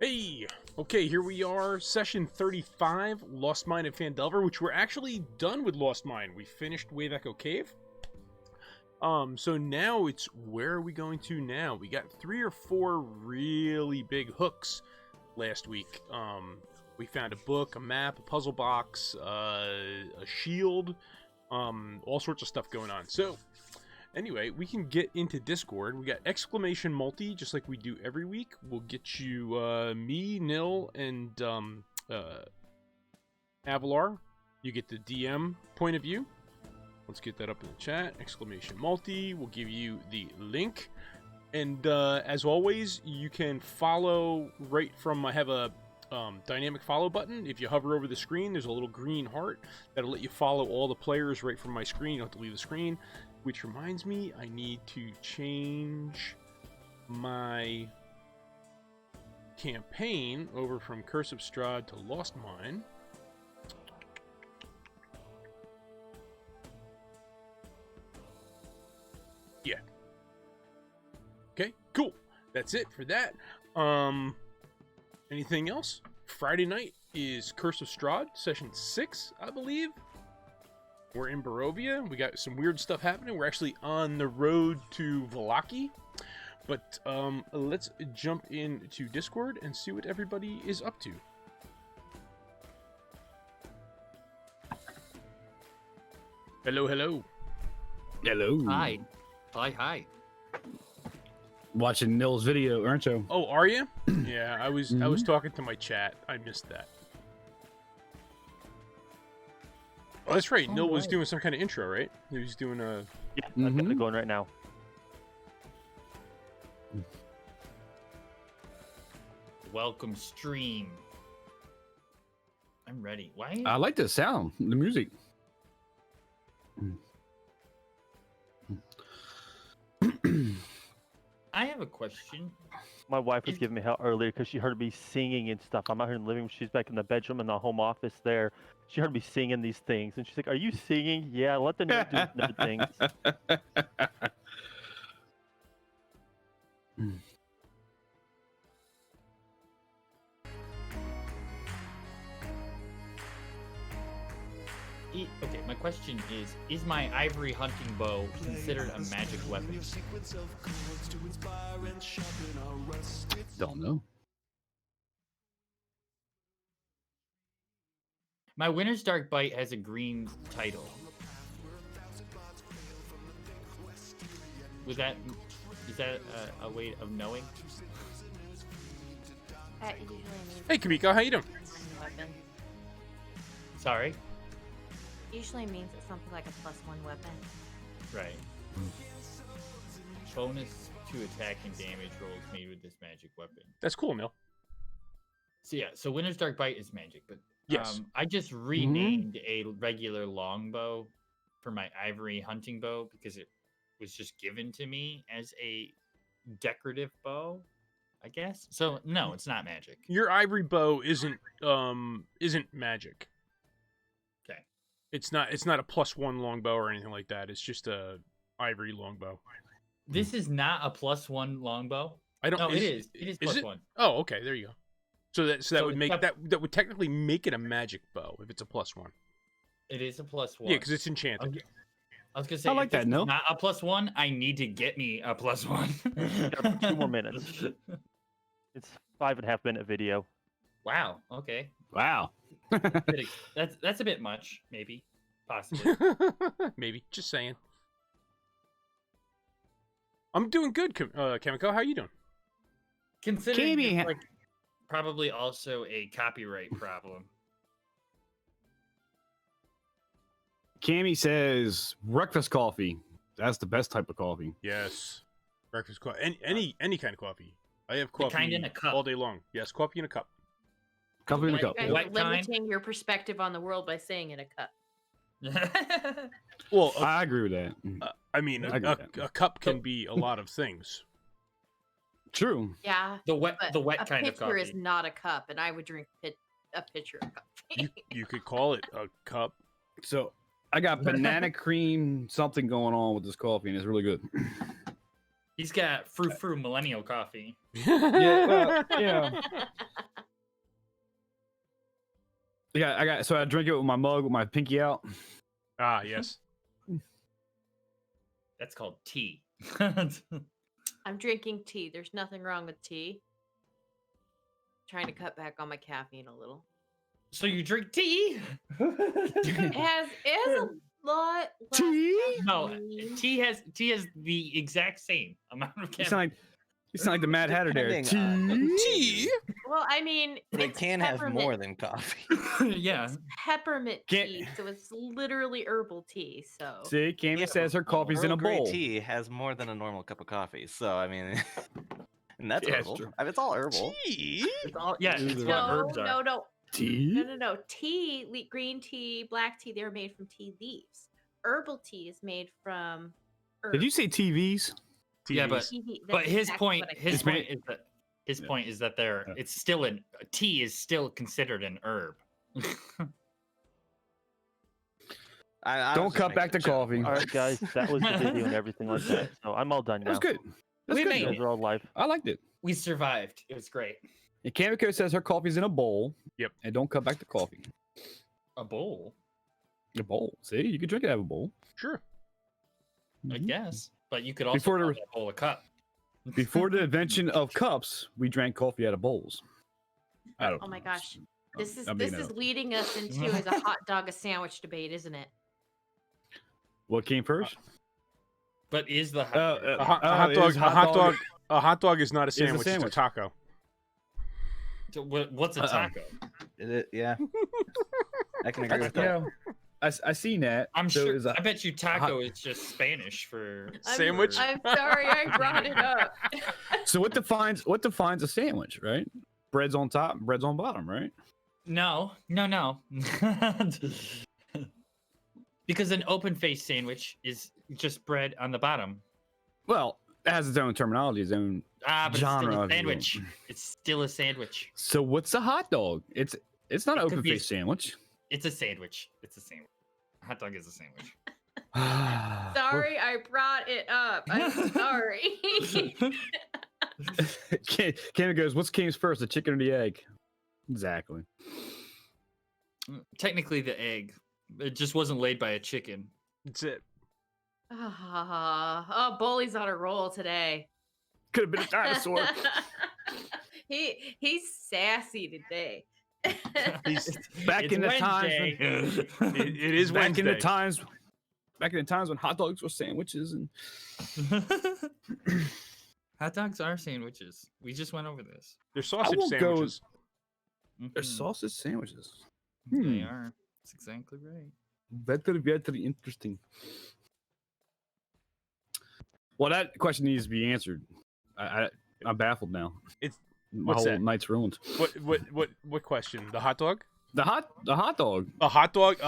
Hey! Okay, here we are, session 35, Lost Mine and Phandelver, which we're actually done with Lost Mine. We finished Wave Echo Cave. So now it's, where are we going to now? We got 3 or 4 really big hooks last week. We found a book, a map, a puzzle box, a shield, all sorts of stuff going on. So, anyway, we can get into Discord. We got exclamation multi, just like we do every week. We'll get you me, Nil, and Avalar. You get the DM point of view. Let's get that up in the chat. Exclamation multi. We'll give you the link. And as always, you can follow right from, I have a dynamic follow button. If you hover over the screen, there's a little green heart that'll let you follow all the players right from my screen. You don't have to leave the screen. Which reminds me, I need to change my campaign over from Curse of Strahd to Lost Mine. Yeah. Okay, cool. That's it for that. Anything else? Friday night is Curse of Strahd, session 6, I believe. We're in Barovia. We got some weird stuff happening. We're actually on the road to Vallaki. But let's jump into Discord and see what everybody is up to. Hello, hello. Hello. Hi. Hi. Watching Nil's video, aren't you? Oh, are you? Yeah, I was talking to my chat. I missed that. Oh, that's right. Nil was doing some kind of intro, right? He was doing a... Yeah, I'm gonna go in right now. Welcome stream. I'm ready. Why? I like the sound, the music. I have a question. My wife was giving me hell earlier because she heard me singing and stuff. I'm out here in the living room. She's back in the bedroom in the home office there. She heard me singing these things, and she's like, "Are you singing?" Yeah, let them do nerd things. Okay, my question is my ivory hunting bow considered a magic weapon? Don't know. My Winter's Dark Bite has a green title. Is that a way of knowing? That usually means Hey, Kamiko, how you doing? weapon. Sorry? Usually means it's something like a +1 weapon. Right. Bonus to attack and damage rolls made with this magic weapon. That's cool, Nil. So yeah, so Winter's Dark Bite is magic, but Yes. I just renamed a regular longbow for my ivory hunting bow because it was just given to me as a decorative bow, I guess. So no, it's not magic. Your ivory bow isn't magic. Okay. It's not a +1 longbow or anything like that. It's just a ivory longbow. This is not a +1 longbow. I don't. No, it is. It is +1. Oh, okay. There you go. So that So would it's make up- that would technically make it a magic bow if it's a +1. It is a +1. Yeah, because it's enchanted. Okay. I was gonna say, I like if this that, no? is not a +1, I need to get me a +1. Got 2 more minutes. It's 5.5 minute video. Wow. Okay. Wow. That's a bit much, maybe, possibly. Maybe. Just saying. I'm doing good, Kamiko. How you doing? Considering Jamie, it's like probably also a copyright problem. Cammy says breakfast coffee. That's the best type of coffee. Yes. Breakfast coffee. Any kind of coffee. I have The coffee kind in a cup. all day long. Yes, coffee in a cup. Coffee in a Like- cup. You're What kind? limiting your perspective on the world by saying in a cup. Well, I agree with that. I mean, I agree with that. a cup can be a lot of things. True. Yeah, the wet but kind a of pitcher coffee. is not a cup, and I would drink a pitcher of coffee. You could call it a cup. So I got banana cream something going on with this coffee, and it's really good. He's got frou millennial coffee. Yeah, well, yeah. Yeah, so I drink it with my mug with my pinky out. Ah, yes. That's called tea. I'm drinking tea. There's nothing wrong with tea. Trying to cut back on my caffeine a little. So you drink tea? It has a lot less Tea? No, caffeine. tea has the exact same amount of You caffeine. sound like the Mad Hatter there. Depending on- Tea? Well, I mean, But it it's can have peppermint. more than coffee. Yeah. It's peppermint Can't- tea, so it's literally herbal tea. So See, Cammy Yeah, says her coffee's in Earl a Grey bowl. tea has more than a normal cup of coffee. So I mean, and that's Yeah, it's herbal. true. I mean, it's all herbal. Tea? It's all, yeah, it's what no, herbs are. no. Tea? No. Tea, green tea, black tea, they're made from tea leaves. Herbal tea is made from herbs. Did you say TVs? Yeah, but TVs. TV, but that's his exactly point what I his said. point is that point is that Yeah. it's still tea is still considered an herb. I Don't was just cut making back a the joke. coffee. All right, guys, that was the video and everything like that. So I'm all done That now. was good. That's We good. made You though. guys are all live. I liked it. We survived. It was great. And Kamiko says her coffee's in a bowl. Yep. And don't cut back the coffee. A bowl, A bowl. See, you can drink it out of a bowl. Sure. I Mhm. guess, but you could also Before call the- that bowl a cup. Before the invention of cups, we drank coffee out of bowls. I don't Oh my know. gosh. This is I'm this making is it up. leading us into is a hot dog a sandwich debate, isn't it? What came first? But is the A hot dog. A hot dog is not a a sandwich. It's a sandwich. taco. So what's a Uh-oh. taco? Yeah, I can agree with that. Yeah, I seen that. I'm So sure. is a- I bet you taco is just Spanish for Sandwich? I'm sorry I brought it up. So what defines a sandwich, right? Bread's on top, bread's on bottom, right? No. Because an open-faced sandwich is just bread on the bottom. Well, it has its own terminology, its own. Ah, but Genre, it's if still you a will. sandwich. It's still a sandwich. So what's a hot dog? It's not It an could open be a- faced sandwich. It's a sandwich. It's a sandwich. A hot dog is a sandwich. Sorry I brought it up. I'm sorry. Cam goes, "What's came first, the chicken or the egg?" Exactly. Technically, the egg. It just wasn't laid by a chicken. That's it. Oh, Bully's on a roll today. Could have been a dinosaur. He's sassy today. He's, Back It's in the times Wednesday. it is back Wednesday. in the times when hot dogs were sandwiches and Hot dogs are sandwiches. We just went over this. They're sausage will go- sandwiches. they're Mhm. sausage sandwiches. They are. That's exactly right. Very interesting. Well, that question needs to be answered. I'm baffled now. It's- my what's whole that? night's ruined. What question? The hot dog? The hot dog. A hot dog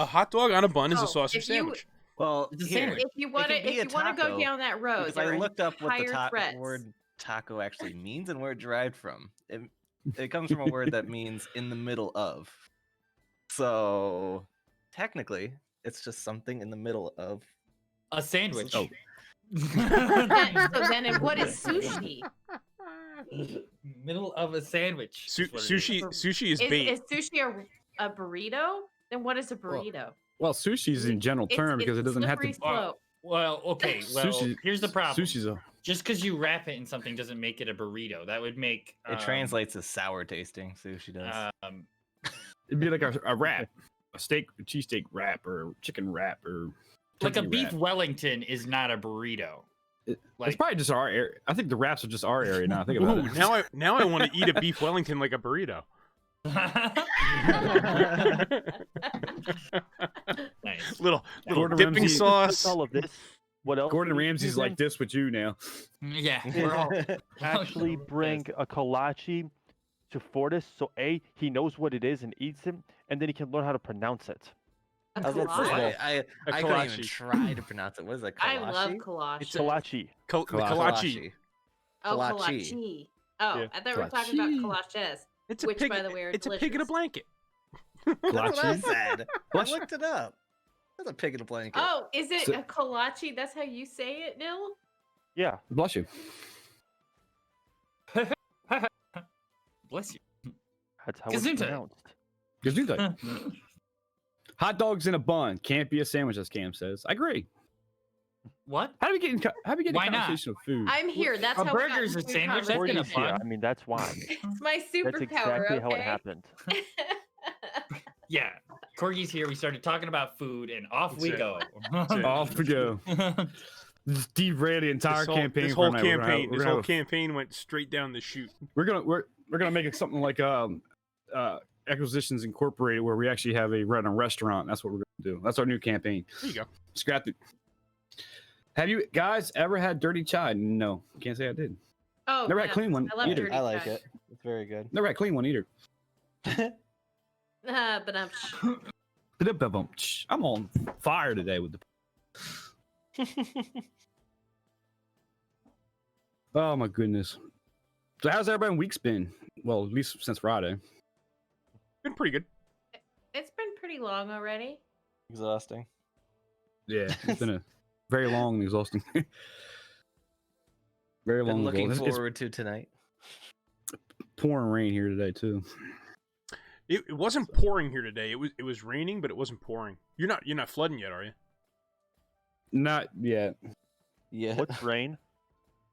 on a bun is Oh, a sausage if you- sandwich. Well, It's a here, sandwich. If you want to, could be a go taco, down that road, because there I are looked up what the entire threads. word taco actually means and where it derived from. It comes from a word that means in the middle of. So technically, it's just something in the middle of. A sandwich. Oh. So then, what is sushi? Middle of a sandwich. is what it is. Sushi is bait. Is sushi a burrito? Then what is a burrito? Well, sushi's in general term because it doesn't have to. slippery slope. Well, okay. Well, Sushi- here's the problem. Sushi's a. Just because you wrap it in something doesn't make it a burrito. That would make It translates as sour tasting. Sushi does. It'd be like a wrap, a cheesesteak wrap, or chicken wrap, or like a turkey beef wrap. Wellington is not a burrito. It's Like probably just our area. I think the wraps are just our area now. I think about Ooh, it. now I want to eat a beef Wellington like a burrito. nice. Little Gordon dipping Ramsay- sauce. All of this. What else? Gordon do we Ramsay's do like this with you now. Yeah, we're all actually bring a kolache to Fortis, so he knows what it is and eats it, and then he can learn how to pronounce it. A I was about to kolache? say, I couldn't even kolache. try to pronounce it. What is it? I love Kolache? kolache. It's a- Kolache. The kolache. Oh, kolache. kolache. Oh, Yeah, I thought we were talking about kolache. kolaches. It's a Which, pig. by the way, are it's a pig in a delicious. blanket. That's what I Kolache? said. I Kolache. looked it up. That's a pig in a blanket. Oh, is it So- a kolache? That's how you say it, Nil? Yeah. Bless you. Bless you. That's how it's Gesundheit. pronounced. Gesundheit. Hot dogs in a bun can't be a sandwich, as Cam says. I agree. What? How do we get in? How do we get Why in not? conversation of food? I'm here. That's A how we got burger's into a sandwich, that's conversation. gonna Corgi's here. fun. I mean, that's why. It's my That's superpower. exactly how it okay? happened. Yeah. Corgi's here. We started talking about food, and off That's we it. go. it. Off we go. Just derail the entire campaign. This for whole tonight. We're gonna have- campaign, we're this gonna whole have a- campaign went straight down the chute. We're gonna make it something like Acquisitions Incorporated, where we actually have a restaurant. That's what we're gonna do. That's our new campaign. There you go. Scrap it. Have you guys ever had dirty chai? No, can't say I did. Oh, Never had yes. clean one I love either. dirty I like chai. it. It's very good. Never had clean one either. But I'm on fire today with the. Oh my goodness. So how's everybody's week's been? Well, at least since Friday. Been pretty good. it's been pretty long already. Exhausting. Yeah, it's been a very long and exhausting. Very long. Been looking and exhausting. forward to tonight. It's pouring rain here today too. It wasn't pouring here today. It was raining, but it wasn't pouring. You're not flooding yet, are you? Not yet. Yeah. What's rain?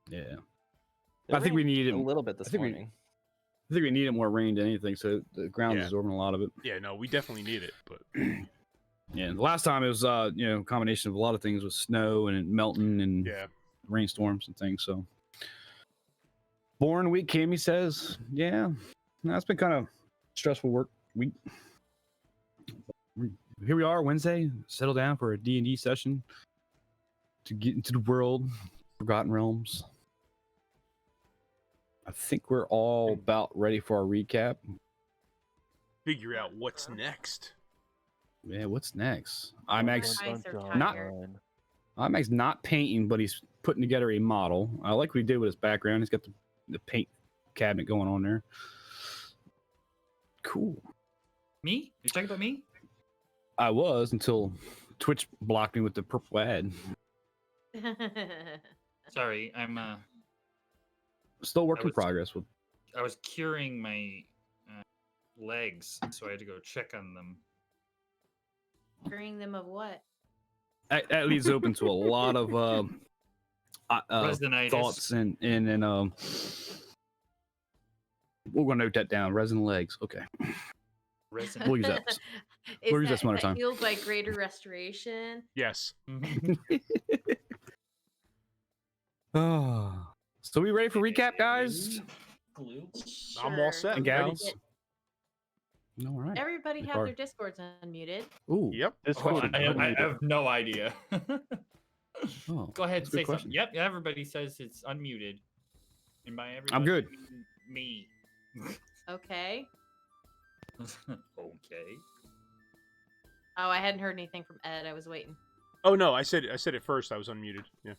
Yeah. It I think we rained need it. a little bit this I think we- morning. I think we needed more rain than anything, so the ground's Yeah. absorbing a lot of it. Yeah, no, we definitely need it, but Yeah, the last time it was a combination of a lot of things with snow and it melting and yeah. rainstorms and things. So boring week, Cammy says. Yeah, no, it's been kind of stressful work week. Here we are Wednesday, settle down for a D&D session to get into the world, Forgotten Realms. I think we're all about ready for our recap. Figure out what's next. Yeah, what's next? Imag's Eyes are Not- tired. Imag's not painting, but he's putting together a model. I like what he did with his background. He's got the paint cabinet going on there. Cool. Me? You're talking about me? I was until Twitch blocked me with the purple ad. Sorry, I'm Still work in was- progress with. I was curing my legs, so I had to go check on them. Curing them of what? That leads open to a lot of Resinitis. thoughts and we're gonna note that down. Resin legs. Okay, Resin. we'll use that. Is We'll use that is some other time. Healed by greater restoration. Yes. Mhm. Oh. So we ready for recap, guys? Glue. I'm all Sure. set. And Ready gals? to- All right. Everybody We have are. their Discords unmuted. Ooh. Yep. This Oh, one. I have no idea. Oh, Go ahead and that's a good say question. something. Yep, everybody says it's unmuted. And by everybody, I'm good. I mean me. Okay. Okay. Oh, I hadn't heard anything from Ed. I was waiting. Oh no, I said it first. I was unmuted. Yeah.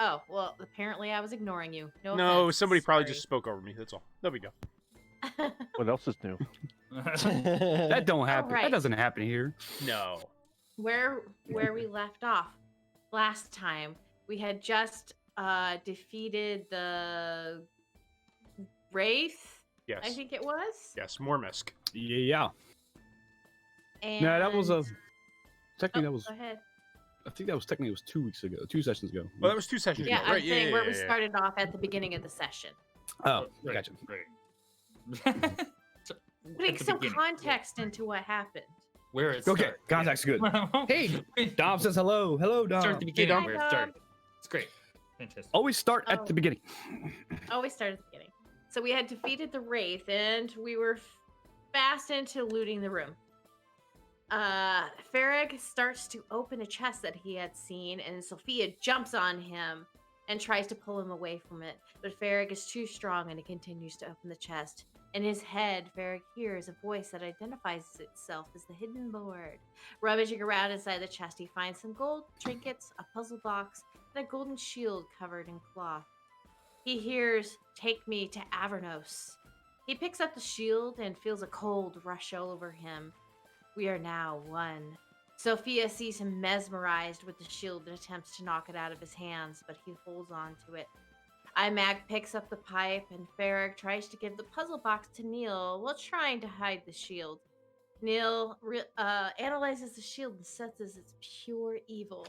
Oh, well, apparently I was ignoring you. No, No, offense. somebody probably Sorry. just spoke over me. That's all. There we go. What else is new? That don't happen. right. That doesn't happen here. No. where we left off last time, we had just defeated the Wraith, Yes. I think it was. Yes. Mormesk. Yeah. And No, that was a. Oh, Technically, that was. go ahead. I think that was technically 2 weeks ago, 2 sessions ago. Well, that was 2 sessions Yeah, ago, I'm right? saying yeah, where yeah, we yeah. started off at the beginning of the session. Oh, Right, gotcha. Right. So, Putting at the some beginning, context into what happened. Where it Okay, started. contact's good. Hey, Dom says hello. Hello, Dom. Start at the beginning. Dom. Where it Hi, started. Dom. It's great. Fantastic. Always start at Oh. the beginning. Always start at the beginning. So we had defeated the Wraith, and we were fast into looting the room. Farag starts to open a chest that he had seen, and Sophia jumps on him and tries to pull him away from it. But Farag is too strong, and he continues to open the chest. In his head, Farag hears a voice that identifies itself as the Hidden Lord. Rummaging around inside the chest, he finds some gold trinkets, a puzzle box, and a golden shield covered in cloth. He hears, "Take me to Avernos." He picks up the shield and feels a cold rush all over him. We are now one. Sophia sees him mesmerized with the shield and attempts to knock it out of his hands, but he holds on to it. Imag picks up the pipe, and Farrag tries to give the puzzle box to Neil while trying to hide the shield. Neil analyzes the shield and senses its pure evil.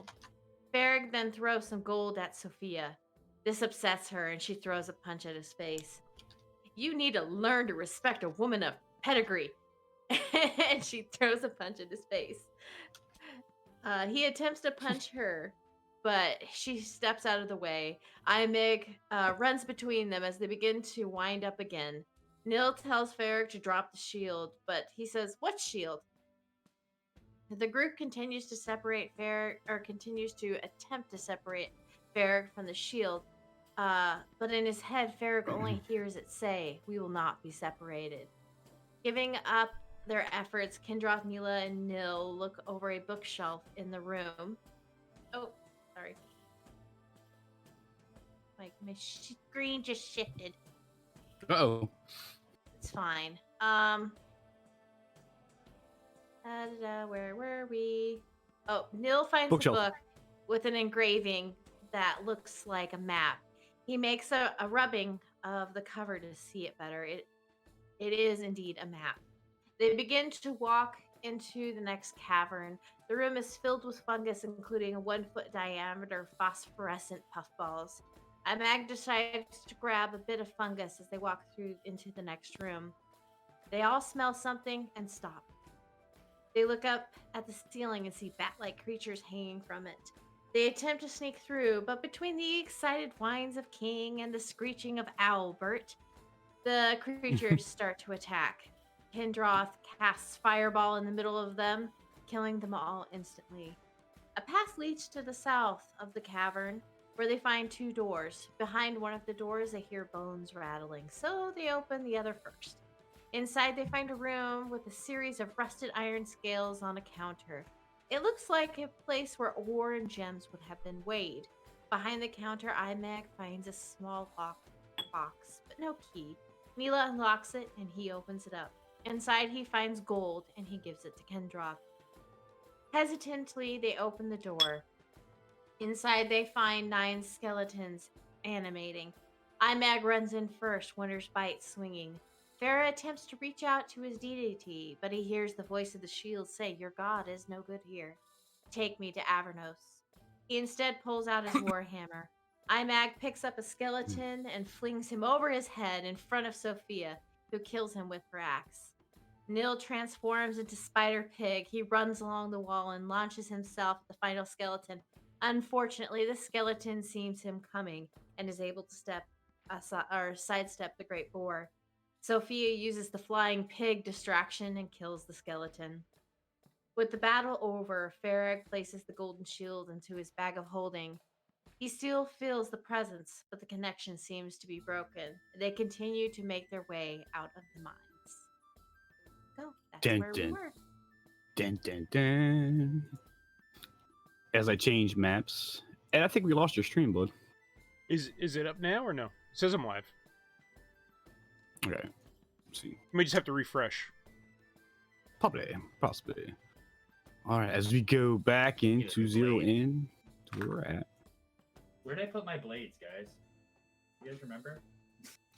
Farrag then throws some gold at Sophia. This upsets her, and she throws a punch at his face. You need to learn to respect a woman of pedigree. And she throws a punch at his face. He attempts to punch her, but she steps out of the way. Imig runs between them as they begin to wind up again. Nil tells Farrag to drop the shield, but he says, "What shield?" The group continues to separate Farrag, or continues to attempt to separate Farrag from the shield. But in his head, Farrag only hears it say, "We will not be separated." Giving up their efforts, Kendroth, Neela, and Nil look over a bookshelf in the room. Oh, sorry. My screen just shifted. Uh-oh. It's fine. Where were we? Oh, Nil finds Bookshelf. the book with an engraving that looks like a map. He makes a rubbing of the cover to see it better. It is indeed a map. They begin to walk into the next cavern. The room is filled with fungus, including 1 foot diameter phosphorescent puffballs. Imag decides to grab a bit of fungus as they walk through into the next room. They all smell something and stop. They look up at the ceiling and see bat-like creatures hanging from it. They attempt to sneak through, but between the excited whines of King and the screeching of Owlbert, the creatures start to attack. Kendroth casts Fireball in the middle of them, killing them all instantly. A path leads to the south of the cavern, where they find 2 doors. Behind one of the doors, they hear bones rattling, so they open the other first. Inside, they find a room with a series of rusted iron scales on a counter. It looks like a place where ore and gems would have been weighed. Behind the counter, Imag finds a small locked box, but no key. Neela unlocks it, and he opens it up. Inside, he finds gold, and he gives it to Kendroth. Hesitantly, they open the door. Inside, they find 9 skeletons animating. Imag runs in first, Winter's Bite swinging. Farah attempts to reach out to his deity, but he hears the voice of the shield say, "Your god is no good here. Take me to Avernos." He instead pulls out his warhammer. Imag picks up a skeleton and flings him over his head in front of Sophia, who kills him with her axe. Nil transforms into Spider Pig. He runs along the wall and launches himself at the final skeleton. Unfortunately, the skeleton sees him coming and is able to sidestep the great boar. Sophia uses the flying pig distraction and kills the skeleton. With the battle over, Farrag places the golden shield into his bag of holding. He still feels the presence, but the connection seems to be broken. They continue to make their way out of the mines. So that's Dun, where we dun. were. Dun, dun, dun. As I change maps. And I think we lost your stream, bud. Is it up now or no? It says I'm live. Okay. Let's see. You may just have to refresh. Possibly. All right. As we go back into zero in to where we're at. Where did I put my blades, guys? You guys remember?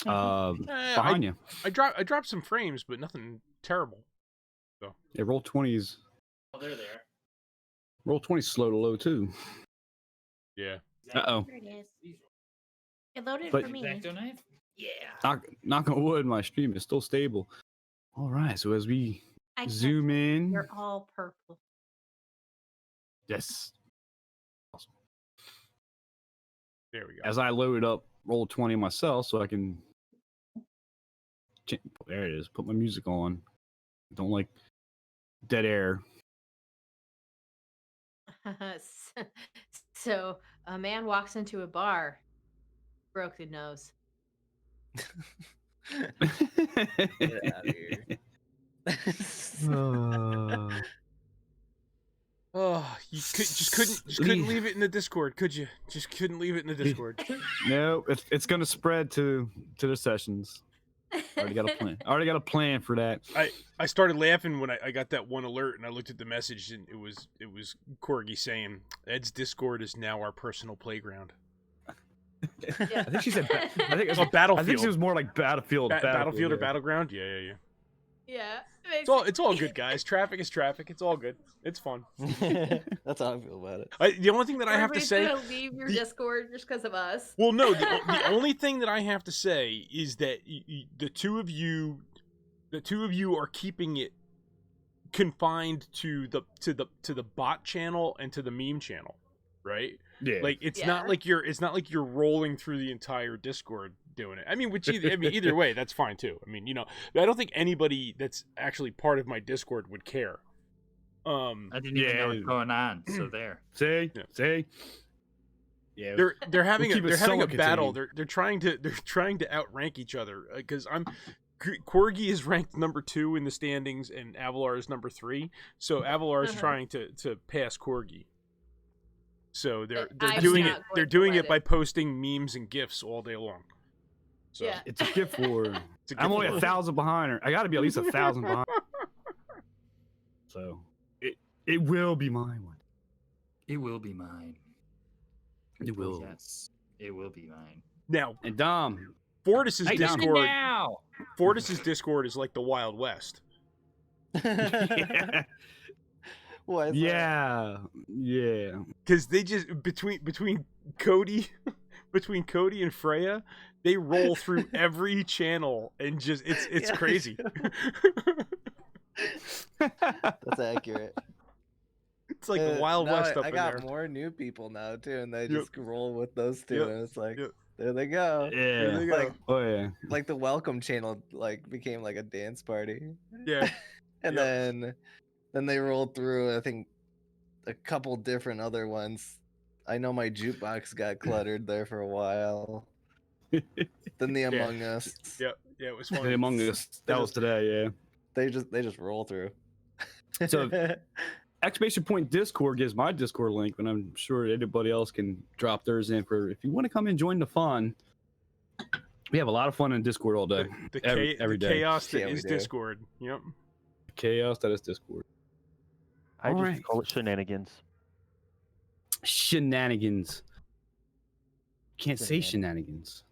Behind you. I dropped some frames, but nothing terrible. So Yeah, roll 20s. Oh, they're there. Roll 20 slow to low too. yeah. Uh-oh. There it is. It loaded But- for me. Exacto knife? Yeah. Knock on wood, my stream is still stable. All right. So as we I can't zoom tell. in. You're all purple. Yes. Awesome. There we go. As I load up roll 20 myself so I can there it is, put my music on. Don't like dead air. So a man walks into a bar, broken nose. Get out of here. Oh, you couldn't leave it in the Discord, could you? Just couldn't leave it in the Discord. No, it's gonna spread to the sessions. Already got a plan for that. I started laughing when I got that one alert and I looked at the message and it was Corgi saying Ed's Discord is now our personal playground. I think she said. I think it was Oh, Battlefield. I think she was more like Battlefield. Battlefield or yeah. Battleground? Yeah. Yeah. It's all good, guys. Traffic is traffic. It's all good. It's fun. That's how I feel about it. The only thing that I have to Everybody's say. gonna leave your Discord just because of us. Well, no. The only thing that I have to say is that the two of you are keeping it confined to the bot channel and to the meme channel, right? Yeah. Like it's Yeah. not like you're rolling through the entire Discord doing it. I mean, either way, that's fine too. I mean, I don't think anybody that's actually part of my Discord would care. I didn't even know what's going on. So there. See. Yeah. See. Yeah. They're having We'll keep they're it having a somewhat battle. contained. They're trying to outrank each other because Corgi is ranked number 2 in the standings and Avalar is number 3. So Avalar is trying to pass Corgi. So they're I'm doing not it. going They're to doing let it by posting memes and gifs all day long. So Yeah. It's a gift war. it's a I'm gift only war. 1,000 behind her. I got to be at least 1,000 behind. So it will be my one. It will be mine. It will. Yes, it will be mine. Now And Dom. Fortis's Hey, Dom. Discord. Now. Fortis's Discord is like the Wild West. Yeah. Why is that? Yeah. Because they just between Cody and Freya, they roll through every channel and just it's Yeah. crazy. That's accurate. It's like the Wild now West up I in got there. more new people now too, and they Yep. just roll with those two, Yep. and it's like, Yep. there they go. Yeah. they go. Like, Oh yeah. like the welcome channel like became like a dance party, Yeah. and Yep. then they rolled through I think a couple different other ones. I know my jukebox got cluttered there for a while. Then the Among Us. Yeah, it was The fun. Among Us. That was today. Yeah. They just roll through. So- Exclamation point Discord gives my Discord link, and I'm sure anybody else can drop theirs in for if you want to come and join the fun. We have a lot of fun in Discord all day. every the day. chaos that Yeah, we is do. Discord. Yep. Chaos that is Discord. I just Alright. call it shenanigans. Shenanigans. Can't say shenanigans.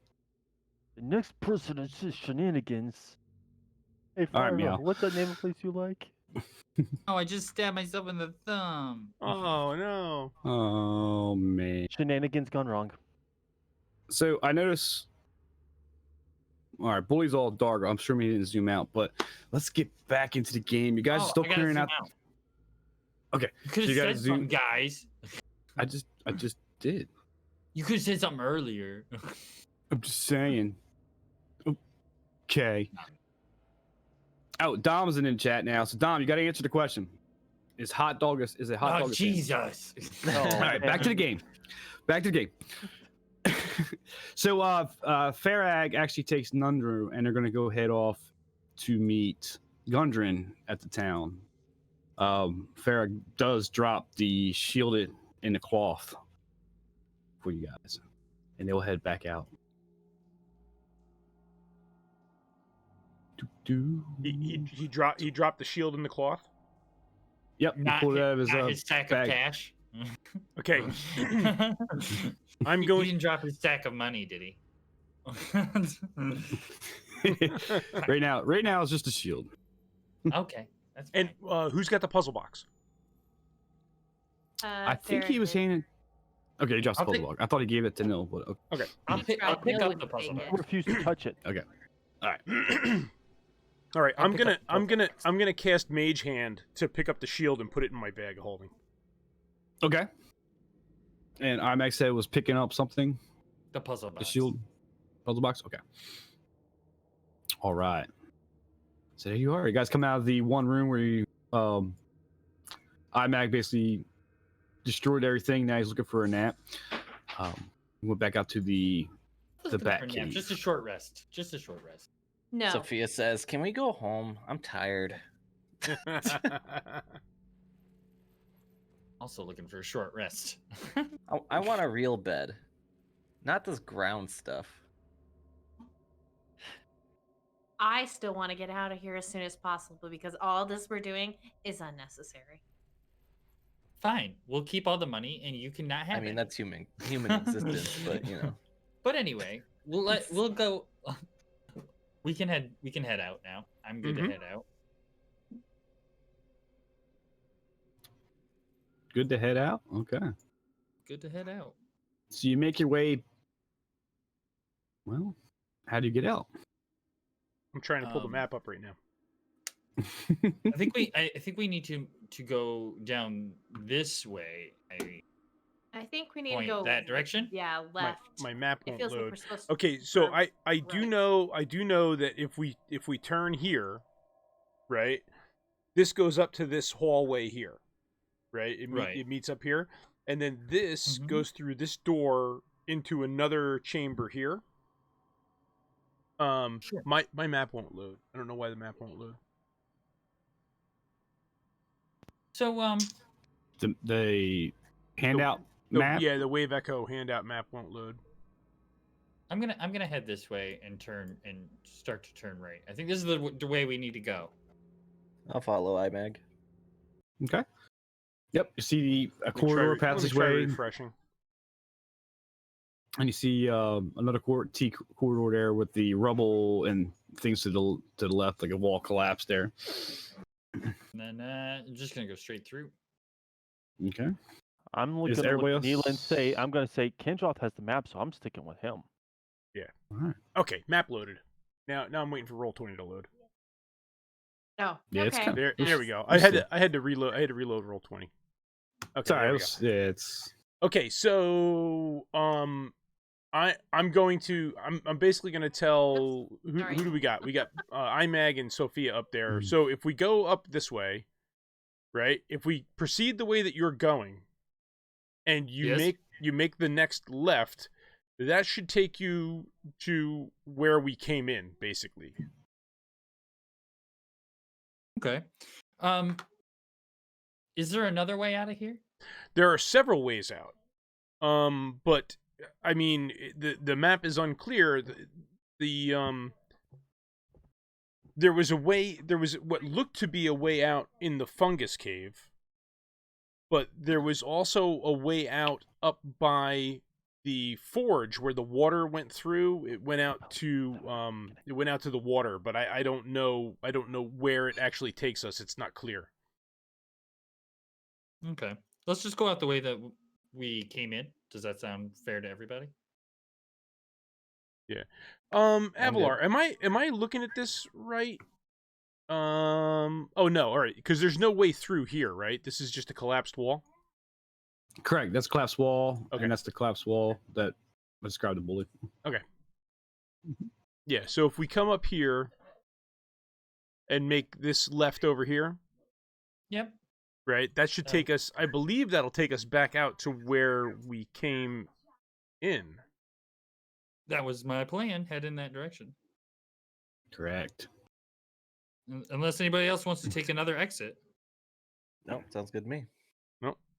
The next person that says shenanigans. Hey, All right, Fire, Meow. what's that name of place you like? Oh, I just stabbed myself in the thumb. Oh no. Oh man. Shenanigans gone wrong. So I notice. All right, Bully's all dark. I'm sure we didn't zoom out, but let's get back into the game. You guys are still I gotta clearing zoom out. Okay, You could so have you gotta said zoom- something, guys. I just did. You could have said something earlier. I'm just saying. Okay. Oh, Dom's in chat now. So Dom, you got to answer the question. Is it hot dog? Is it hot Oh, dog? Jesus. All right, back to the game. Back to the game. So Farag actually takes Nundru, and they're going to go head off to meet Gundren at the town. Farag does drop the shielded in the cloth for you guys, and they'll head back out. He dropped the shield in the cloth. Yep, he Not, pulled it out of his, not his sack bag. of cash. Okay. I'm He going. didn't drop his stack of money, did he? right now it's just a shield. Okay, that's And fine. who's got the puzzle box? I think he was Farragut. handing. Okay, he drops the I'll puzzle take- block. I thought he gave it to Nil, but okay. I'll He's pick tried up no the one puzzle. take I it. refuse to touch it. All right, I'll I'm pick up gonna the puzzle. I'm gonna cast Mage Hand to pick up the shield and put it in my bag of holding. Okay. And IMAX said was picking up something. The puzzle The box. shield puzzle box. Okay. All right. So there you are. You guys come out of the one room where you IMAG basically destroyed everything. Now he's looking for a nap. Went back out to the bat cave. Just a short rest. Just a short rest. No. Sophia says, "Can we go home? I'm tired." Also looking for a short rest. I want a real bed, not this ground stuff. I still want to get out of here as soon as possible because all this we're doing is unnecessary. Fine, we'll keep all the money, and you cannot have I mean, it. that's human existence, but you know. But anyway, we'll go. We can head out now. I'm good to Mhm. head out. Good to head out. Okay. Good to head out. So you make your way. Well, how do you get out? I'm trying to pull the Um, map up right now. I think we need to go down this way. I think we need to Point go that direction? Yeah, left. My map It won't feels like load. we're supposed to. Okay, so or I do right. know that if we turn here, right, this goes up to this hallway here, right? Right. It meets up here, and then this Mhm. goes through this door into another chamber here. Sure. My map won't load. I don't know why the map won't load. So The handout map. Yeah, the Wave Echo handout map won't load. I'm gonna head this way and turn and start to turn right. I think this is the way we need to go. I'll follow Imag. Okay. Yep. You see a Let me corridor try past this try way, refreshing. and you see another T corridor there with the rubble and things to the left, like a wall collapsed there. And then I'm just gonna go straight through. Okay. I'm Is looking to everybody look at Neil and else- say, I'm going to say, Kendroth has the map, so I'm sticking with him. All right. Okay, map loaded. Now I'm waiting for Roll20 to load. Oh, Yeah, it's okay. kinda- There we go. Let's I had to reload Roll20. Okay, Sorry. there we go. It's Okay, so I'm going to I'm basically going to tell Sorry. who do we got? We got Imag and Sophia up there. Mhm. So if we go up this way, right? If we proceed the way that you're going, and Yes. you make the next left, that should take you to where we came in, basically. Okay. Is there another way out of here? There are several ways out. But I mean, the map is unclear. There was what looked to be a way out in the fungus cave, but there was also a way out up by the forge where the water went through. It went out to the water, but I don't know where it actually takes us. It's not clear. Okay. Let's just go out the way that we came in. Does that sound fair to everybody? I'm good. Avalar, am I looking at this right? Oh no, all right, because there's no way through here, right? This is just a collapsed wall. correct. That's collapsed wall, Okay. and that's the collapsed wall that described the bully. Yeah, so if we come up here and make this left over here, Yep. right? That should take us, I believe that'll take us back out to where we came in. That was my plan. Head in that direction. Correct. Unless anybody else wants to take another exit. No, sounds good to me.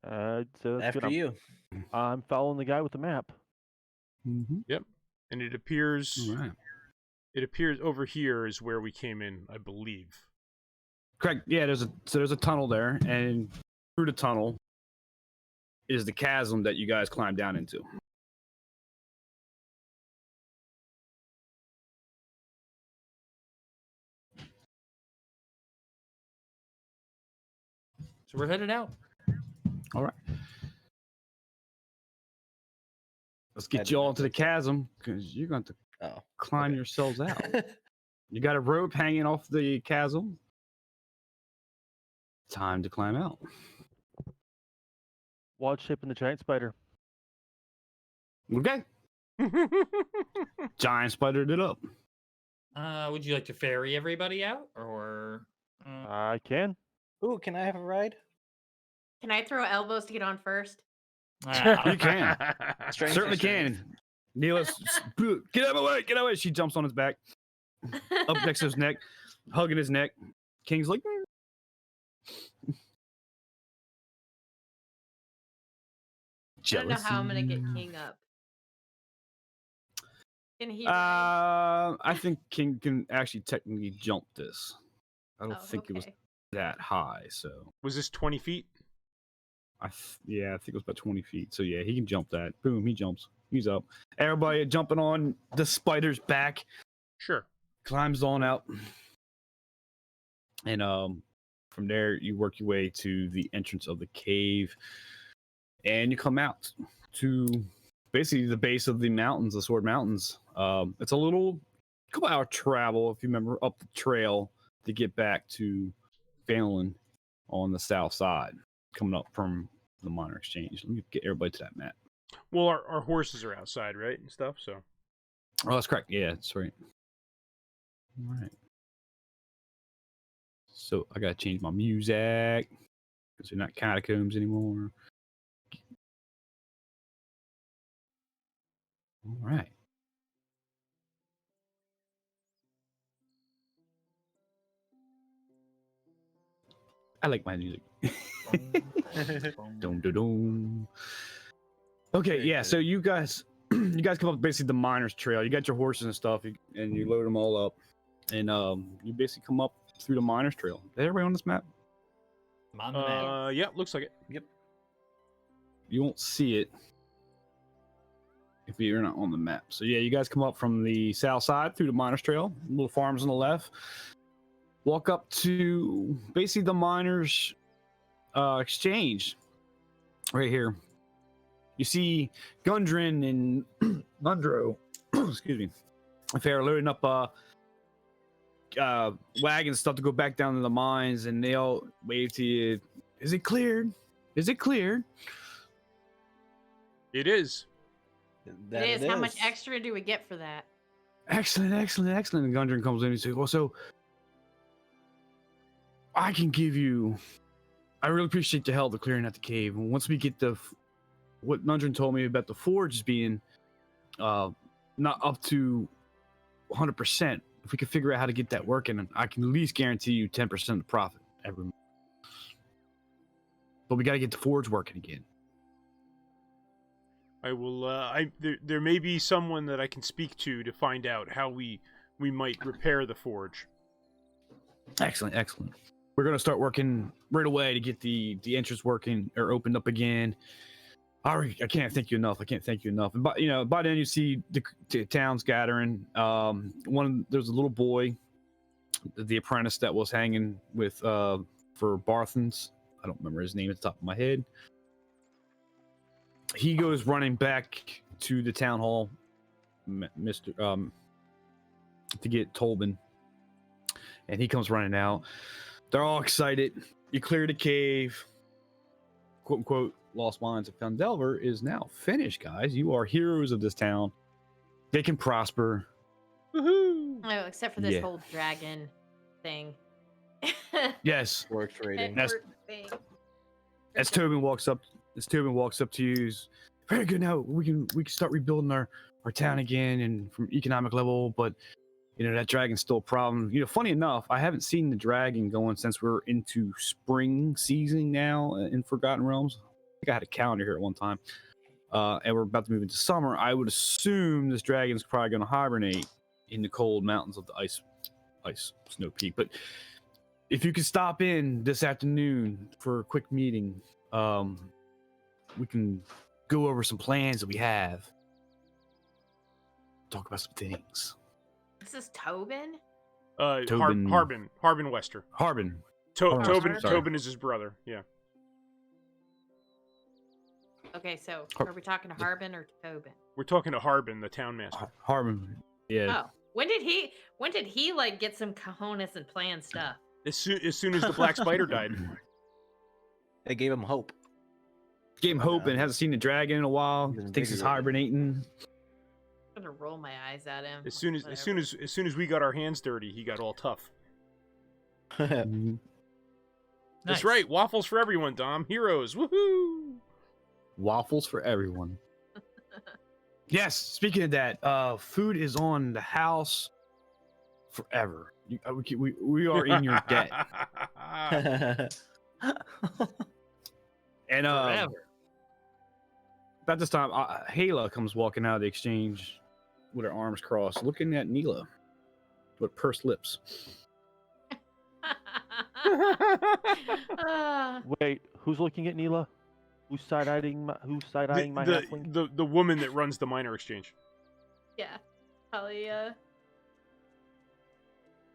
So that's After good. you. I'm following the guy with the map. Mm-hmm. And it appears All right. over here is where we came in, I believe. Correct. Yeah, there's a tunnel there, and through the tunnel is the chasm that you guys climbed down into. So we're headed out. All right. Let's get Headed you all out into the this- chasm because you're going to Oh. climb okay. yourselves out. You got a rope hanging off the chasm. Time to climb out. Watch Shape and the Giant Spider. Okay. Giant spidered it up. Would you like to ferry everybody out, or? I can. Ooh, can I have a ride? Can I throw elbows to get on first? You can. Strength Certainly or strength? can. Neela, get out of my way. Get out of my way. She jumps on his back, up next to his neck, hugging his neck. King's like, I don't know how I'm gonna get jealousy. King up. Can he? ride? I think King can actually technically jump this. I don't Oh, think it was okay. that high, so Was this 20 feet? yeah, I think it was about 20 feet. So yeah, he can jump that. Boom, he jumps. He's up. Everybody jumping on the spider's back, Sure. climbs on out, and from there you work your way to the entrance of the cave, and you come out to basically the base of the mountains, the Sword Mountains. It's a couple hour travel, if you remember, up the trail to get back to Phelan on the south side, coming up from the Minor Exchange. Let me get everybody to that map. Well, our horses are outside, right, and stuff. So. Oh, that's correct. Yeah, that's right. All right. So I gotta change my music because they're not catacombs anymore. All right. I like my music. Dum, dum, dum. Okay, Very yeah. good. So you guys come up basically the Miners Trail. You got your horses and stuff, and you load them all up, and you basically come up through the Miners Trail. Is everybody on this map? I'm on the map. Yeah, looks like it. Yep. You won't see it if you're not on the map. So yeah, you guys come up from the south side through the Miners Trail, little farms on the left. Walk up to basically the Miners Exchange right here. You see Gundren and Mundro, excuse me, if they're loading up wagon stuff to go back down to the mines, and they all wave to you. Is it cleared? Is it cleared? It is. It is. How much extra do we get for that? Excellent, excellent, excellent. And Gundren comes in and says, well, so I can give you, I really appreciate the help of clearing out the cave. And once we get what Gundren told me about the forge being not up to 100%, if we could figure out how to get that working, I can at least guarantee you 10% of the profit every month. But we got to get the forge working again. I will. There may be someone that I can speak to find out how we might repair the forge. Excellent, excellent. We're gonna start working right away to get the entrance working or opened up again. I can't thank you enough. I can't thank you enough. And by then you see the town's gathering. There's a little boy, the apprentice that was hanging with for Barthens. I don't remember his name at the top of my head. He goes running back to the town hall, to get Tolbin, and he comes running out. They're all excited. You clear the cave. "Quote unquote, Lost Mines of Fandelver is now finished, guys. You are heroes of this town. They can prosper." Woohoo! Oh, except for this Yeah. whole dragon thing. Yes. Works rating. That's- Network thing. As Tobin walks up to you, he's, very good. Now we can start rebuilding our town again and from economic level, but that dragon's still a problem. Funny enough, I haven't seen the dragon going since we're into spring season now in Forgotten Realms. I think I had a calendar here at one time. And we're about to move into summer. I would assume this dragon's probably going to hibernate in the cold mountains of the ice snow peak. But if you could stop in this afternoon for a quick meeting, we can go over some plans that we have. Talk about some things. This is Tobin? Tobin. Harbin Wester. Harbin. Tobin sorry. Tobin is his brother. Yeah. Okay, so are we talking to Harbin or Tobin? We're talking to Harbin, the town master. Harbin. Yeah. Oh, when did he like get some cojones and plan stuff? As soon as the black spider died. It gave him hope. Gave him hope and hasn't seen the dragon in a while. He's Thinks he's invigorated. hibernating. I'm gonna roll my eyes at him. As soon as we got our hands dirty, he got all tough. Mhm. That's Nice. right. Waffles for everyone, Dom. Heroes. Woohoo! Waffles for everyone. Yes, speaking of that, food is on the house forever. We are in your debt. And Forever. about this time, Hala comes walking out of the exchange with her arms crossed, looking at Neela with pursed lips. Ah, Wait, who's looking at Neela? Who's side-eyeing my halfling? The woman that runs the minor exchange. Yeah. Probably,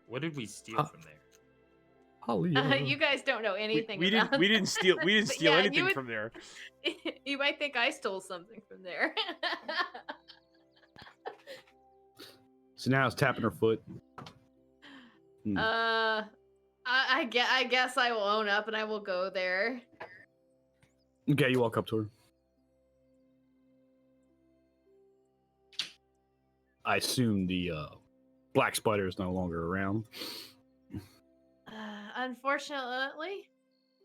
What did we steal from there? you guys don't know anything we about didn't steal But steal yeah, anything you would- from there. You might think I stole something from there. So now it's tapping her foot. I guess I will own up and I will go there. Okay, you walk up to her. I assume the black spider is no longer around. Unfortunately,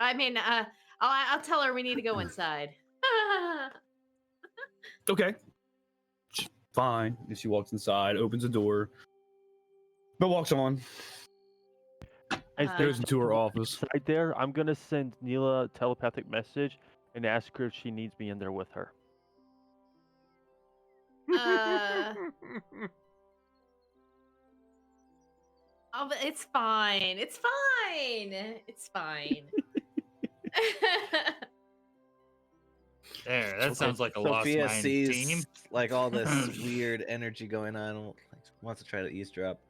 I mean, I'll tell her we need to go inside. Okay. Fine. And she walks inside, opens the door, but walks on. As Uh, they Goes into her go office. inside there, I'm gonna send Neela a telepathic message and ask her if she needs me in there with her. Oh, but it's fine. It's fine. It's fine. There, that sounds like a lost Sophia mine sees team. like all this weird energy going on, and wants to try to eavesdrop.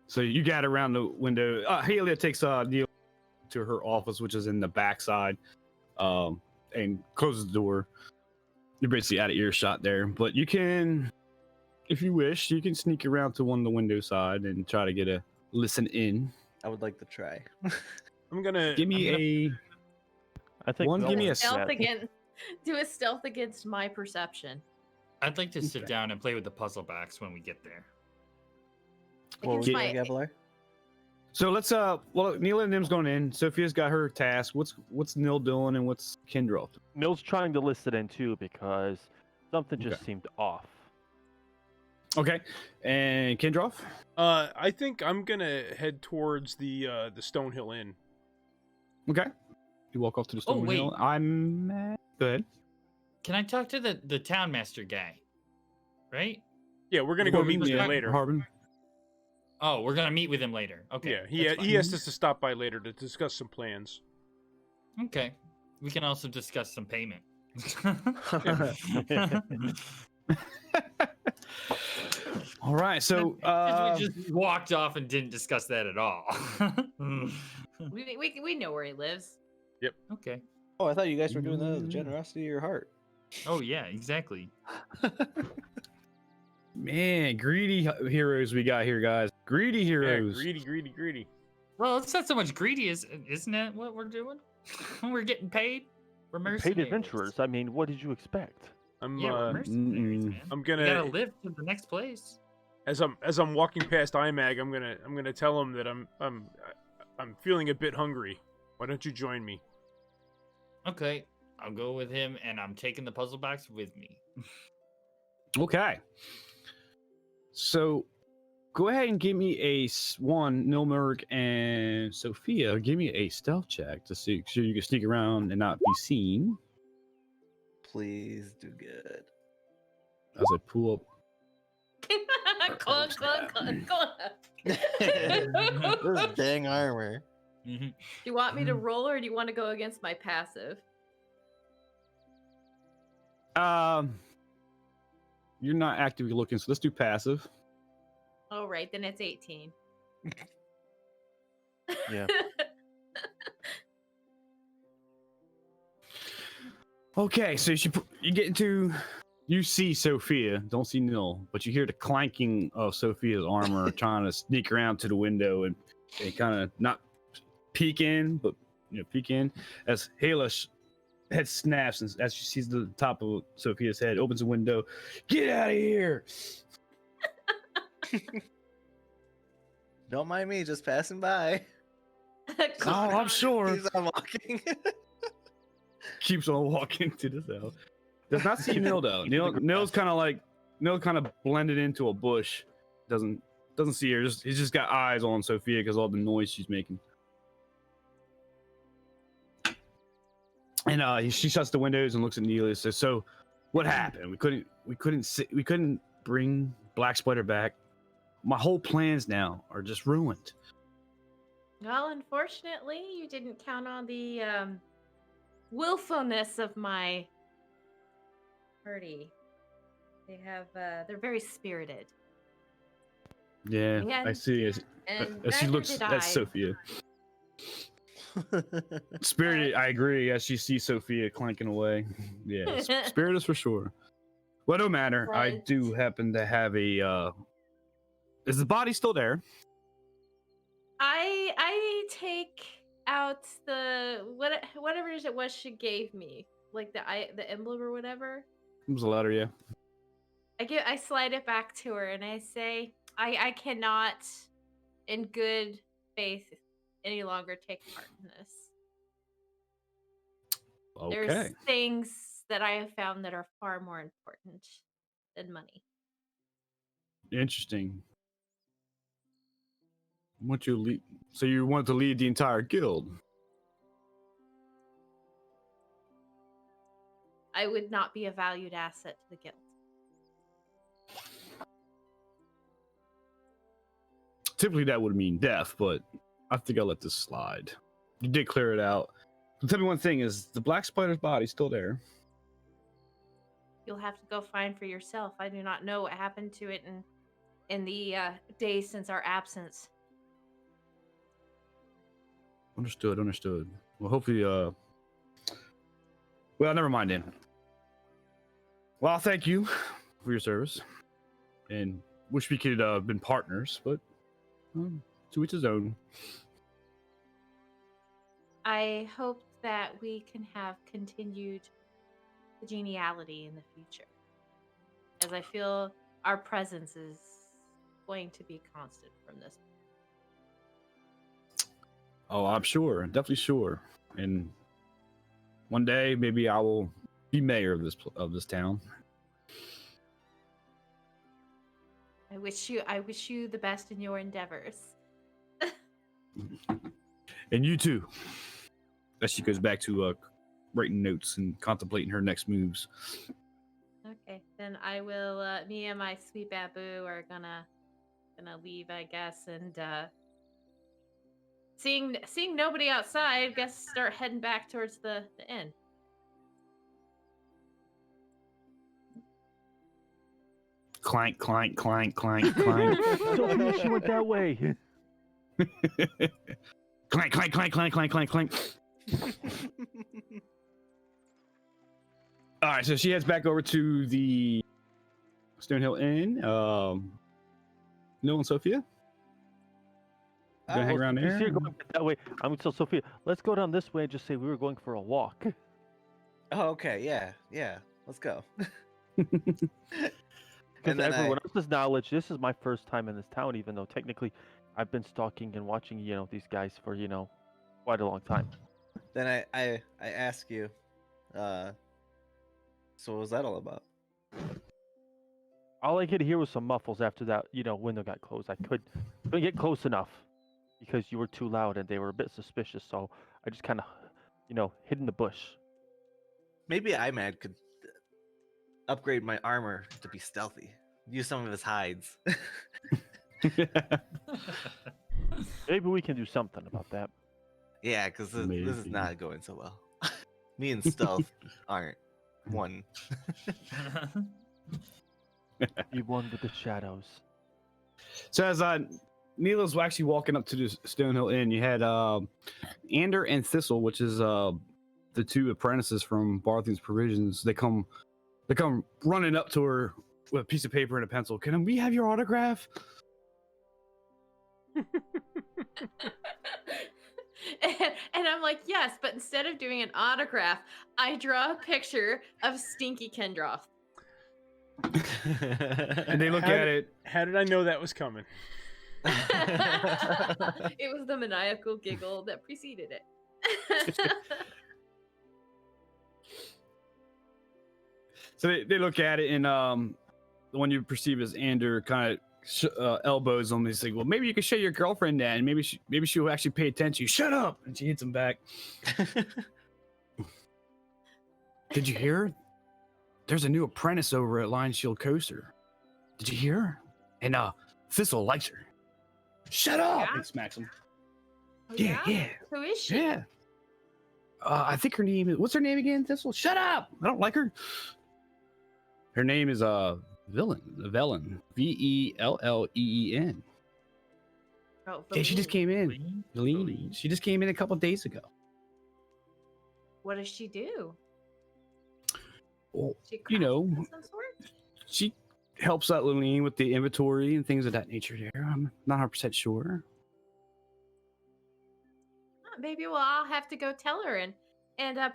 So you got around the window. Helia takes Neil to her office, which is in the backside, and closes the door. You're basically out of earshot there, but you can, if you wish, you can sneak around to one of the window side and try to get a listen in. I would like to try. I'm gonna Give me I think One, Mel give me a wants Stealth that. against. Do a stealth against my perception. I'd like to sit Okay. down and play with the puzzle backs when we get there. What Against were you my. doing, Gavilar? So let's well, Neil and Nim's going in. Sophia's got her task. What's Neil doing and what's Kendra? Mil's trying to listen in too because something just Okay. seemed off. Okay, and Kendra? I think I'm gonna head towards the Stonehill Inn. Okay, you walk off to the stone wait. hill. I'm good. Can I talk to the town master guy? Right? Yeah, we're gonna go meet with him later. Harbin. Oh, we're gonna meet with him later. Okay. Yeah, that's he asked us to stop by later to discuss some plans. fine. Okay. We can also discuss some payment. All right, so we just walked off and didn't discuss that at all. We know where he lives. Okay. Oh, I thought you guys were doing that out of the generosity of your heart. Oh yeah, exactly. man, greedy heroes we got here, guys. Greedy Yeah, heroes. greedy. Well, it's not so much greedy, isn't that what we're doing? We're getting paid. We're Paid mercenaries. adventurers. I mean, what did you expect? I'm Yeah, we're mercenaries, mm-mm. man. I'm We gonna gotta live to the next place. as I'm walking past Imag, I'm gonna tell him that I'm feeling a bit hungry. Why don't you join me? Okay, I'll go with him, and I'm taking the puzzle box with me. Okay. So go ahead and give me one, Nilmerg and Sophia. Give me a stealth check to see so you can sneak around and not be seen. Please do good. As I pull up. Clunk, clunk, clunk, clunk. This dang armor. Mhm. Do you want me to roll or do you want to go against my passive? You're not actively looking, so let's do passive. Oh, right, then it's 18. Yeah. Okay, so you get into. You see Sophia, don't see Nil, but you hear the clanking of Sophia's armor trying to sneak around to the window and kind of not peek in, but peek in as Halish head snaps and as she sees the top of Sophia's head, opens the window. Get out of here! Don't mind me, just passing by. Oh, I'm sure. Keeps on walking. Keeps on walking to the cell. Does not see Nil though. Nil's kind of blended into a bush. Doesn't see her. He's just got eyes on Sophia because all the noise she's making. And she shuts the windows and looks at Neil and says, "So, what happened? We couldn't bring Black Spider back. My whole plans now are just ruined." Well, unfortunately, you didn't count on the willfulness of my party. They're very spirited. Yeah, Yeah, I see. And As she neither looks did at I. Sophia. Spirited, I agree. As she sees Sophia clanking away. Yeah, spirit is for sure. Well, no matter. I But- do happen to have a. Is the body still there? I take out the whatever it was she gave me, like the emblem or whatever. It was a letter, yeah. I slide it back to her and I say, I cannot, in good faith, any longer take part in this. Okay. There's things that I have found that are far more important than money. Interesting. Want you lead? So you want to lead the entire guild? I would not be a valued asset to the guild. Typically, that would mean death, but I think I'll let this slide. You did clear it out. But tell me one thing: is the black spider's body still there? You'll have to go find for yourself. I do not know what happened to it in the days since our absence. Understood. Understood. Well, hopefully, well, never mind then. Well, thank you for your service, and wish we could have been partners, but to each his own. I hope that we can have continued geniality in the future, as I feel our presence is going to be constant from this. Oh, I'm sure, definitely sure. And one day, maybe I will be mayor of this town. I wish you the best in your endeavors. And you too. As she goes back to writing notes and contemplating her next moves. Okay, then I will. Me and my sweet babu are gonna leave, I guess, and seeing nobody outside, guess start heading back towards the inn. Clank, clank, clank, clank, clank. Sophia, she went that way. Clank, clank, clank, clank, clank, clank, clank. All right, so she heads back over to the Stonehill Inn. Noel and Sophia? Gonna hang around You there? see her going that way. I'm gonna tell Sophia, let's go down this way and just say we were going for a walk. Oh, okay, yeah. Let's go. Because And then everyone else's knowledge, this is my first time in this town, even though technically I've been stalking and watching, these guys for, quite a long time. Then I ask you, so what was that all about? All I could hear was some muffles after that, window got closed. I couldn't get close enough because you were too loud and they were a bit suspicious. So I just kind of, hid in the bush. Maybe Imag could upgrade my armor to be stealthy. Use some of his hides. Maybe we can do something about that. Yeah, because this is Maybe. not going so well. Me and stealth aren't one. Be one with the shadows. So as Neela's actually walking up to the Stonehill Inn, you had Ander and Thistle, which is the two apprentices from Barthing's Provisions. They come running up to her with a piece of paper and a pencil. Can we have your autograph? And I'm like, yes, but instead of doing an autograph, I draw a picture of Stinky Kendroth. And they look at it. How did I know that was coming? It was the maniacal giggle that preceded it. So they look at it, and the one you perceive as Ander kind of elbows them. He's like, "Well, maybe you could show your girlfriend that, and maybe she'll actually pay attention." Shut up! And she hits him back. Did you hear? There's a new apprentice over at Lion Shield Coaster. Did you hear? And Thistle likes her. Shut up! Yeah? And smacks him. Oh, Yeah. Who is she? Yeah. I think her name is. What's her name again? Thistle. Shut up! I don't like her. Her name is Velen. Velleen. Oh, Yeah, she just came in. Valine? Valine. She just came in a couple days ago. What does she do? Well, She you know, crafts of some sort? she helps out Lillian with the inventory and things of that nature. There, I'm not 100% sure. Maybe I'll have to go tell her and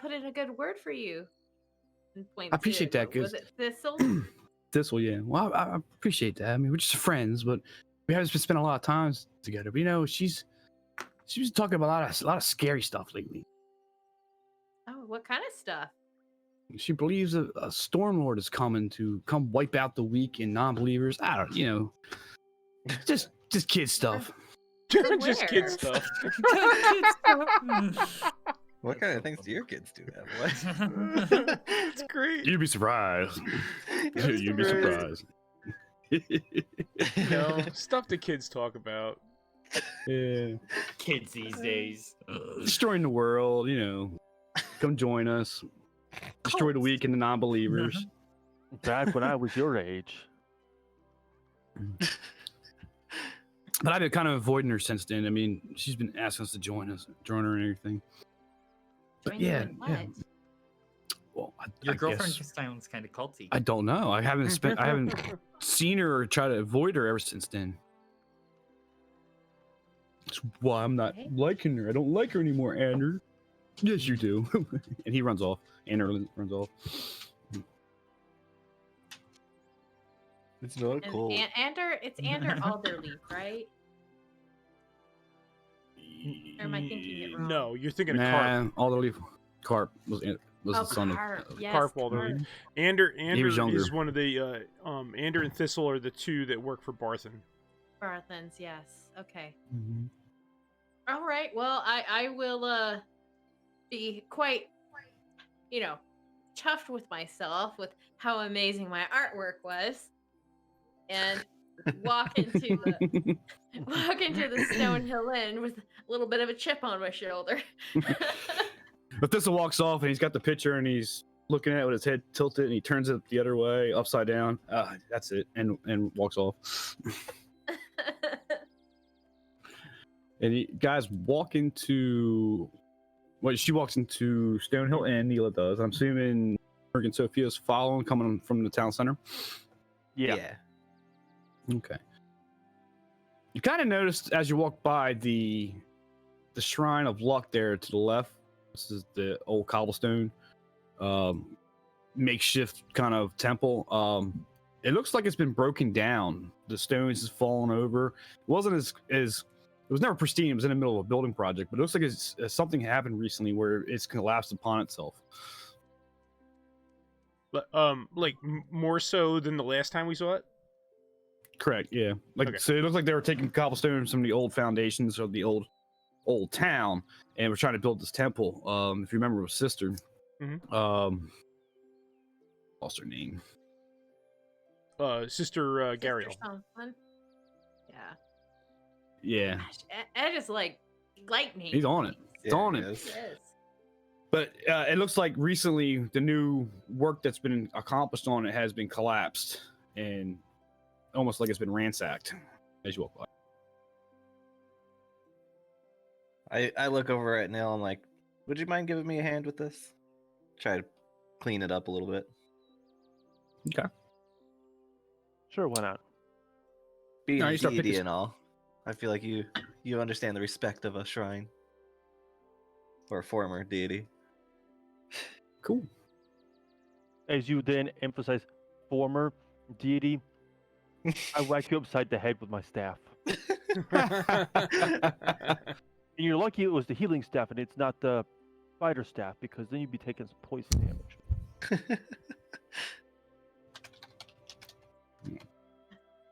put in a good word for you. And point I appreciate to, that, 'cause- was it Thistle? Thistle, yeah. Well, I appreciate that. I mean, we're just friends, but we haven't been spending a lot of time together. But you know, she's been talking about a lot of scary stuff lately. Oh, what kind of stuff? She believes a Stormlord is coming to come wipe out the weak and non-believers. I don't, just kid stuff. Just kid Where? stuff. What kind of things do your kids do? What? It's great. You'd be surprised. That's You'd be great. surprised. Stuff the kids talk about. Yeah, Kids these days. destroying the world. Come join us. Destroy the Cults. weak and the non-believers. Back when I was your age. But I've been kind of avoiding her since then. I mean, she's been asking us to join her and everything. But Join you yeah, in what? yeah. Well, Your I girlfriend guess- sounds kind of culty. I don't know. I haven't seen her or tried to avoid her ever since then. That's why I'm not Okay. liking her. I don't like her anymore, Andrew. Yes, you do. And he runs off. Andrew runs off. It's not And cool. it's Ander Alderleaf, right? Or am I thinking it wrong? No, you're thinking of Carp. All the leaf. Carp was the son Carp. of. Yes, Carp Alderleaf. Carp. Ander was younger. is one of the Ander and Thistle are the two that work for Barthen. Barthens, yes. Okay. Mhm. All right. Well, I will be quite, chuffed with myself with how amazing my artwork was, and walk into the Stonehill Inn with a little bit of a chip on my shoulder. But Thistle walks off and he's got the picture and he's looking at it with his head tilted and he turns it the other way, upside down. That's it, and walks off. And you guys walk into. Well, she walks into Stonehill Inn. Neela does. I'm assuming Morgan Sophia's following, coming from the town center. Yeah. Okay. You kind of noticed as you walk by the shrine of luck there to the left. This is the old cobblestone makeshift kind of temple. It looks like it's been broken down. The stones has fallen over. It wasn't as it was never pristine. It was in the middle of a building project, but it looks like something happened recently where it's collapsed upon itself. But more so than the last time we saw it. Correct. Yeah. Okay. So it looks like they were taking cobblestone from the old foundations of the old town, and we're trying to build this temple. If you remember, with sister, lost her name. Sister Gariel. Something. Yeah. Yeah, Gosh, Ed is like lightning. he's on it. It's on it. He is. But it looks like recently the new work that's been accomplished on it has been collapsed and almost like it's been ransacked as you walk by. I look over at Neil. I'm like, would you mind giving me a hand with this? Try to clean it up a little bit. Okay. Sure, why not? Being No, a you start deity picking- and all, I feel like you understand the respect of a shrine or a former deity. Cool. As you then emphasize former deity, I whack you upside the head with my staff. And you're lucky it was the healing staff and it's not the fighter staff, because then you'd be taking some poison damage.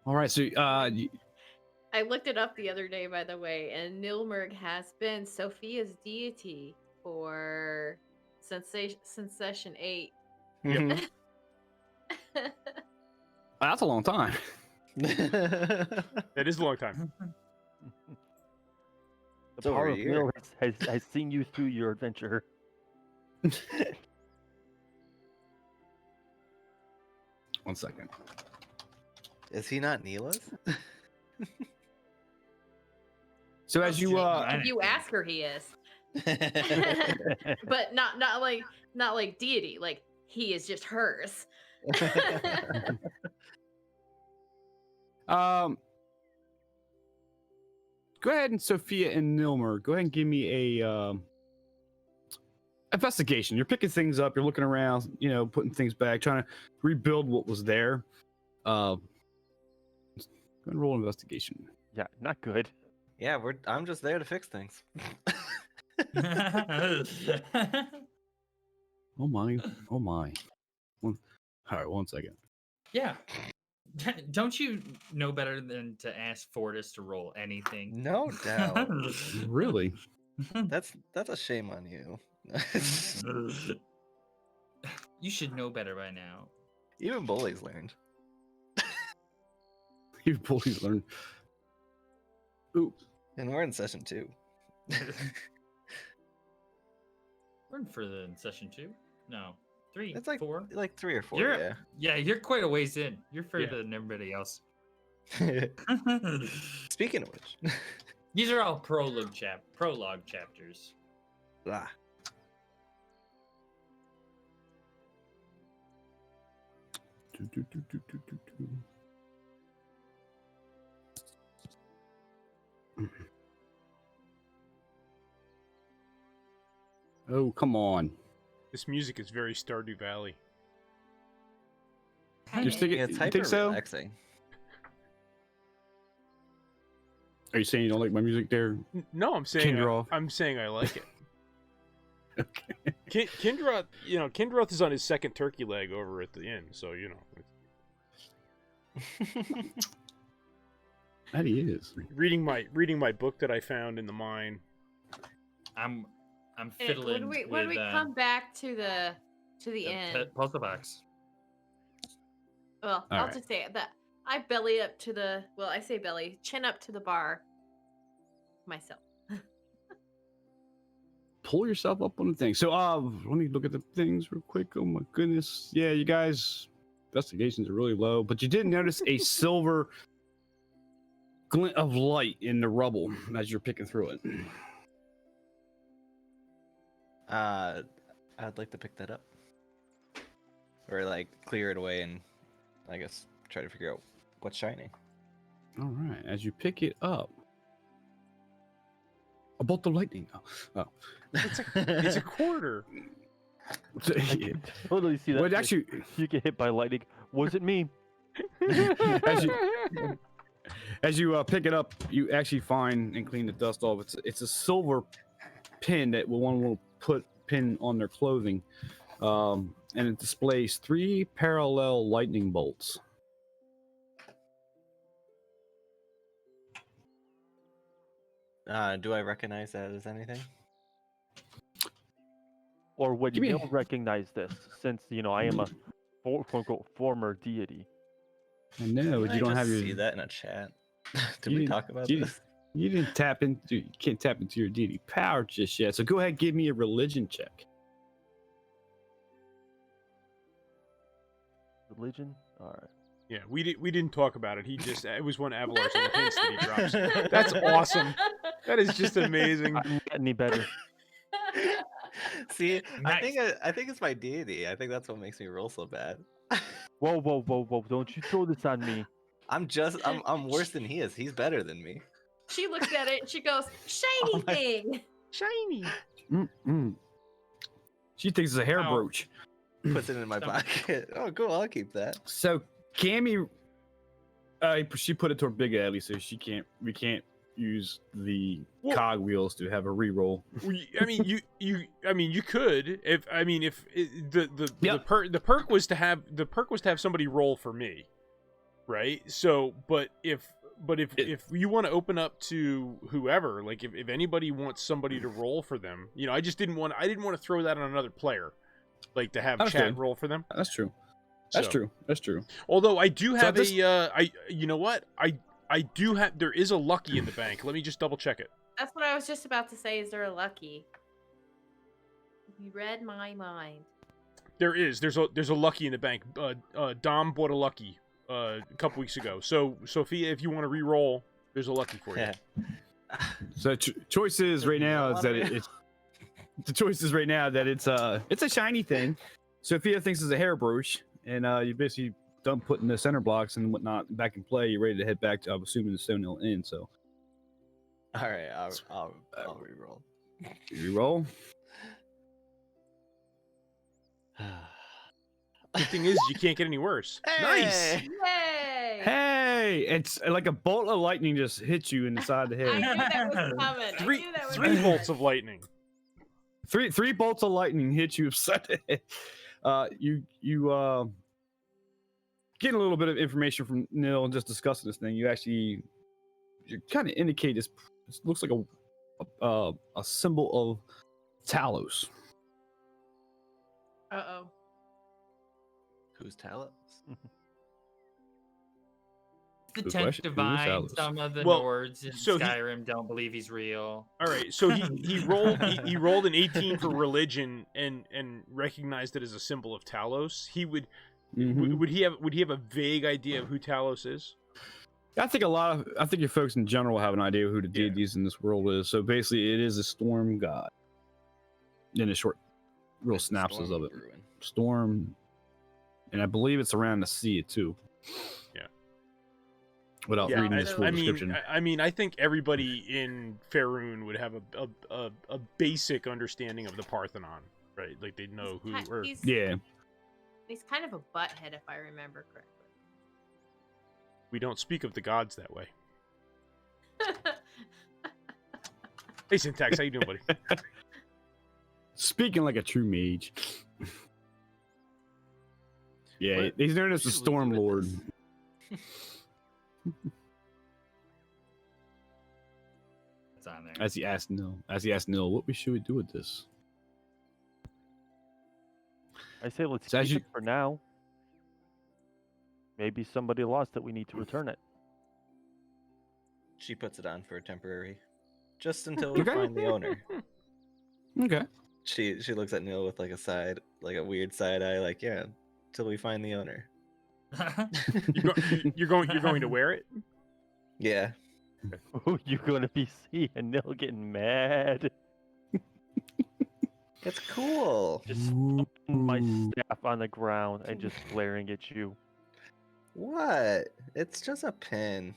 All right. So I looked it up the other day, by the way, and Nilmerg has been Sophia's deity since session 8. Mhm. that's a long time. That is a long time. The It's over power a of year. Mil has seen you through your adventure. 1 second. Is he not Neela's? So as you If you ask her, he is. But not like deity. Like he is just hers. go ahead and Sophia and Nilmer, go ahead and give me a investigation. You're picking things up, you're looking around, you know, putting things back, trying to rebuild what was there. Go ahead and roll investigation. Yeah, not good. Yeah, I'm just there to fix things. Oh my. All right, 1 second. Yeah. Don't you know better than to ask Fortis to roll anything? No doubt. Really? That's a shame on you. You should know better by now. Even bullies learned. You bullies learn. Ooh. And we're in session 2. We're in further in session 2. No, 3. It's like 4. like 3 or 4, Yeah, you're quite a ways in. You're further than everybody else. yeah. Speaking of which. These are all prologue chapters. Ah. Oh, come on. This music is very Stardew Valley. You're thinking, Yeah, it's you hyper think so? relaxing. Are you saying you don't like my music there? No, I'm saying Kindroth. I'm saying I like it. Okay. Kindroth, you know, Kindroth is on his second turkey leg over at the inn, so you know. That he is. Reading my book that I found in the mine. I'm And fiddling when we come back to the inn. puzzle box. Well, All I'll right. just say that I belly up to the. Well, I say belly, chin up to the bar. Myself. Pull yourself up on the thing. So, let me look at the things real quick. Oh my goodness. Yeah, you guys, investigations are really low, but you did notice a silver glint of light in the rubble as you're picking through it. I'd like to pick that up. Or like clear it away and I guess try to figure out what's shining. All right, as you pick it up. About the lightning. Oh. It's a quarter. I can totally see that. Well, face. actually, You get hit by lightning. Was it me? as you pick it up, you actually find and clean the dust off. It's a silver pin that one will pin on their clothing, and it displays 3 parallel lightning bolts. Do I recognize that as anything? Or would Give me- you recognize this? Since I am a quote unquote former deity. I know, but Did you don't I have just your. see that in a chat. Did You we didn't- talk about you this? You didn't tap into. You can't tap into your deity power just yet. So go ahead, and give me a religion check. Religion? Alright. Yeah, we didn't talk about it. It was one of Avalar's little hints that he drops. That's awesome. That is just amazing. I'm not any better. See, Nice. I think it's my deity. I think that's what makes me roll so bad. Whoa. Don't you throw this on me. I'm worse than he is. He's better than me. She looks at it and she goes, "Shiny Oh my- thing." Shiny. Mm-mm. She thinks it's a hair Wow. brooch. Puts it in my Some- pocket. Oh, cool. I'll keep that. So Cammy, she put it toward Big Addy, so we can't use the Well- cog wheels to have a reroll. I mean, you could if the Yep. perk was to have somebody roll for me, right? So, but if you want to open up to whoever, like if anybody wants somebody to roll for them, I didn't want to throw that on another player, like to have Understood. chat roll for them. That's true. That's So- true. That's true. Although I do have this- you know what? I do have, there is a lucky in the bank. Let me just double check it. That's what I was just about to say. Is there a lucky? You read my mind. There's a lucky in the bank. Dom bought a lucky a couple weeks ago. So Sophia, if you want to re-roll, there's a lucky for you. So choice is right now is that it's the choice is right now that it's a shiny thing. Sophia thinks it's a hairbrush, and you basically done putting the center blocks and whatnot back in play. You're ready to head back to, I'm assuming, the Stonehill Inn. So All right, I'll re-roll. you roll. The thing is, you can't get any worse. Nice. Hey! Yay! Hey, it's like a bolt of lightning just hits you in the side of the I head. knew that was coming. I Three knew that was three coming. bolts of lightning. Three bolts of lightning hit you upside the head. You getting a little bit of information from Neil and just discussing this thing. You kind of indicate this. It looks like a symbol of Talos. Uh-oh. Who's Talos? The Good 10th question. Who is divine. Talos? Some of the Well, Nords in so he- Skyrim don't believe he's real. All right, so he rolled an 18 for religion and recognized it as a symbol of Talos. He would Mhm. would he have a vague idea of who Talos is? I think your folks in general have an idea who the deities in this world is. So basically, it is a storm god. In a short, real synopsis of it. Brewing. Storm, and I believe it's around the sea too. Yeah. Without Yeah, reading this full description. I mean, I think everybody in Faerun would have a basic understanding of the Parthenon, right? Like they'd know who. Or Yeah. He's kind of a butthead, if I remember correctly. we don't speak of the gods that way. Hey, Syntax, how you doing, buddy? Speaking like a true mage. Yeah, What? he's known as the She's losing with Stormlord. this. It's on there. As he asked Neil, what should we do with this? I say let's So as keep you- it for now. Maybe somebody lost it. We need to return it. She puts it on for a temporary, just until we Okay. find the owner. Okay. She looks at Neil with like a weird side eye, like yeah, till we find the owner. You're going to wear it? Yeah. Oh, you're gonna be seeing Neil getting mad. It's cool. Just stomping my staff on the ground and just glaring at you. What? It's just a pin.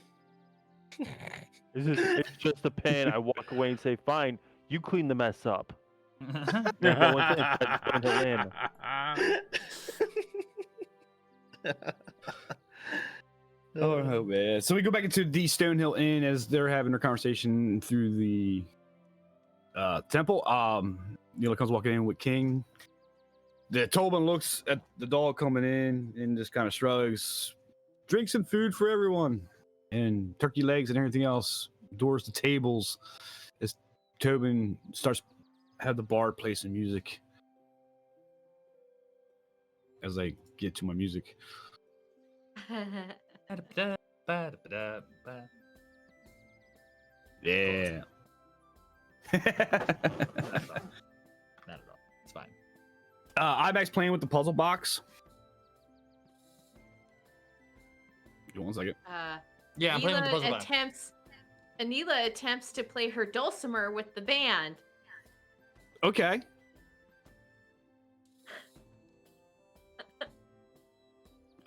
It's just a pen. I walk away and say, "Fine, you clean the mess up." Oh man. So we go back into the Stonehill Inn as they're having their conversation through the temple. Neela comes walking in with King. The Tobin looks at the dog coming in and just kind of shrugs. Drinks and food for everyone. And turkey legs and everything else. Doors to tables. As Tobin starts have the bar play some music. As I get to my music. Yeah. Not at all. It's fine. Imag's playing with the puzzle box. Give 1 second. Yeah, I'm playing with the puzzle box. Anila attempts to play her dulcimer with the band. Okay.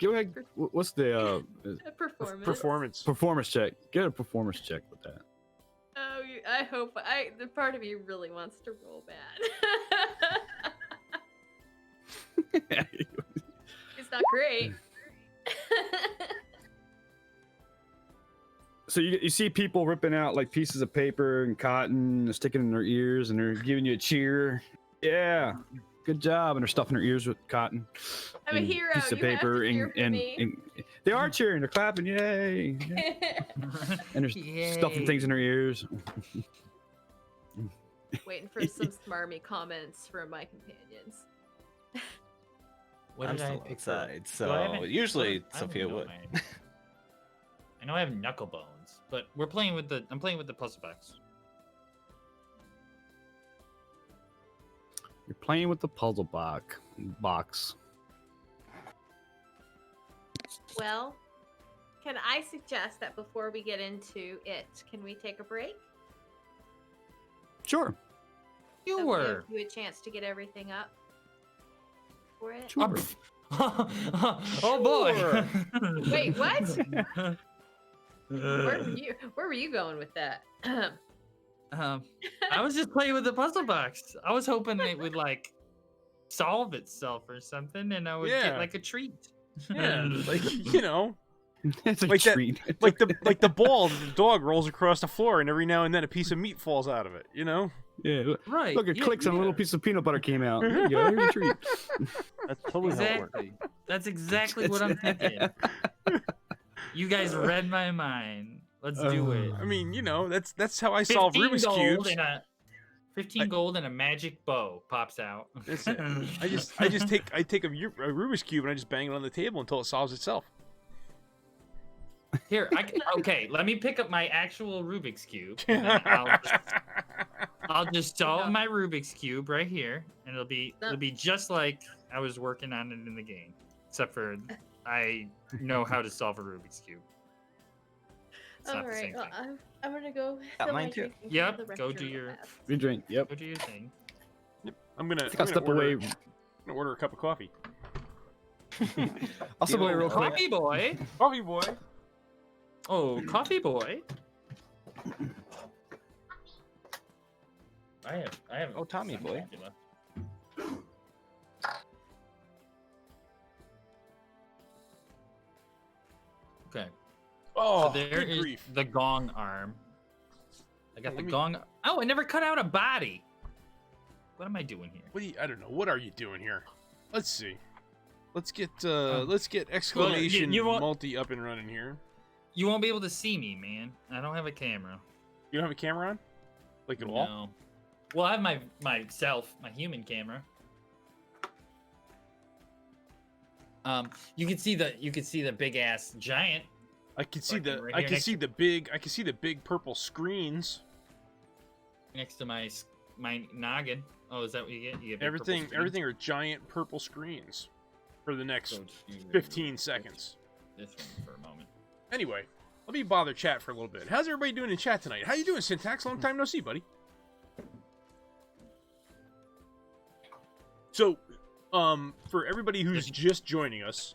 Go ahead. What's the A performance. Performance. performance check? Get a performance check with that. Oh, I hope the part of you really wants to roll bad. It's not great. So you see people ripping out like pieces of paper and cotton, and sticking in their ears, and they're giving you a cheer. Yeah, good job, and they're stuffing their ears with cotton. I'm a and hero. Piece of You have to paper, cheer for and me. they are cheering. They're clapping, yay! And they're stuffing things in their ears. Waiting for some smarmy comments from my companions. What I'm did I still pick for- outside, Do I have so it? usually I don't Sophia know would. mine. I know I have knuckle bones, but I'm playing with the puzzle box. You're playing with the puzzle box. Well, can I suggest that before we get into it, can we take a break? Sure. Give you a chance to get everything up for it. Sure. Oh boy. Wait, what? Where were you going with that? I was just playing with the puzzle box. I was hoping it would like solve itself or something, and I would Yeah. get like a treat. Yeah, like you know, It's a Like that- treat. like the ball that the dog rolls across the floor, and every now and then a piece of meat falls out of it. You know. Yeah. Right. Look, it yeah, clicks and a little yeah. piece of peanut butter came out. There you go. Here's a treat. That's totally how it works. Exactly. That's exactly what I'm thinking. You guys read my mind. Let's do it. I mean, you know, that's how I solve 15 Rubik's gold cubes. and a 15 gold and a magic bow pops out. That's it. I just take a Rubik's cube and I just bang it on the table until it solves itself. Here, okay, let me pick up my actual Rubik's cube. And then I'll just solve my Rubik's cube right here, and it'll be just like I was working on it in the game, except for I know how to solve a Rubik's cube. It's All not the right, same well, thing. I'm gonna go. Got fill mine my too. drink and Yep, go to the go do restroom your- fast. Good drink. Yep. Go do your thing. I'm gonna I'll step order, away. I'm gonna order a cup of coffee. I'll step away real quick. Coffee boy. Coffee boy. Oh, coffee boy. I have. Oh, Tommy some boy. coffee left. Okay. Oh, So there good is grief. the gong arm. I got Let the me- gong. Oh, I never cut out a body. What am I doing here? What do you, I don't know. What are you doing here? Let's see. Let's get Um, exclamation you want- multi up and running here. You won't be able to see me, man. I don't have a camera. You don't have a camera on? Like at all? No. Well, I have my human camera. You can see the big ass giant I can see Fucking the right I here can next see the big purple screens. next to my noggin. Oh, is that what you get? You get big purple Everything screen? are giant purple screens for the next So do 15 seconds. This one for a moment. Anyway, let me bother chat for a little bit. How's everybody doing in chat tonight? How you doing, Syntax? Long time no see, buddy. So, for everybody who's just joining us,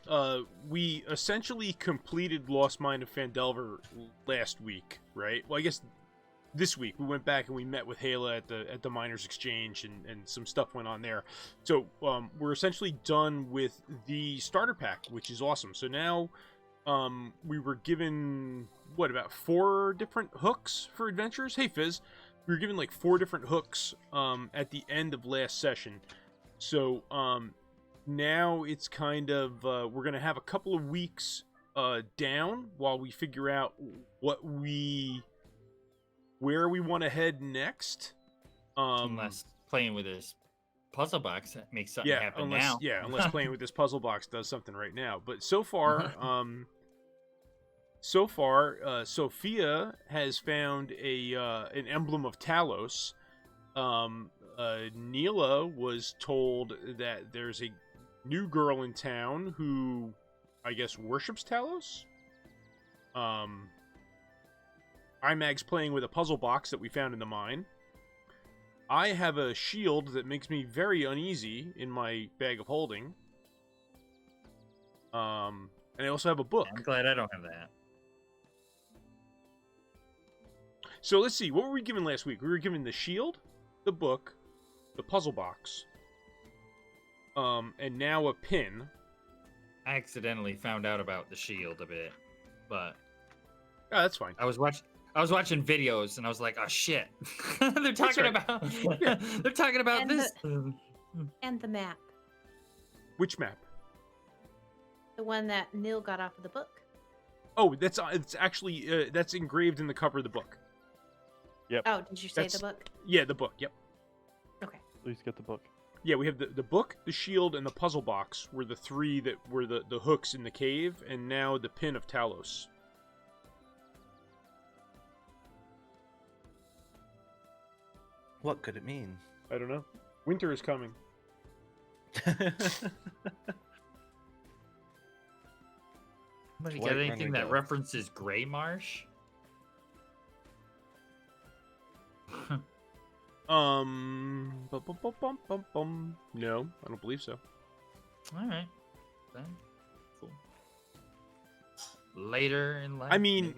we essentially completed Lost Mine of Phandelver last week, right? Well, I guess this week we went back and we met with Hala at the Miners Exchange, and some stuff went on there. So, we're essentially done with the starter pack, which is awesome. So now, we were given about 4 different hooks for adventures. Hey Fizz, we were given like 4 different hooks at the end of last session. So now it's kind of we're gonna have a couple of weeks down while we figure out where we want to head next. Unless playing with this puzzle box makes something happen now. Unless playing with this puzzle box does something right now. But so far, Sophia has found an emblem of Talos. Neela was told that there's a new girl in town who, I guess, worships Talos. Imag's playing with a puzzle box that we found in the mine. I have a shield that makes me very uneasy in my bag of holding. And I also have a book. I'm glad I don't have that. So let's see, what were we given last week? We were given the shield, the book, the puzzle box, and now a pin. I accidentally found out about the shield a bit, but Oh, that's fine. I was watching videos and I was like, oh shit. They're talking right. about they're talking about And this. And the map, Which map? the one that Neil got off of the book. Oh, it's actually that's engraved in the cover of the book. Oh, did you say That's- the book? Yeah, the book. Yep. Okay. Please get the book. Yeah, we have the book, the shield, and the puzzle box were the 3 that were the hooks in the cave, and now the pin of Talos. What could it mean? I don't know. Winter is coming. Anybody White got run anything we that go. references Gray Marsh? No, I don't believe so. All right, then cool. Later in life. I mean,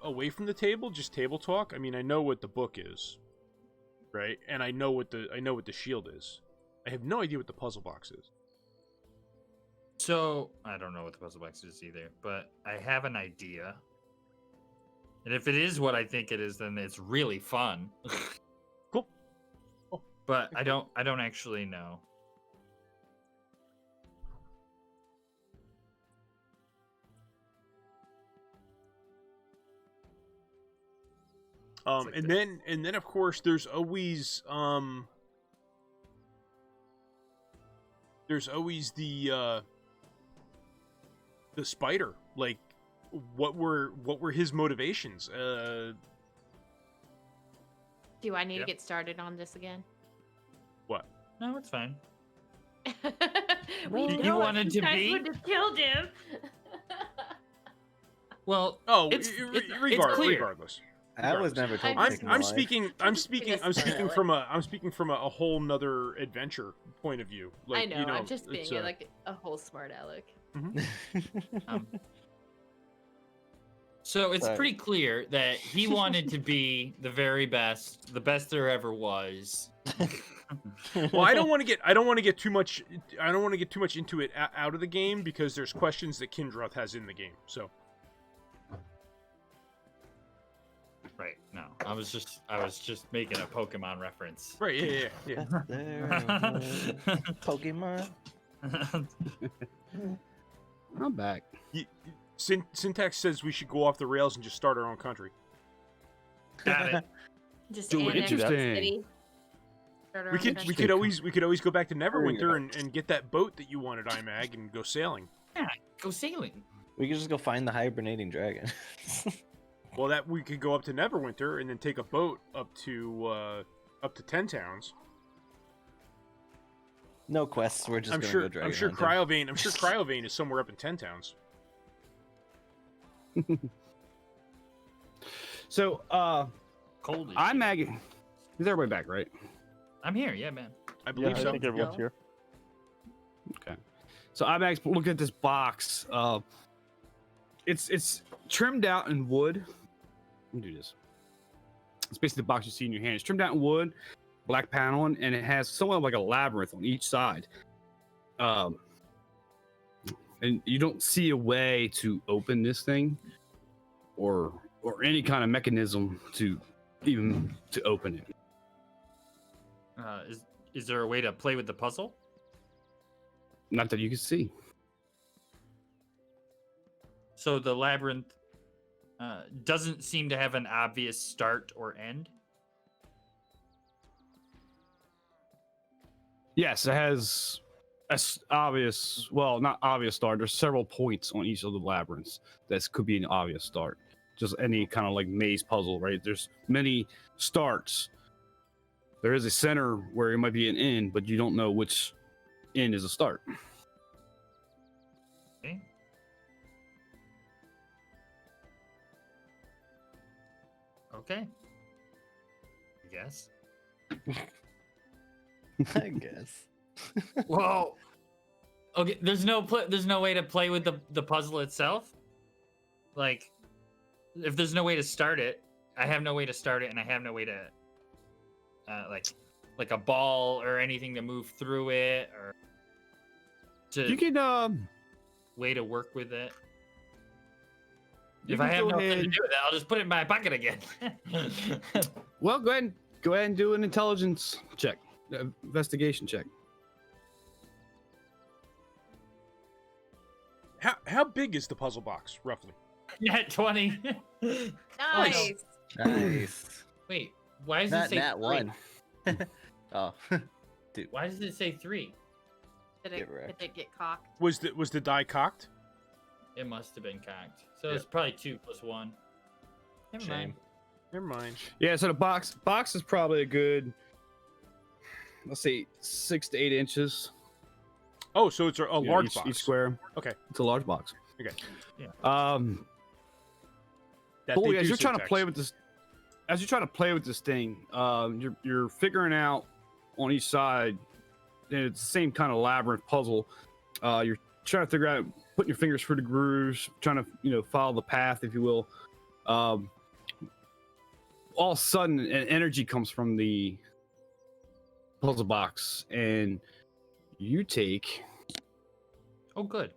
away from the table, just table talk. I mean, I know what the book is, right? And I know what the shield is. I have no idea what the puzzle box is. So I don't know what the puzzle box is either, but I have an idea. And if it is what I think it is, then it's really fun. Cool. Oh, But I don't actually know. like and this. then of course there's always the spider. Like, what were his motivations? Do I need Yeah. to get started on this again? What? No, it's fine. We You know wanted you to guys be? would have killed him. Well, Oh, it's clear. regardless. I was never told to I'm- take my I'm life. speaking I'm speaking from a whole nother adventure point of view. Like, I know, you know, I'm just being it's, like a whole smart aleck. Um, so it's Sorry. pretty clear that he wanted to be the very best, the best there ever was. well, I don't want to get too much into it out of the game, because there's questions that Kindroth has in the game. So Right. No, I was just making a Pokemon reference. right, yeah. Pokemon. I'm back. Syntax says we should go off the rails and just start our own country. Got it. Just Do it. annex the Interesting. city. Start our We own could country. always go back to Neverwinter and get that boat that you wanted, Imag, and go sailing. Yeah, go sailing. We could just go find the hibernating dragon. Well, that we could go up to Neverwinter and then take a boat up to 10 towns. No quests. We're just I'm gonna sure go dragon I'm sure hunting. Cryovane is somewhere up in 10 towns. So, Cold. As I'm shit. Maggie. Is everybody back, right? I'm here. Yeah, man. I Yeah, believe I so. think everyone's here. Okay. So I'm actually looking at this box. It's trimmed out in wood. Let me do this. It's basically the box you see in your hand. It's trimmed out in wood, black paneling, and it has somewhat like a labyrinth on each side. And you don't see a way to open this thing, or any kind of mechanism to open it. Is there a way to play with the puzzle? Not that you can see. So the labyrinth doesn't seem to have an obvious start or end. Yes, it has obvious. Well, not obvious start. There's several points on each of the labyrinths that could be an obvious start. Just any kind of like maze puzzle, right? There's many starts. There is a center where it might be an end, but you don't know which end is a start. Okay. Okay. I guess. I guess. Well, okay. There's no way to play with the puzzle itself. Like, if there's no way to start it, I have no way to start it, and I have no way to like a ball or anything to move through it, or to You can way to work with it. You If can I have go nothing to ahead- do with it, I'll just put it in my pocket again. well, go ahead and do an intelligence check, investigation check. How big is the puzzle box, roughly? Yeah, 20. Nice. Nice. Wait, why does it Not say that 3? one. Oh, Why does it say 3? Did Get it, wrecked. did it get cocked? Was the die cocked? It must have been cocked. So Yeah. it's probably 2 plus 1. Never mind. shame. Never mind. Yeah, so the box is probably a good let's say 6 to 8 inches. Oh, so it's a Yeah, large each, box. Each square. Okay. It's a large box. Okay. Yeah. That Bully, they as do you're trying to syntax. play with this, thing, you're figuring out on each side. And it's the same kind of labyrinth puzzle. You're trying to figure out, putting your fingers through the grooves, trying to follow the path, if you will. All of a sudden, an energy comes from the puzzle box, and you take. Oh, good.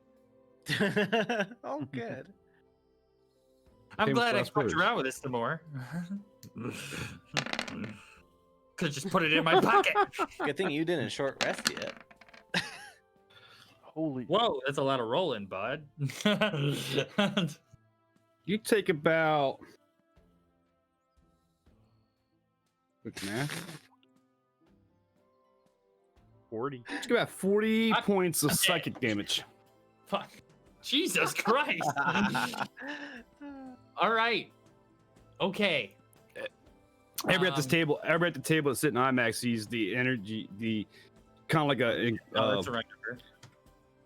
Oh, good. I'm Famous glad I last fucked words. around with this some more. Could just put it in my pocket. Good thing you didn't short rest yet. Holy. Whoa, that's a lot of rolling, bud. You take about. Quick math. 40. It's about 40 I- points of okay. psychic damage. Fuck. Jesus Christ. All right. Okay. Everybody at this Um, table, everybody at the table that's sitting on IMAX sees the energy, the kind of like No, that's a regular.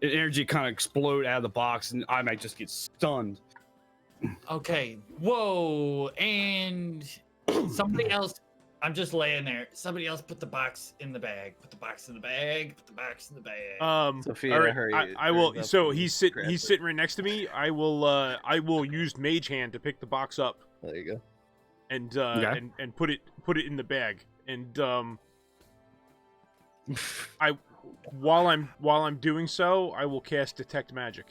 an energy kind of explode out of the box, and IMAX just gets stunned. Okay. Whoa. And somebody else. I'm just laying there. Somebody else put the box in the bag. Put the box in the bag. Put the box in the bag. Sophia, all right, hurry, I will. hurry up So and he's grab it. sitting right next to me. I will use Mage Hand to pick the box up There you go. and Okay. and put it in the bag. And while I'm doing so, I will cast Detect Magic.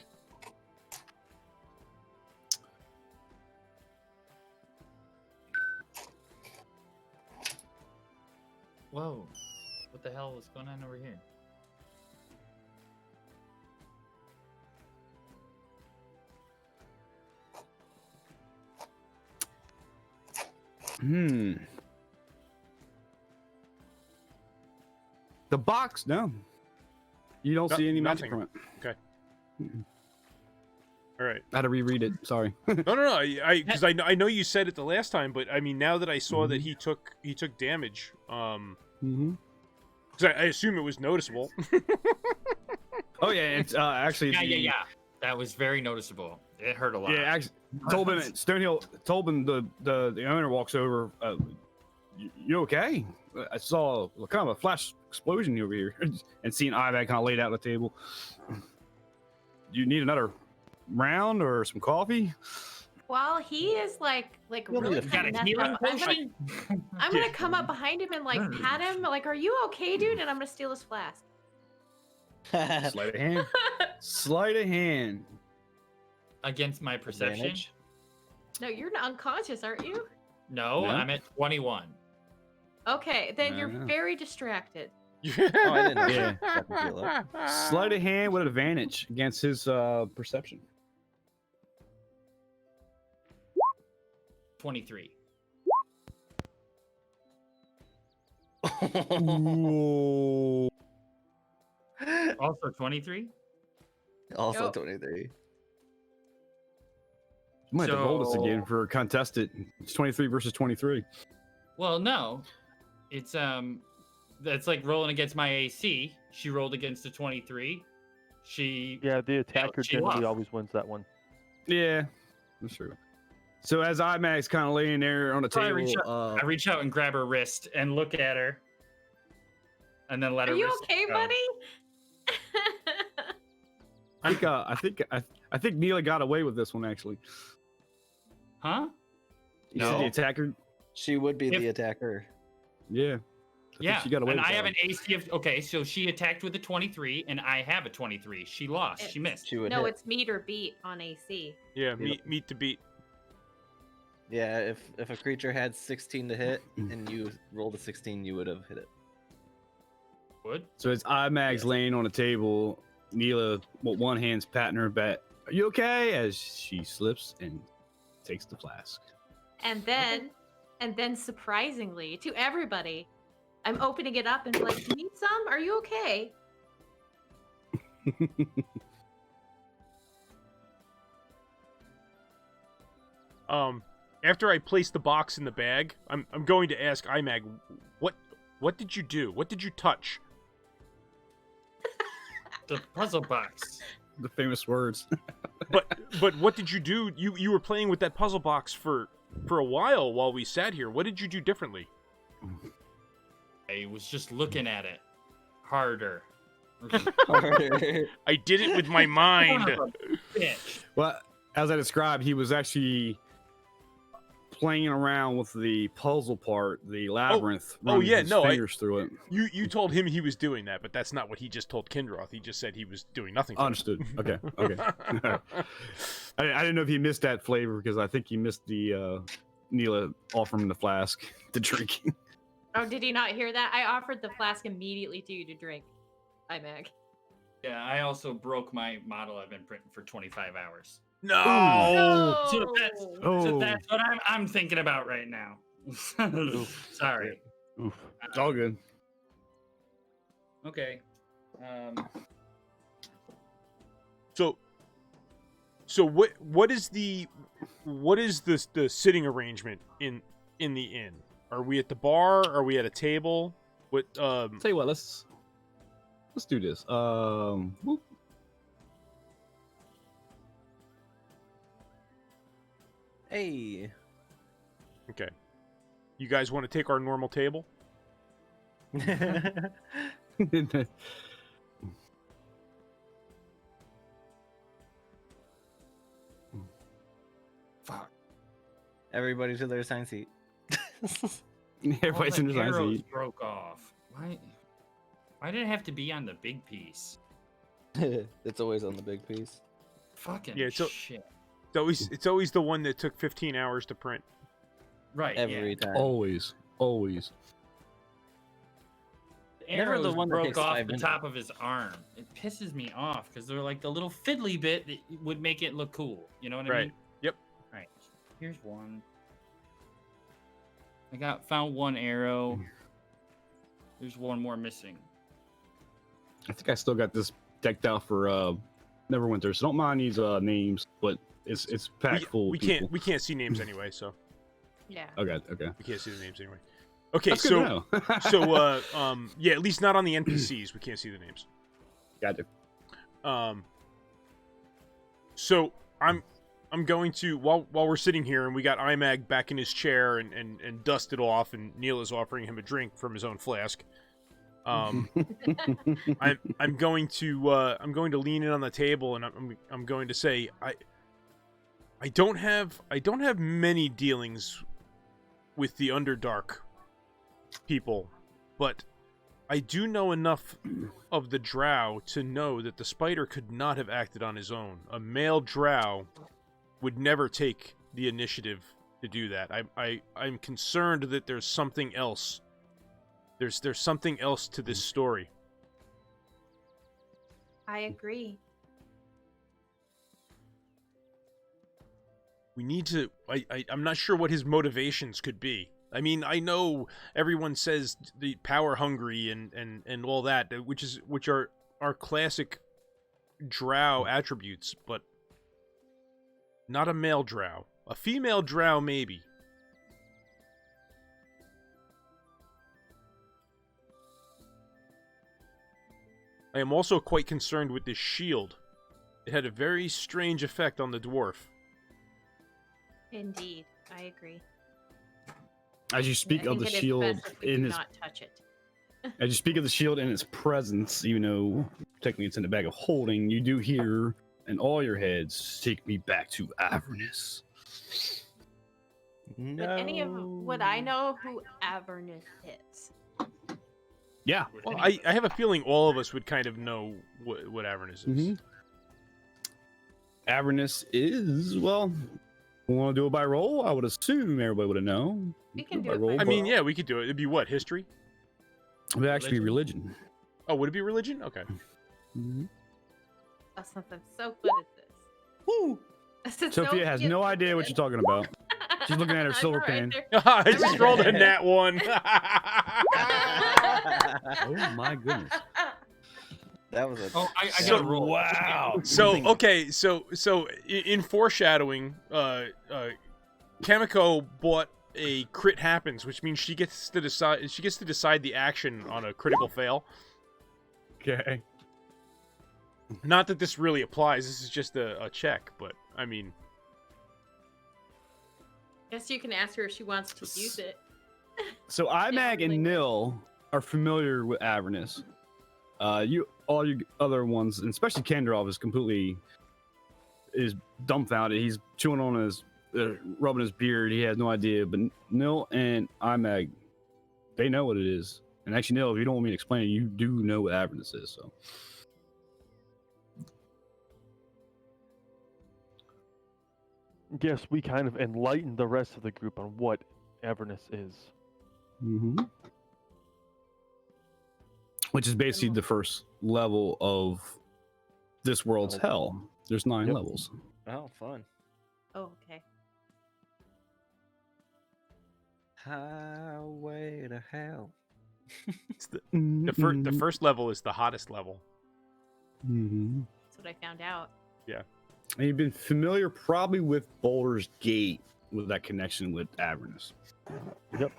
Whoa. What the hell was going on over here? The box, no. You don't No- see any magic nothing. from it. All right. I had to reread it. Sorry. No. Because I know you said it the last time, but I mean now that I saw that Mhm. he took damage, Mm-hmm. because I assume it was noticeable. Oh yeah, it's actually. Yeah. That was very noticeable. It hurt a lot. Yeah, actually, Tobin Stonehill. Tobin, the owner walks over. You okay? I saw kind of a flash explosion over here, and seeing Ivac kind of laid out on the table. You need another round or some coffee? While he is like You'll really need a Got kind a of healing I'm gonna, potion? I'm gonna come up behind him and like pat him, like, "Are you okay, dude?" And I'm gonna steal his flask. Sleight of hand. Sleight of hand. Against my perception? Advantage? No, you're not unconscious, aren't you? No, No? I'm at 21. Okay, then you're No. very distracted. Oh, I didn't know. Yeah. That can feel up. Sleight of hand with advantage against his perception. 23. Ooh. Also 23? Also Yep. 23. You might have to roll this again So- for contested. It's 23 versus 23. Well, no. It's that's like rolling against my AC. She rolled against a 23. She Yeah, the attacker she generally lost. always wins that one. Yeah, that's true. So as IMAX kind of laying there on the So I table, reach I reach out and grab her wrist and look at her. And then let Are her you wrist okay, go. buddy? I think Neela got away with this one actually. Huh? You said the No. attacker. She would be If- the attacker. Yeah. I think Yeah. she got away And with I that have one. an AC of okay, so she attacked with a 23 and I have a 23. She lost. She It's- missed. She would No, hit. it's meet or beat on AC. Yeah, meet to beat. Yeah, if a creature had 16 to hit and you rolled a 16, you would have hit it. Would? So as IMAX Yes. laying on the table, Neela, with one hand's patting her back. Are you okay? As she slips and takes the flask. And then surprisingly to everybody, I'm opening it up and be like, "You need some? Are you okay?" After I place the box in the bag, I'm going to ask Imag, What did you do? What did you touch? The puzzle box. The famous words. But what did you do? You were playing with that puzzle box for a while we sat here. What did you do differently? I was just looking at it harder. I did it with my mind. Bitch. Well, as I described, he was actually playing around with the puzzle part, the labyrinth. running his fingers through it. You told him he was doing that, but that's not what he just told Kindroth. He just said he was doing nothing. Understood. Okay. I didn't know if he missed that flavor because I think he missed the Neela offering him the flask to drink. Oh, did he not hear that? I offered the flask immediately to you to drink. Imag. Yeah, I also broke my model I've been printing for 25 hours. No. So that's what I'm thinking about right now. Sorry. Oof. It's all good. Okay. So what is the sitting arrangement in the inn? Are we at the bar? Are we at a table? What Tell you what, let's do this. Whoop. Hey. Okay. You guys want to take our normal table? Fuck. Everybody to their assigned seat. Everybody's in his arrows eyes. broke off. Why did it have to be on the big piece? It's always on the big piece. Fucking Yeah, shit. It's always the one that took 15 hours to print. Right. Every time. Always. The Never the arrows one that broke takes off 5 the minutes. top of his arm. It pisses me off because they're like the little fiddly bit that would make it look cool. You know what I Right. mean? Yep. All right. Here's one. Found one arrow. There's one more missing. I think I still got this decked out for Neverwinter, so don't mind these names, but it's packed full. We of people. can't see names anyway, so Yeah. Okay. we can't see the names anyway. Okay, That's good to so know. yeah, at least not on the NPCs. We can't see the names. Gotcha. So I'm going to while we're sitting here and we got Imag back in his chair and dusted off, and Neil is offering him a drink from his own flask. I'm going to lean in on the table and I'm going to say I don't have many dealings with the Underdark people, but I do know enough of the drow to know that the spider could not have acted on his own. A male drow would never take the initiative to do that. I'm concerned that there's something else. There's something else to this story. I agree. We need to. I'm not sure what his motivations could be. I mean, I know everyone says the power hungry and all that, which are classic drow attributes, but not a male drow. A female drow, maybe. I am also quite concerned with this shield. It had a very strange effect on the dwarf. Indeed, I agree. As you speak I of think the it is shield best if we in do its not touch it. as you speak of the shield in its presence, you know, technically it's in the bag of holding, you do hear in all your heads, take me back to Avernus. Would any of would I know who Avernus is? Yeah. Well, I have a feeling all of us would kind of know what Avernus is. Mhm. Avernus is, well, we want to do it by roll? I would assume everybody would have known. We can do by it roll. by I mean, roll. yeah, we could do it. It'd be what, history? It would actually be religion. Oh, would it be religion? Okay. Mhm. Oh, since I'm so good at this. Woo! Since Sophia has Sophia- no idea what you're talking about. She's looking at her I'm silver right pen. there. I just rolled a nat one. Oh my goodness. That was a. Oh, I So- got a roll. Wow. So okay, so in foreshadowing, Kamiko bought a crit happens, which means she gets to decide. She gets to decide the action on a critical fail. Okay. Not that this really applies. This is just a check, but I mean, Guess you can ask her if she wants to use it. So Imag and Nil are familiar with Avernus. All you other ones, and especially Kendrov, is dumbfounded. He's chewing on his, rubbing his beard. He has no idea. But Nil and Imag, they know what it is. And actually, Nil, if you don't want me to explain it, you do know what Avernus is. So. Yes, we kind of enlightened the rest of the group on what Avernus is. Mm-hmm. Which is basically the first level of this world's hell. There's 9 Yep. levels. Oh, fun. Oh, okay. Highway to hell. it's the first level is the hottest level. Mm-hmm. That's what I found out. And you've been familiar probably with Baldur's Gate with that connection with Avernus. Yep.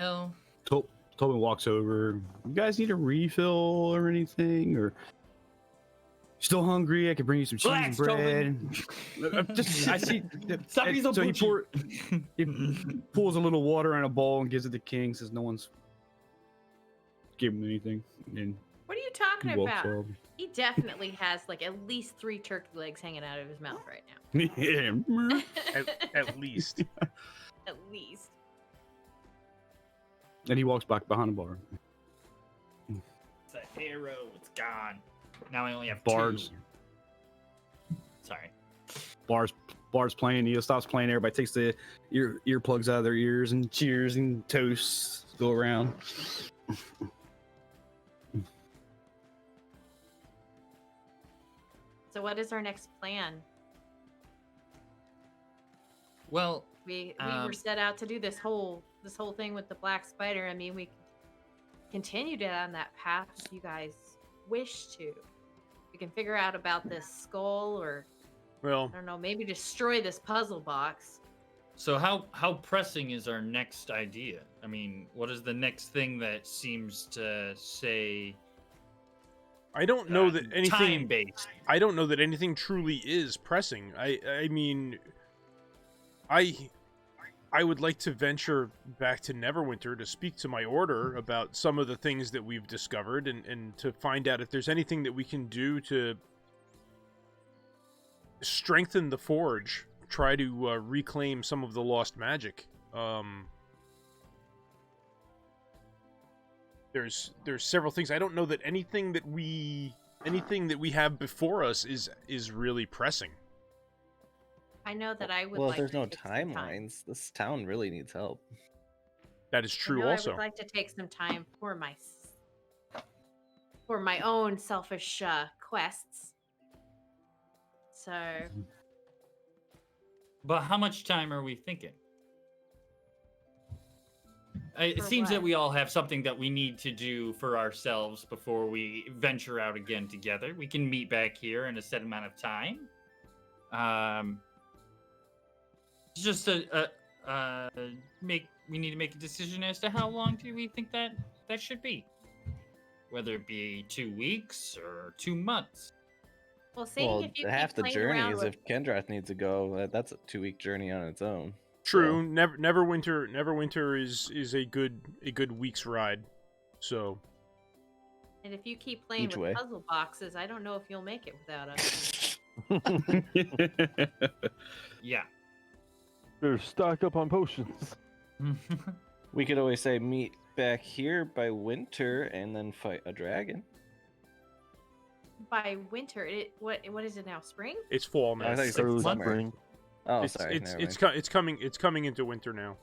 Hell, Tobin walks over. You guys need a refill or anything? Or still hungry? I could bring you some cheese and Relax, bread. I see. Stop being so so he, butchy. he pulls a little water in a bowl and gives it to King. Says no one's give him anything. And What are you talking he walks about? off. He definitely has like at least 3 turkey legs hanging out of his mouth right now. Yeah. At least. At least. And he walks back behind the bar. It's a hero. It's gone. Now I only have Bars. 2. Sorry. Bars playing. Neil stops playing. Everybody takes the earplugs out of their ears and cheers and toasts go around. So what is our next plan? Well, We were set out to do this whole thing with the black spider. I mean, we continued it on that path if you guys wish to. We can figure out about this skull, or Well, I don't know, maybe destroy this puzzle box. so how pressing is our next idea? I mean, what is the next thing that seems to say I don't know that anything. time-based? I don't know that anything truly is pressing. I mean, I would like to venture back to Neverwinter to speak to my order about some of the things that we've discovered and to find out if there's anything that we can do to strengthen the forge, try to reclaim some of the lost magic. There's several things. I don't know that anything that we have before us is really pressing. I know that I would Well, like if there's to no take some time. timelines, this town really needs help. That is true. I know Also, I would like to take some time for my own selfish quests. So But how much time are we thinking? It For seems that what? we all have something that we need to do for ourselves before we venture out again together. We can meet back here in a set amount of time. It's just we need to make a decision as to how long do we think that should be, whether it be 2 weeks or 2 months. well, seeing Well, if you half keep the playing journey around is with if Kendrath needs to go. That's a 2-week journey on its own. true. Neverwinter is a good week's ride. So And if you keep playing Each with way. puzzle boxes, I don't know if you'll make it without us. Yeah. Better stock up on potions. We could always say meet back here by winter and then fight a dragon. By winter, what is it now? Spring? it's fall now. I thought you said Early summer. spring. Oh, it's sorry. it's never it's, mind. it's coming into winter now.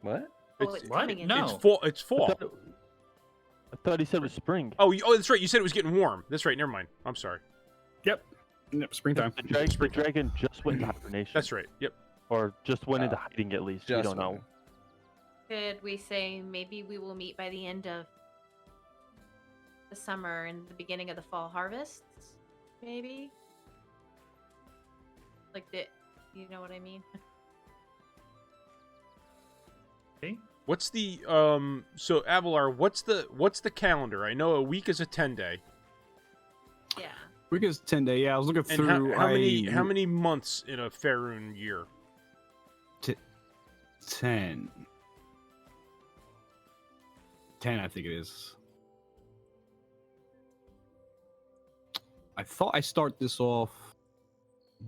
What? Oh, it's what? coming in. No. It's fall. It's I fall. thought he said it was spring. Oh, that's right. You said it was getting warm. That's right. Never mind. I'm sorry. Yep, springtime. The dragon just went into hibernation. That's right. Yep. Or just went into hiding at least. We Just don't know. Could we say maybe we will meet by the end of the summer and the beginning of the fall harvests? Maybe? Like you know what I mean? Okay. What's the so Avalar, what's the calendar? I know a week is a 10-day. Yeah. Week is 10-day. Yeah, I was looking And through. how many months in a Faerun year? 10. 10, I think it is. I thought I start this off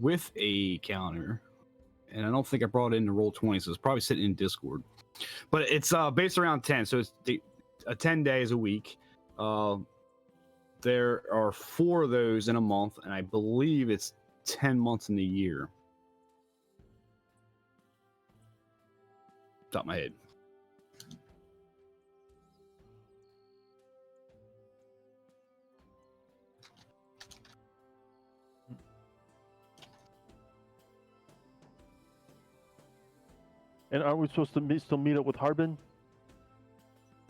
with a calendar, and I don't think I brought it into Roll20, so it's probably sitting in Discord. But it's based around 10, so it's 10 days a week. There are 4 of those in a month, and I believe it's 10 months in the year. Top of my head. And aren't we supposed to still meet up with Harbin?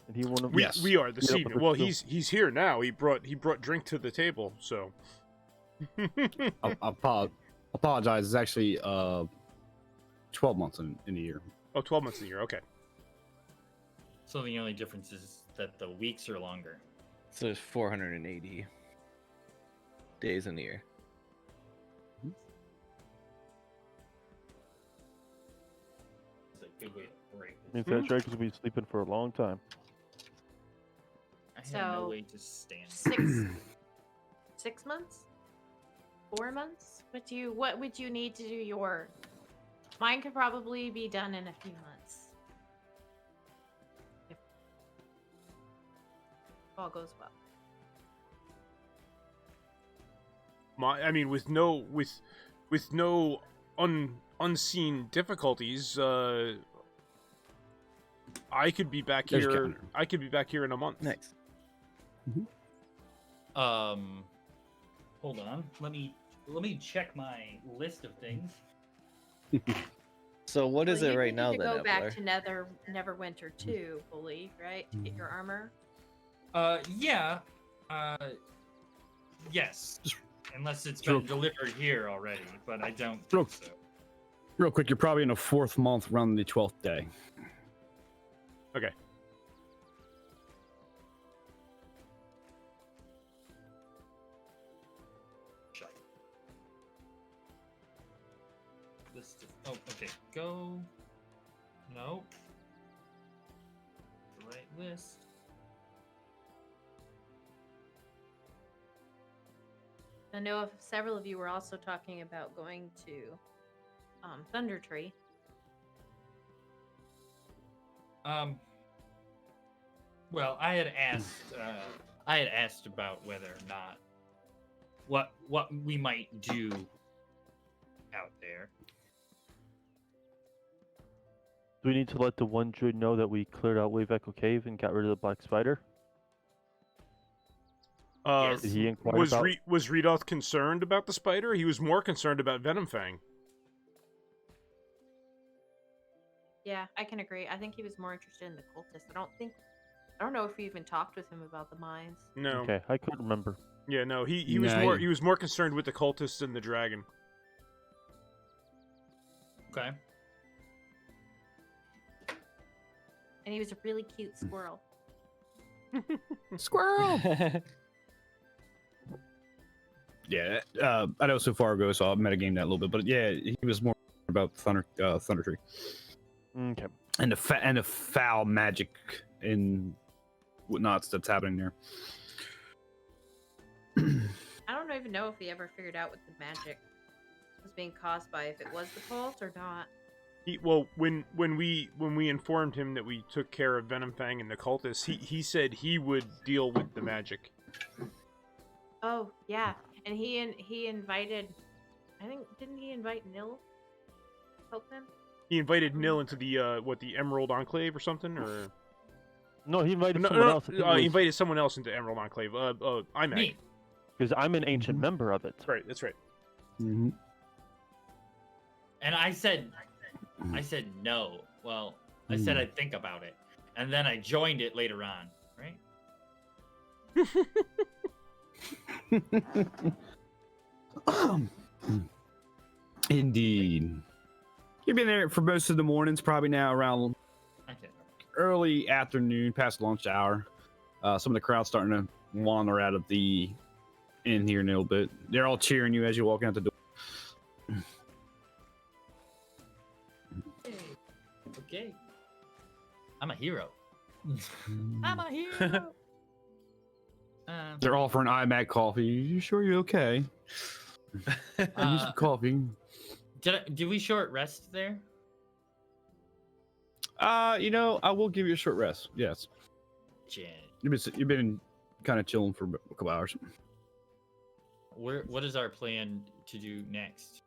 And he want to. Yes. We are this Yeah, but evening. it's Well, still- he's here now. He brought drink to the table, so. I apologize. It's actually 12 months in a year. Oh, 12 months in a year. Okay. So the only difference is that the weeks are longer. So there's 480 days in the year. It's a good way to break it. Means that Drake will be sleeping for a long time. I have no So, way to stand. 6 months? 4 months? What would you need to do your? Mine could probably be done in a few months. If all goes well. I mean, with no unseen difficulties, I could be back There's here. calendar. I could be back here in a month. Nice. Hold on. Let me check my list of things. So what is Well, it you right need now to then, go back Evler? to Neverwinter 2, fully, right? To get your armor. Yeah. Yes. Unless it's Sure. been delivered here already, but I don't Sure. think so. Real quick, you're probably in the 4th month, around the 12th day. Okay. Shite. List of, oh, okay. Go. Nope. The right list. I know several of you were also talking about going to Thunder Tree. Well, I had asked about whether or not what we might do out there. Do we need to let the one druid know that we cleared out Wave Echo Cave and got rid of the black spider? Yes. Did he inquire Was about? was Redoth concerned about the spider? He was more concerned about Venomfang. Yeah, I can agree. I think he was more interested in the cultists. I don't know if we even talked with him about the mines. No. Okay, I couldn't remember. Yeah, no. He was No, he was more concerned with the cultists and the dragon. Okay. And he was a really cute squirrel. Squirrel! Yeah, I know so far ago, so I'll metagame that a little bit, but yeah, he was more about Thunder Tree Okay. and the foul magic and whatnots that's happening there. I don't even know if he ever figured out what the magic was being caused by, if it was the cult or not. Well, when we informed him that we took care of Venomfang and the cultists, he said he would deal with the magic. Oh yeah, and he invited. I think didn't he invite Nil? Help him. He invited Nil into the the Emerald Enclave or something, or No, he invited no, someone no, else. he invited someone else into Emerald Enclave. Imag. Me. Because I'm an ancient member of it. That's right. That's right. Mm-hmm. And I said no. Well, I said I'd think about it, and then I joined it later on, right? Indeed. You've been there for most of the mornings, probably now around Okay. early afternoon, past lunch hour. Some of the crowd's starting to wander out of the inn here in a little bit. They're all cheering you as you walk out the door. Okay. I'm a hero. I'm a hero. They're offering Imag coffee. You sure you're okay? I need some coffee. Did we short rest there? I will give you a short rest. Yes. Jen. You've been kind of chilling for a couple hours. What is our plan to do next?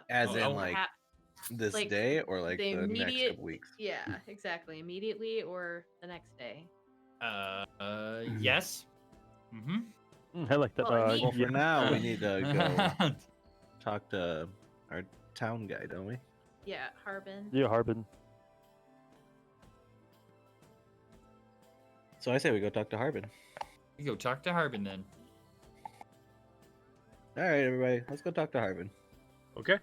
As Oh, in, oh, like, ha- this like, day or like the the next immediate- couple weeks? Yeah, exactly. Immediately or the next day. Yes. Mm-hmm. I like that. Well, I mean- Well, for Yeah. now, we need to go talk to our town guy, don't we? Yeah, Harbin. Yeah, Harbin. So I say we go talk to Harbin. You go talk to Harbin then. All right, everybody, let's go talk to Harbin. Okay.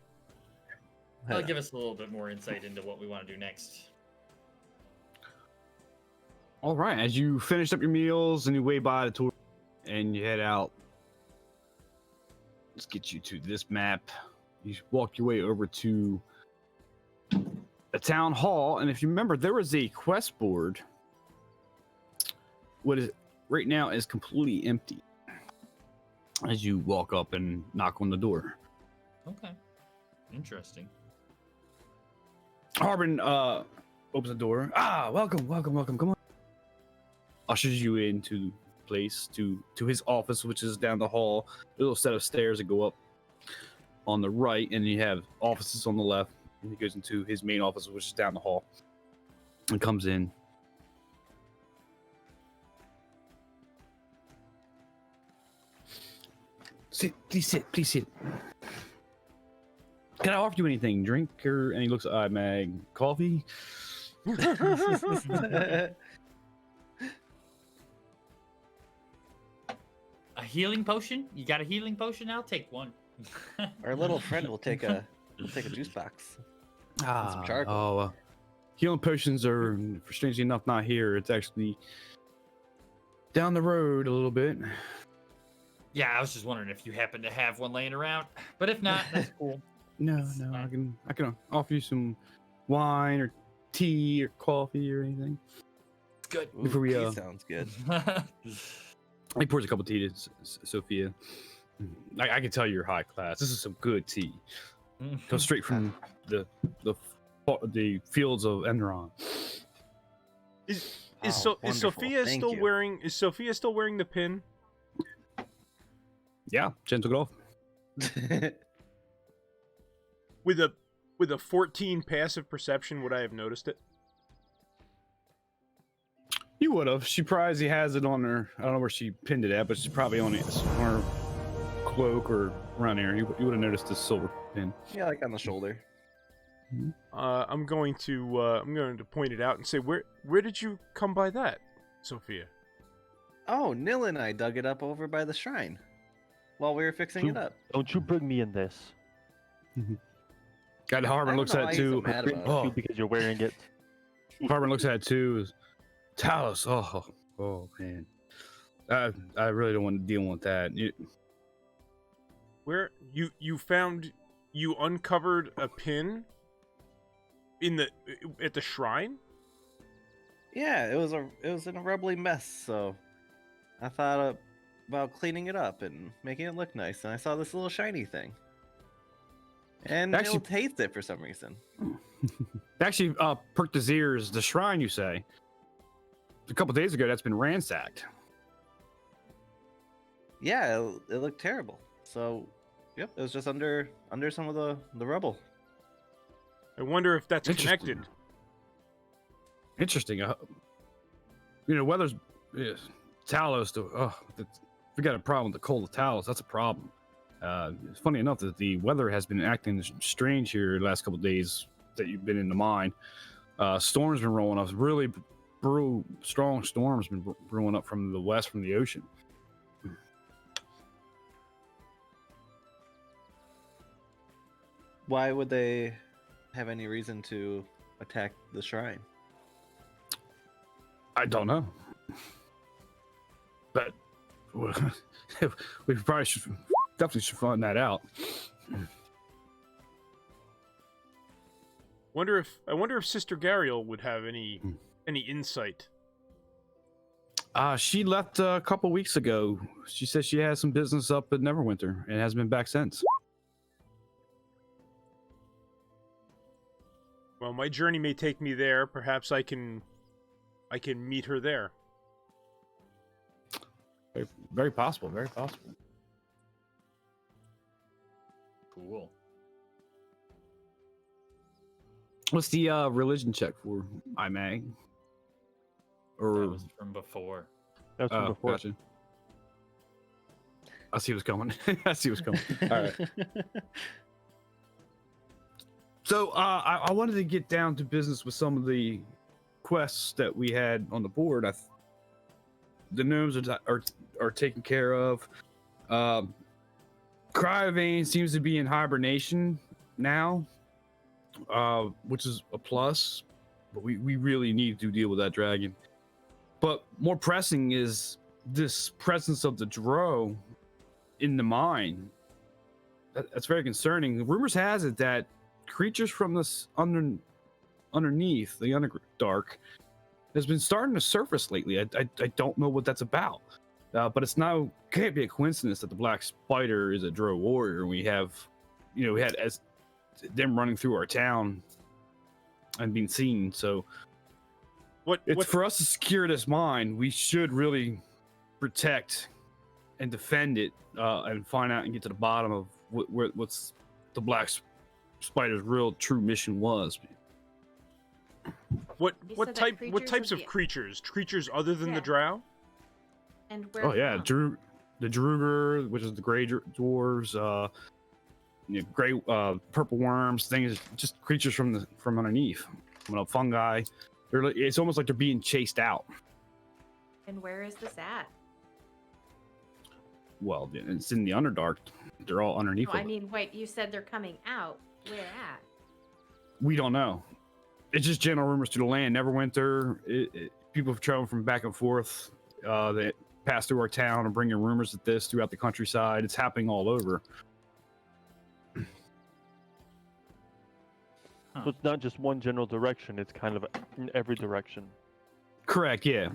That'll give us a little bit more insight into what we want to do next. All right. As you finish up your meals and you wave by the tour and you head out, let's get you to this map. You walk your way over to the town hall, and if you remember, there was a quest board. What is right now is completely empty. As you walk up and knock on the door, Okay. Interesting. Harbin opens the door. Welcome. Come on. Ushers you into the place to his office, which is down the hall. A little set of stairs that go up on the right, and you have offices on the left. And he goes into his main office, which is down the hall, and comes in. Sit, please sit. Can I offer you anything? Drink or? And he looks at Imag. Coffee? A healing potion? You got a healing potion? I'll take one. Our little friend will take a juice box. some charcoal. Healing potions are, strangely enough, not here. It's actually down the road a little bit. Yeah, I was just wondering if you happen to have one laying around. But if not, that's cool. No, That's I fine. can offer you some wine or tea or coffee or anything. Good. Ooh, Before we, tea sounds good. He pours a cup of tea to Sophia. I can tell you're high class. This is some good tea. Comes straight from the fields of Enron. Is Oh, wonderful. Sophia Thank still you. wearing? Is Sophia still wearing the pin? Yeah, Jen took it off. With a 14 passive perception, would I have noticed it? You would have. She probably has it on her. I don't know where she pinned it at, but she's probably on her cloak or around there. You would have noticed the silver pin. Yeah, like on the shoulder. I'm going to point it out and say, where did you come by that, Sophia? Oh, Nil and I dug it up over by the shrine while we were fixing it up. Don't you bring me in this. God, Harbin I don't looks know at why it he's so too. mad about it. Oh, You because you're wearing it. Harbin looks at it too. Talos. Oh man. I really don't want to deal with that. Where you uncovered a pin at the shrine? Yeah, it was in a rubbly mess, so I thought about cleaning it up and making it look nice, and I saw this little shiny thing. And Actually- Nil hates it for some reason. Actually, perked his ears. The shrine, you say? A couple days ago, that's been ransacked. Yeah, it looked terrible. So, yep, it was just under some of the rubble. I wonder if that's Interesting. connected. Interesting. Weather's Talos. We got a problem with the cold of Talos. That's a problem. It's funny enough that the weather has been acting strange here the last couple of days that you've been in the mine. Storms been rolling up. Really strong storms been brewing up from the west, from the ocean. Why would they have any reason to attack the shrine? I don't know, but we probably definitely should find that out. I wonder if Sister Gariel would have any insight. She left a couple weeks ago. She said she has some business up at Neverwinter and hasn't been back since. Well, my journey may take me there. Perhaps I can meet her there. Very, very possible. Very possible. Cool. What's the religion check for Imag? Or That was from before. That's from before. Gotcha. I see what's coming. I see what's coming. All right. So I wanted to get down to business with some of the quests that we had on the board. The gnomes are taken care of. Cryovane seems to be in hibernation now, which is a plus. But we really need to deal with that dragon. But more pressing is this presence of the Drow in the mine. That's very concerning. The rumors has it that creatures from this underneath the Underdark has been starting to surface lately. I don't know what that's about, but it's now can't be a coincidence that the Black Spider is a Drow warrior. We have, we had as them running through our town and being seen. So for us to secure this mine, we should really protect and defend it, and find out and get to the bottom of what's the Black Spider's real true mission was. What types of creatures? Creatures other than the Drow? And where? Oh yeah, the Druger, which is the gray dwarves, gray purple worms, things, just creatures from underneath. Fungi. It's almost like they're being chased out. And where is this at? Well, it's in the Underdark. They're all underneath. No, I mean, wait, you said they're coming out. Where at? We don't know. It's just general rumors to the land. Neverwinter, people have traveled from back and forth. They pass through our town and bringing rumors of this throughout the countryside. It's happening all over. So it's not just one general direction, it's kind of in every direction. Correct, yeah.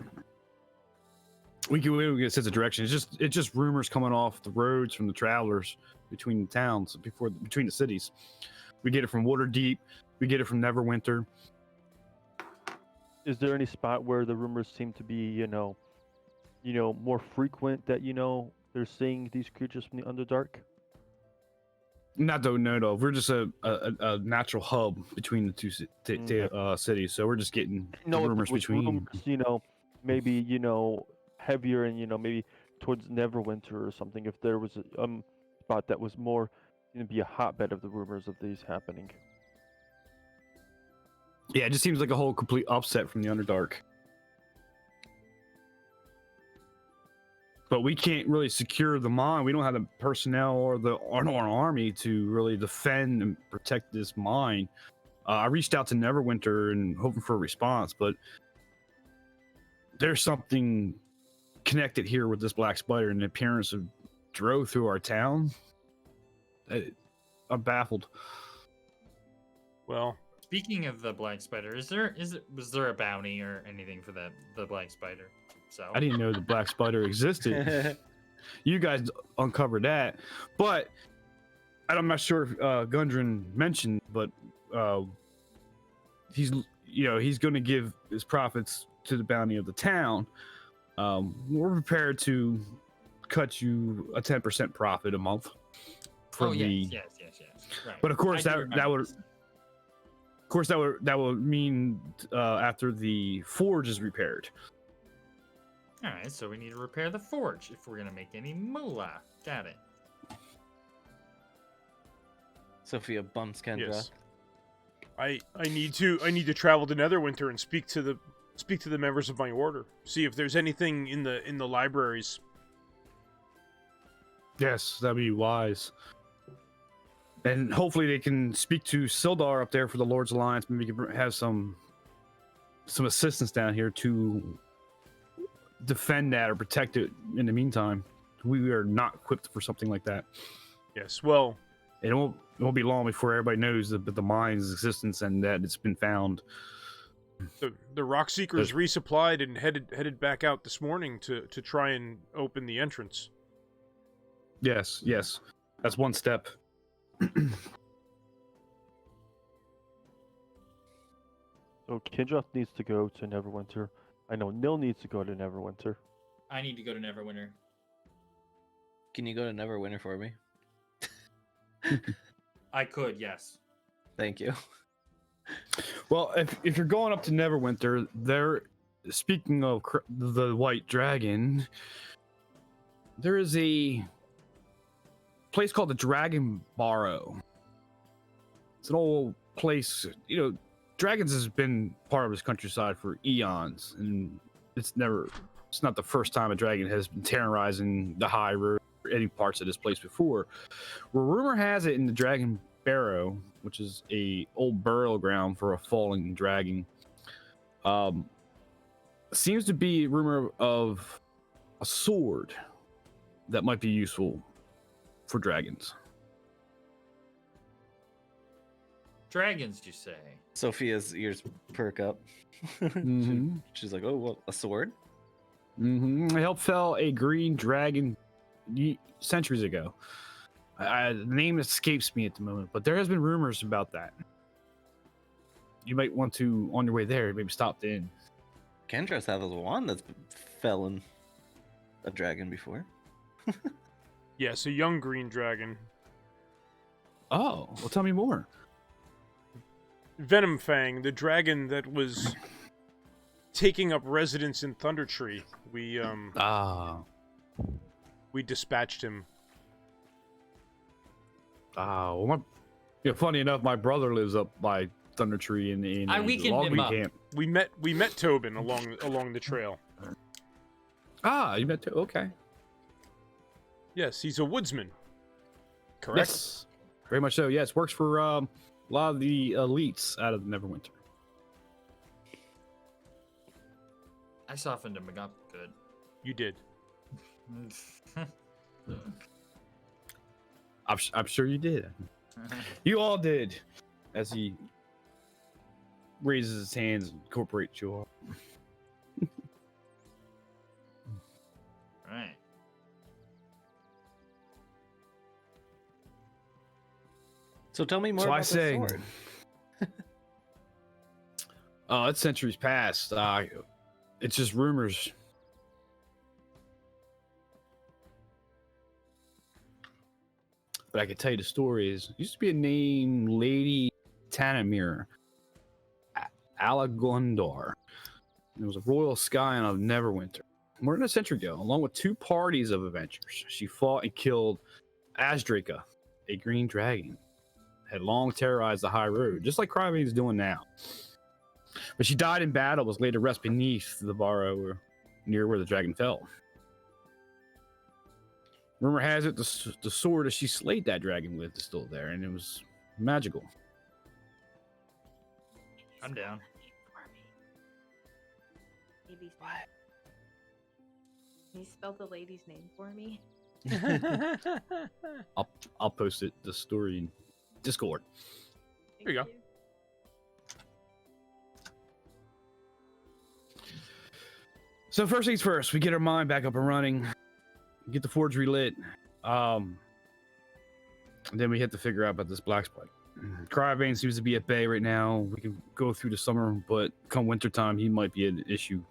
We can get a sense of direction. It's just rumors coming off the roads from the travelers between the towns, between the cities. We get it from Waterdeep. We get it from Neverwinter. Is there any spot where the rumors seem to be, more frequent that they're seeing these creatures from the Underdark? Not that we know of. We're just a natural hub between the two cities, so we're just getting rumors between. Rumors, maybe heavier and maybe towards Neverwinter or something. If there was a spot that was more going to be a hotbed of the rumors of these happening. Yeah, it just seems like a whole complete upset from the Underdark. But we can't really secure the mine. We don't have the personnel or our army to really defend and protect this mine. I reached out to Neverwinter and hoping for a response, but there's something connected here with this Black Spider and the appearance of drove through our town. I'm baffled. Well, speaking of the Black Spider, was there a bounty or anything for the Black Spider? So I didn't know the Black Spider existed. You guys uncovered that, but I'm not sure if Gundren mentioned, but he's going to give his profits to the bounty of the town. We're prepared to cut you a 10% profit a month. Yes. Right. But of course that would mean after the forge is repaired. All right, so we need to repair the forge if we're gonna make any moolah. Got it. Sophia bumps Kendra. Yes. I need to travel to Netherwinter and speak to the members of my order. See if there's anything in the libraries. Yes, that'd be wise. And hopefully they can speak to Sildar up there for the Lord's Alliance. Maybe we can have some assistance down here to defend that or protect it in the meantime. We are not equipped for something like that. Yes. Well, it won't be long before everybody knows that the mine's existence and that it's been found. The Rock Seekers resupplied and headed back out this morning to try and open the entrance. Yes. That's one step. So Kindra needs to go to Neverwinter. I know Nil needs to go to Neverwinter. I need to go to Neverwinter. Can you go to Neverwinter for me? I could, yes. Thank you. Well, if you're going up to Neverwinter, speaking of the White Dragon, there is a place called the Dragon Barrow. It's an old place. Dragons has been part of this countryside for eons, and it's not the first time a dragon has been terrorizing the high road or any parts of this place before. Well, rumor has it in the Dragon Barrow, which is a old burial ground for a fallen dragon, seems to be a rumor of a sword that might be useful for dragons. Dragons, you say? Sophia's ears perk up. Mm-hmm. She's like, "Oh, well, a sword?" Mm-hmm. I helped fell a green dragon centuries ago. The name escapes me at the moment, but there has been rumors about that. You might want to, on your way there, maybe stop in. Kendra's had a wand that's fell in a dragon before. Yes, a young green dragon. Oh, well, tell me more. Venomfang, the dragon that was taking up residence in Thundertree. We dispatched him. Well, funny enough, my brother lives up by Thundertree in I weakened him up. camp. We met Tobin along the trail. You met too. Okay. Yes, he's a woodsman. Correct. Yes, very much so. Yes, works for a lot of the elites out of Neverwinter. I softened him up good. You did. I'm sure you did. You all did. As he raises his hands and incorporates you all. Right. So tell me more about the sword. Oh, it's centuries past. It's just rumors. But I can tell you the story is, used to be a name Lady Tanamir Alagondar. There was a royal scion of Neverwinter. More than a century ago, along with two parties of adventurers, she fought and killed Azdraka, a green dragon. Had long terrorized the high road, just like Crybane's doing now. But she died in battle, was laid to rest beneath the barrow near where the dragon fell. Rumor has it the sword that she slayed that dragon with is still there, and it was magical. I'm down. Lady's name. Can you spell the lady's name for me? I'll post it, the story in Discord. There you go. So first things first, we get our mine back up and running, get the forge relit, and then we have to figure out about this black spike. Cryvane seems to be at bay right now. We can go through the summer, but come wintertime, he might be an issue.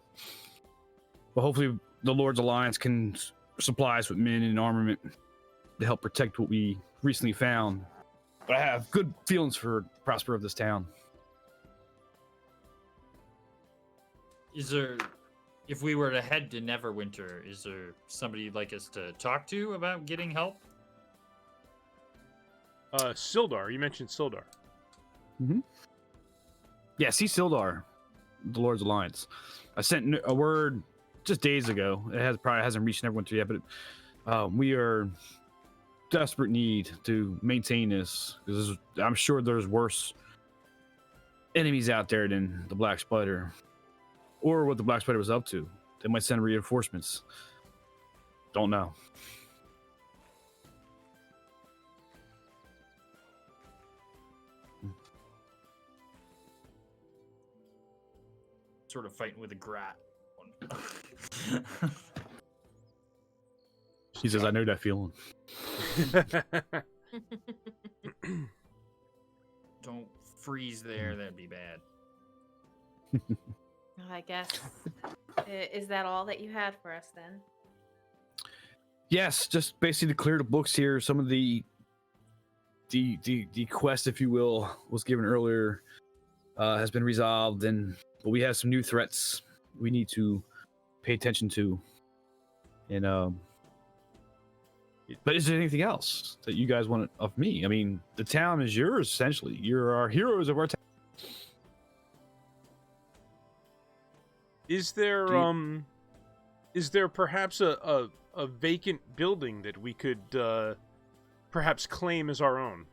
But hopefully the Lord's Alliance can supply us with men and armament to help protect what we recently found. But I have good feelings for the prosper of this town. Is there, if we were to head to Neverwinter, is there somebody you'd like us to talk to about getting help? Sildar. You mentioned Sildar. Yeah, see Sildar, the Lord's Alliance. I sent a word just days ago. It probably hasn't reached everyone to yet, but we are desperate need to maintain this because I'm sure there's worse enemies out there than the Black Spider, or what the Black Spider was up to. They might send reinforcements. Don't know. Sort of fighting with a grat. He says, "I know that feeling." Don't freeze there. That'd be bad. Well, I guess. Is that all that you had for us then? Yes, just basically to clear the books here. Some of the quest, if you will, was given earlier, has been resolved, but we have some new threats we need to pay attention to. And but is there anything else that you guys want of me? I mean, the town is yours essentially. You're our heroes of our town. Is there perhaps a vacant building that we could perhaps claim as our own?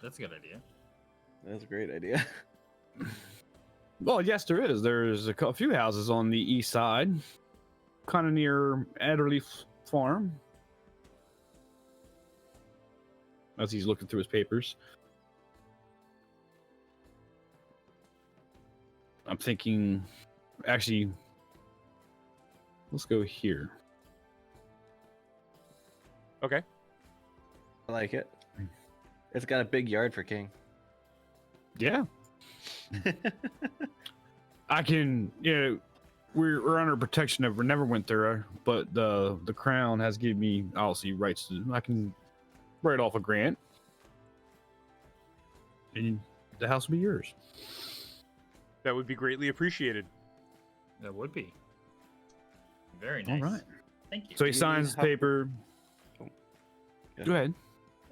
That's a good idea. That's a great idea. Well, yes, there is. There's a few houses on the east side, kind of near Adderley Farm. As he's looking through his papers, I'm thinking, actually, let's go here. Okay. I like it. It's got a big yard for King. Yeah. I can, we're under protection of Neverwinter, but the crown has given me obviously rights to. I can write off a grant, and the house will be yours. That would be greatly appreciated. That would be very nice. All right. Thank you. So he Do you signs need the help? paper. Yeah. Go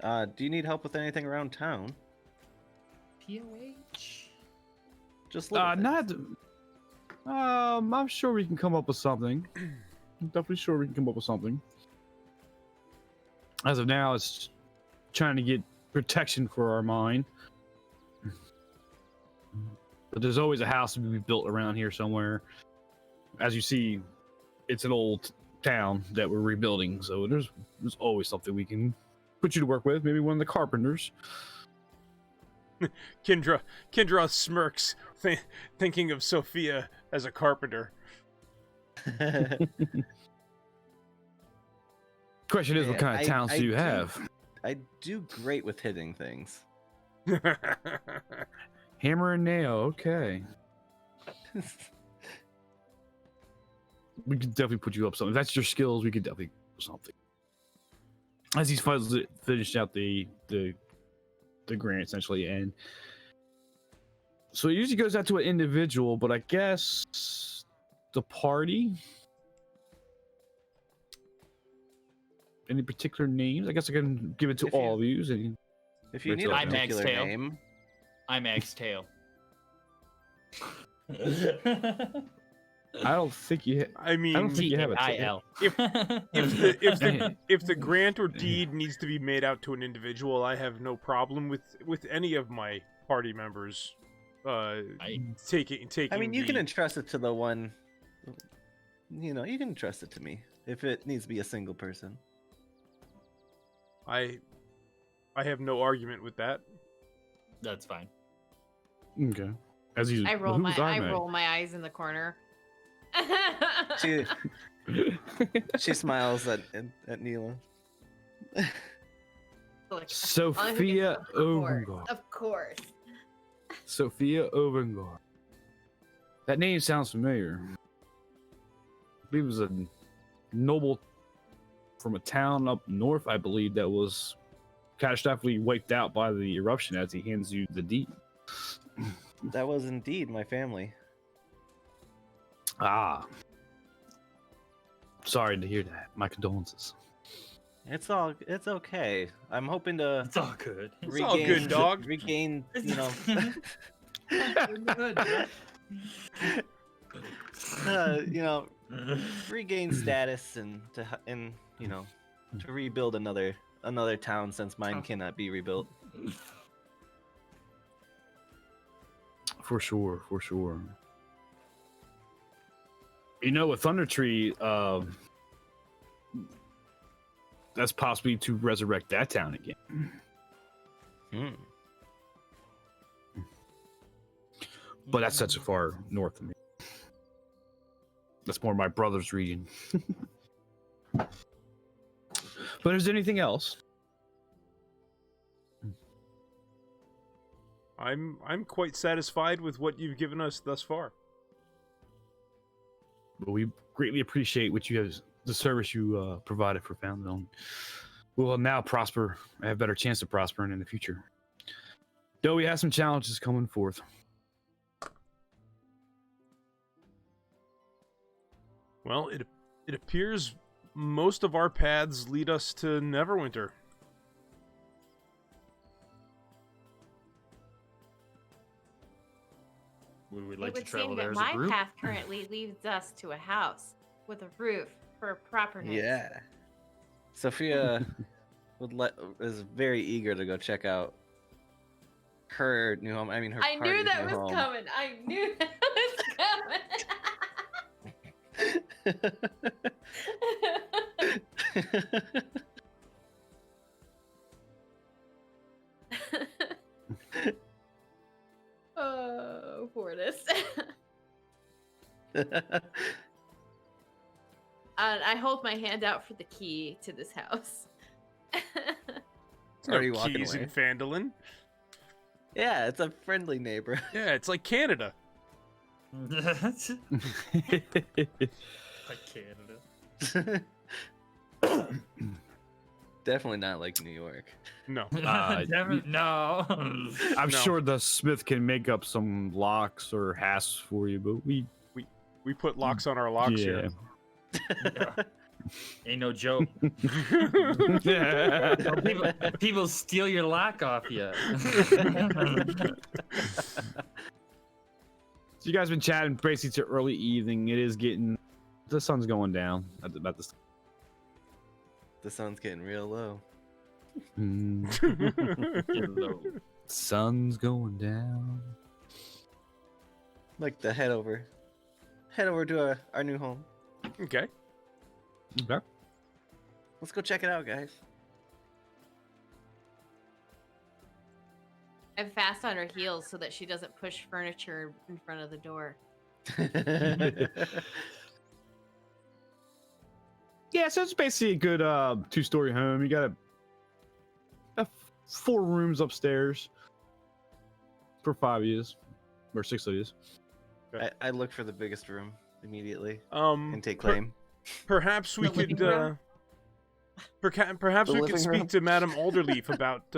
ahead. Do you need help with anything around town? POH. Just little things. Not. I'm sure we can come up with something. I'm definitely sure we can come up with something. As of now, it's trying to get protection for our mine. But there's always a house to be built around here somewhere. As you see, it's an old town that we're rebuilding, so there's always something we can put you to work with. Maybe one of the carpenters. Kendra smirks, thinking of Sophia as a carpenter. Question is, what kind of talents do you have? I do great with hitting things. Hammer and nail. Okay. We could definitely put you up something. If that's your skills, we could definitely do something. As he's finished out the grant essentially, and so it usually goes out to an individual, but I guess the party. Any particular names? I guess I can give it to all of you. And If you need a I'm Mag's particular tail. name, Imag's tail. I don't think you. I mean, I don't think you have a TAIL. if the grant or deed needs to be made out to an individual, I have no problem with any of my party members taking. I mean, you can the- entrust it to the one. You can entrust it to me if it needs to be a single person. I have no argument with that. That's fine. Okay. As he's. I roll who's my Imag? eyes in the corner. She smiles at Neela. Like, Sophia of course, Ovengard. of course. Sophia Ovengard. That name sounds familiar. I believe it was a noble from a town up north, I believe, that was catastrophically wiped out by the eruption as he hands you the deed. That was indeed my family. Ah. Sorry to hear that. My condolences. It's okay. I'm hoping to It's all good. It's all good, dog. regain, regain status and to rebuild another town since mine cannot be rebuilt. For sure. With Thunder Tree, that's possibly to resurrect that town again. But that's such a far north of me. That's more my brother's region. But is there anything else? I'm quite satisfied with what you've given us thus far. But we greatly appreciate what you guys, the service you provided for Fountain. We'll now prosper. I have a better chance of prospering in the future. Though we have some challenges coming forth. Well, it appears most of our paths lead us to Neverwinter. Would we It like to would travel seem there that as a my group? path currently leads us to a house with a roof for properness. Yeah. Sophia is very eager to go check out her new home. I mean, her I knew party's that new was home. coming. I knew that was coming. Oh, Fortis. And I hold my hand out for the key to this house. There's no Are you walking keys away? in Phandalin. Yeah, it's a friendly neighbor. Yeah, it's like Canada. Like Canada. Definitely not like New York. No. No. I'm No. sure the smith can make up some locks or hasps for you, but We put locks on our locks here. Ain't no joke. Yeah. People steal your lock off you. So you guys been chatting basically to early evening. It is getting, the sun's going down at about this. The sun's getting real low. Sun's going down. Like to head over to our new home. Okay. Okay. Let's go check it out, guys. I'm fast on her heels so that she doesn't push furniture in front of the door. Yeah, so it's basically a good 2-story home. You got a 4 rooms upstairs for 5 years or 6 years. I look for the biggest room immediately And and take claim. Perhaps we The living could. room? Perhaps The we could living speak room? to Madame Alderleaf about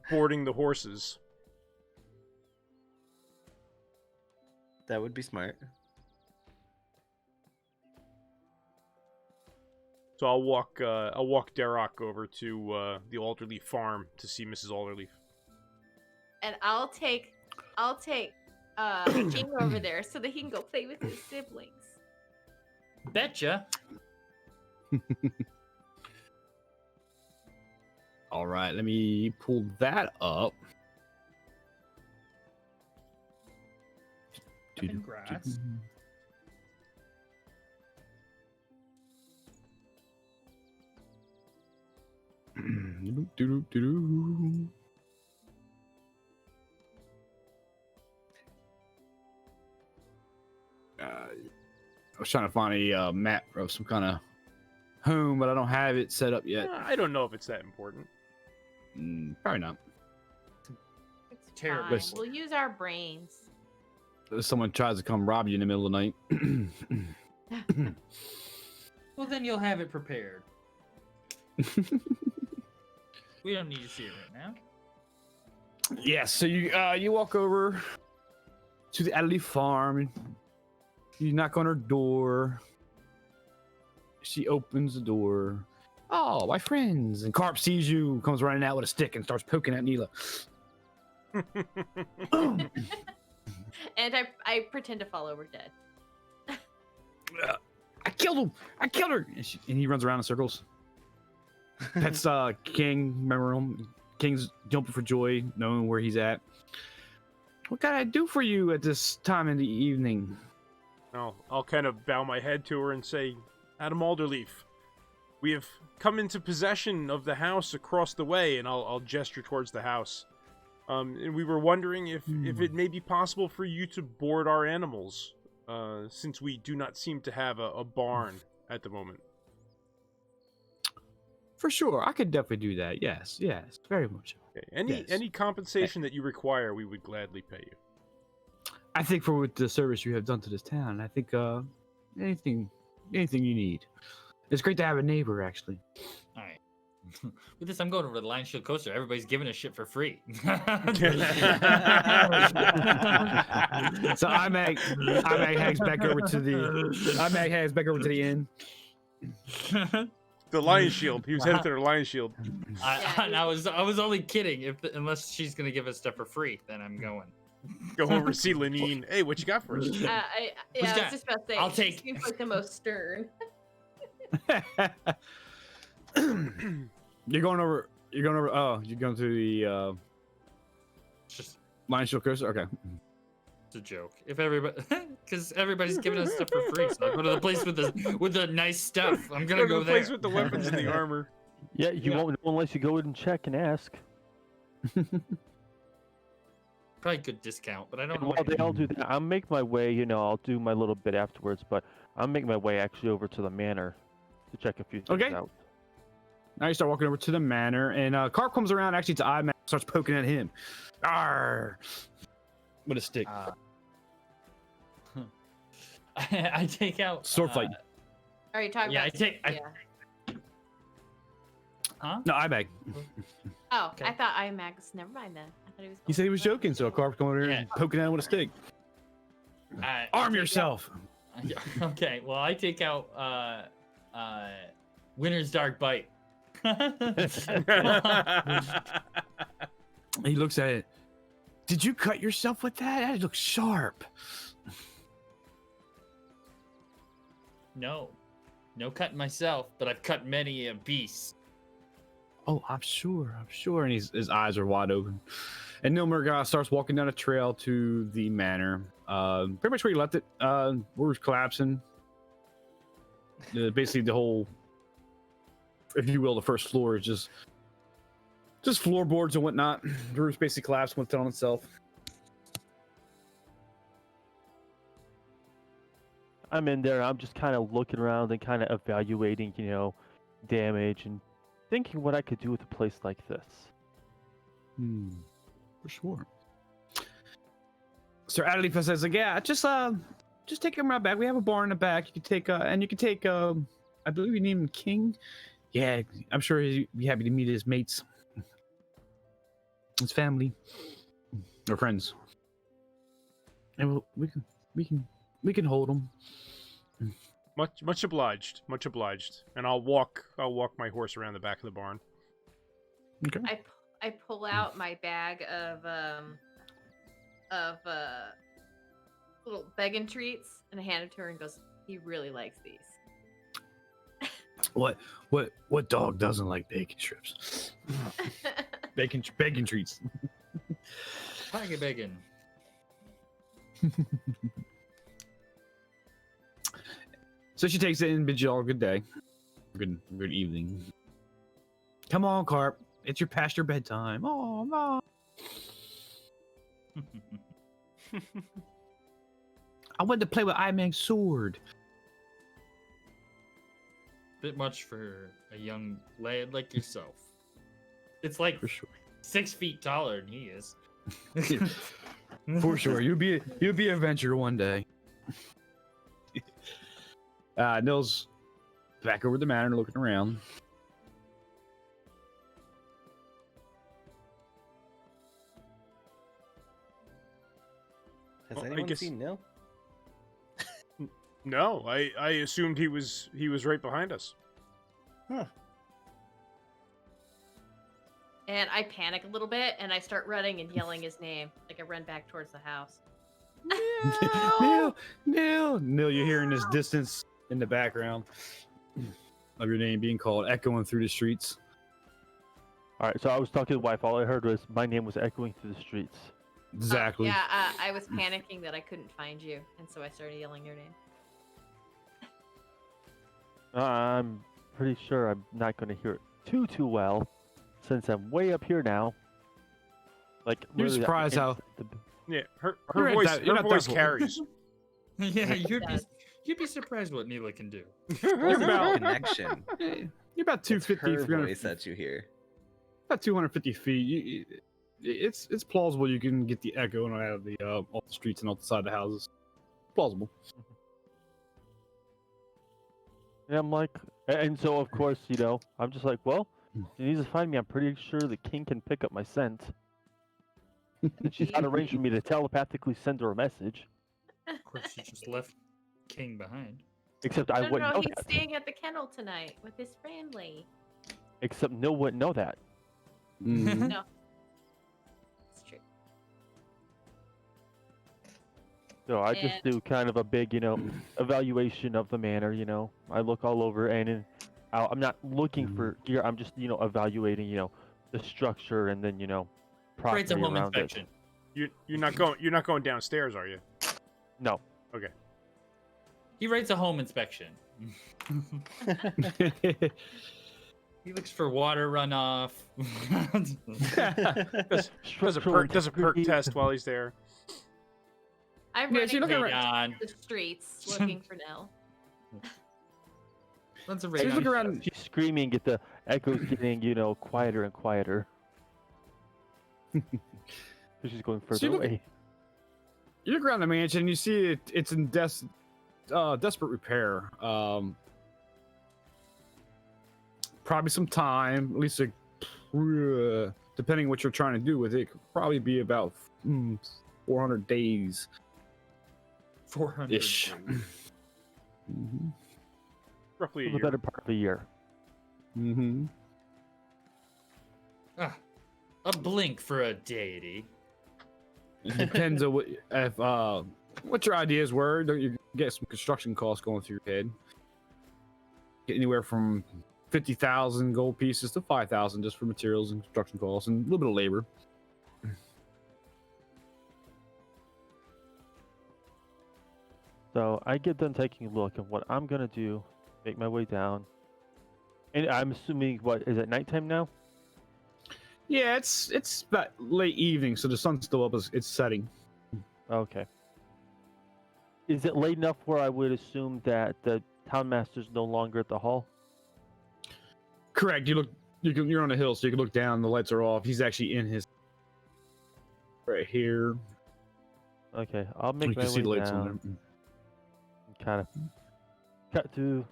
boarding the horses. That would be smart. So I'll walk Derok over to the Alderleaf farm to see Mrs. Alderleaf. And I'll take King over there so that he can go play with his siblings. Betcha. All right, let me pull that up. Congrats. I was trying to find a map of some kind of home, but I don't have it set up yet. I don't know if it's that important. Probably not. It's Terrible. fine. We'll use our brains. If someone tries to come rob you in the middle of the night. Well, then you'll have it prepared. We don't need to see it right now. Yeah, so you walk over to the Adderley farm and you knock on her door. She opens the door. Oh, my friends. And Carp sees you, comes running out with a stick and starts poking at Neela. And I pretend to fall over dead. I killed him! I killed her! And he runs around in circles. That's King, remember him? King's jumping for joy, knowing where he's at. What can I do for you at this time in the evening? I'll kind of bow my head to her and say, Adam Alderleaf, we have come into possession of the house across the way, and I'll gesture towards the house. And we were wondering if it may be possible for you to board our animals, since we do not seem to have a barn at the moment. For sure, I could definitely do that. Yes, very much. Okay. Yes. Any compensation that you require, we would gladly pay you. I think for the service you have done to this town, I think anything you need. It's great to have a neighbor, actually. All right. With this, I'm going over to the Lion Shield Coaster. Everybody's giving us shit for free. So Imag hangs back over to the inn. The Lion Shield. He was headed to the Lion Shield. I was only kidding. Unless she's gonna give us stuff for free, then I'm going. Go over see Lenine. Hey, what you got for us? I was just about to say. I'll she take- seems like the most stern. You're going over. Oh, you're going to the It's just Lion Shield Coaster. Okay. it's a joke. If everybody, because everybody's giving us stuff for free, so I go to the place with the nice stuff. I'm gonna go the there. place with the weapons and the armor. Yeah, you Yeah. won't know unless you go in and check and ask. Probably good discount, but I don't And know. while they all do that, I'll make my way. I'll do my little bit afterwards, but I'll make my way actually over to the manor to check a few things Okay. out. Now you start walking over to the manor, and Carp comes around actually to Imag, starts poking at him. Arr! With a stick. I take out Sword fight. Are you talking Yeah, about? Huh? No, Imag. Oh, Okay. I thought Max. Never mind then. I thought he was. He said he was joking, so Carp come over here and poking at him with a stick. I Arm take yourself. out- Okay, well I take out Winter's Dark Bite. He looks at it. Did you cut yourself with that? That looks sharp. No cutting myself, but I've cut many a beast. Oh, I'm sure. And his eyes are wide open. And Nilmer starts walking down a trail to the manor. Pretty much where he left it. Roof's collapsing. Basically, the whole, if you will, the first floor is just floorboards and whatnot. The roof's basically collapsed, went down on itself. I'm in there. I'm just kind of looking around and kind of evaluating, damage and thinking what I could do with a place like this. For sure. Sir Adelifa says, like, yeah, just take him right back. We have a bar in the back. You can take, I believe you named him King. Yeah, I'm sure he'd be happy to meet his mates, his family, or friends. And we can hold him. Much obliged. And I'll walk my horse around the back of the barn. Okay. I pull out my bag of little begging treats and I hand it to her and goes, he really likes these. What dog doesn't like bacon strips? Bacon treats. Pack of bacon. So she takes it and bids you all good day. Good evening. Come on, Carp. It's your past your bedtime. Oh, no. I wanted to play with Imag's sword. Bit much for a young lad like yourself. It's like For sure. 6 feet taller than he is. For sure. You'll be an adventurer one day. Nils back over the manor looking around. Has Well, I anyone guess- seen Nil? No, I assumed he was right behind us. Huh. And I panic a little bit, and I start running and yelling his name. Like I run back towards the house. Neil, you're hearing this distance in the background of your name being called, echoing through the streets. All right, so I was talking to the wife. All I heard was my name was echoing through the streets. Exactly. Yeah, I was panicking that I couldn't find you, and so I started yelling your name. I'm pretty sure I'm not going to hear it too well, since I'm way up here now. Like, You're literally, surprised how- Yeah, her You're not voice that- you're her not voice that- carries. Yeah, does. you'd be surprised what Neela can do. You're about Connection. you're about It's 250, her 300 voice that you hear. about 250 feet. It's plausible you can get the echo out of the off the streets and off the side of the houses. Plausible. And I'm like, and so of course, I'm just like, well, she needs to find me. I'm pretty sure the king can pick up my scent. And she's got arranged for me to telepathically send her a message. Of course, you just left King behind. Except I No, wouldn't know he's that. staying at the kennel tonight with his family. Except Nil wouldn't know that. Mhm. No, it's true. So I just do kind of a big, evaluation of the manor. I look all over, and I'm not looking for gear. I'm just, evaluating, the structure, and then, Right, it's a property home around it. inspection. You're not going downstairs, are you? No. Okay. He writes a home inspection. He looks for water runoff. Does a perk test while he's there. I'm Yeah, so running you're looking around Radon. the streets looking for Nell. Runs a So you look radon. around. She's screaming, get the echoes getting, quieter and quieter. So she's going further you look- away. You look around the mansion, you see it's in desperate repair. Probably some time, at least depending what you're trying to do with it, could probably be about 400 days 400 ish. days. Roughly a The year. better part of a year. Mm-hmm. Ah, a blink for a deity. It depends on what your ideas were. Don't you get some construction costs going through your head? Get anywhere from 50,000 gold pieces to 5,000 just for materials and construction costs and a little bit of labor. So I get done taking a look, and what I'm gonna do, make my way down. And I'm assuming, what is it, nighttime now? Yeah, it's about late evening, so the sun's still up. It's setting. Okay. Is it late enough where I would assume that the town master's no longer at the hall? Correct. You're on a hill, so you can look down. The lights are off. He's actually in his right here. Okay, I'll make You my can see way the lights down. on there. Kind of cut through,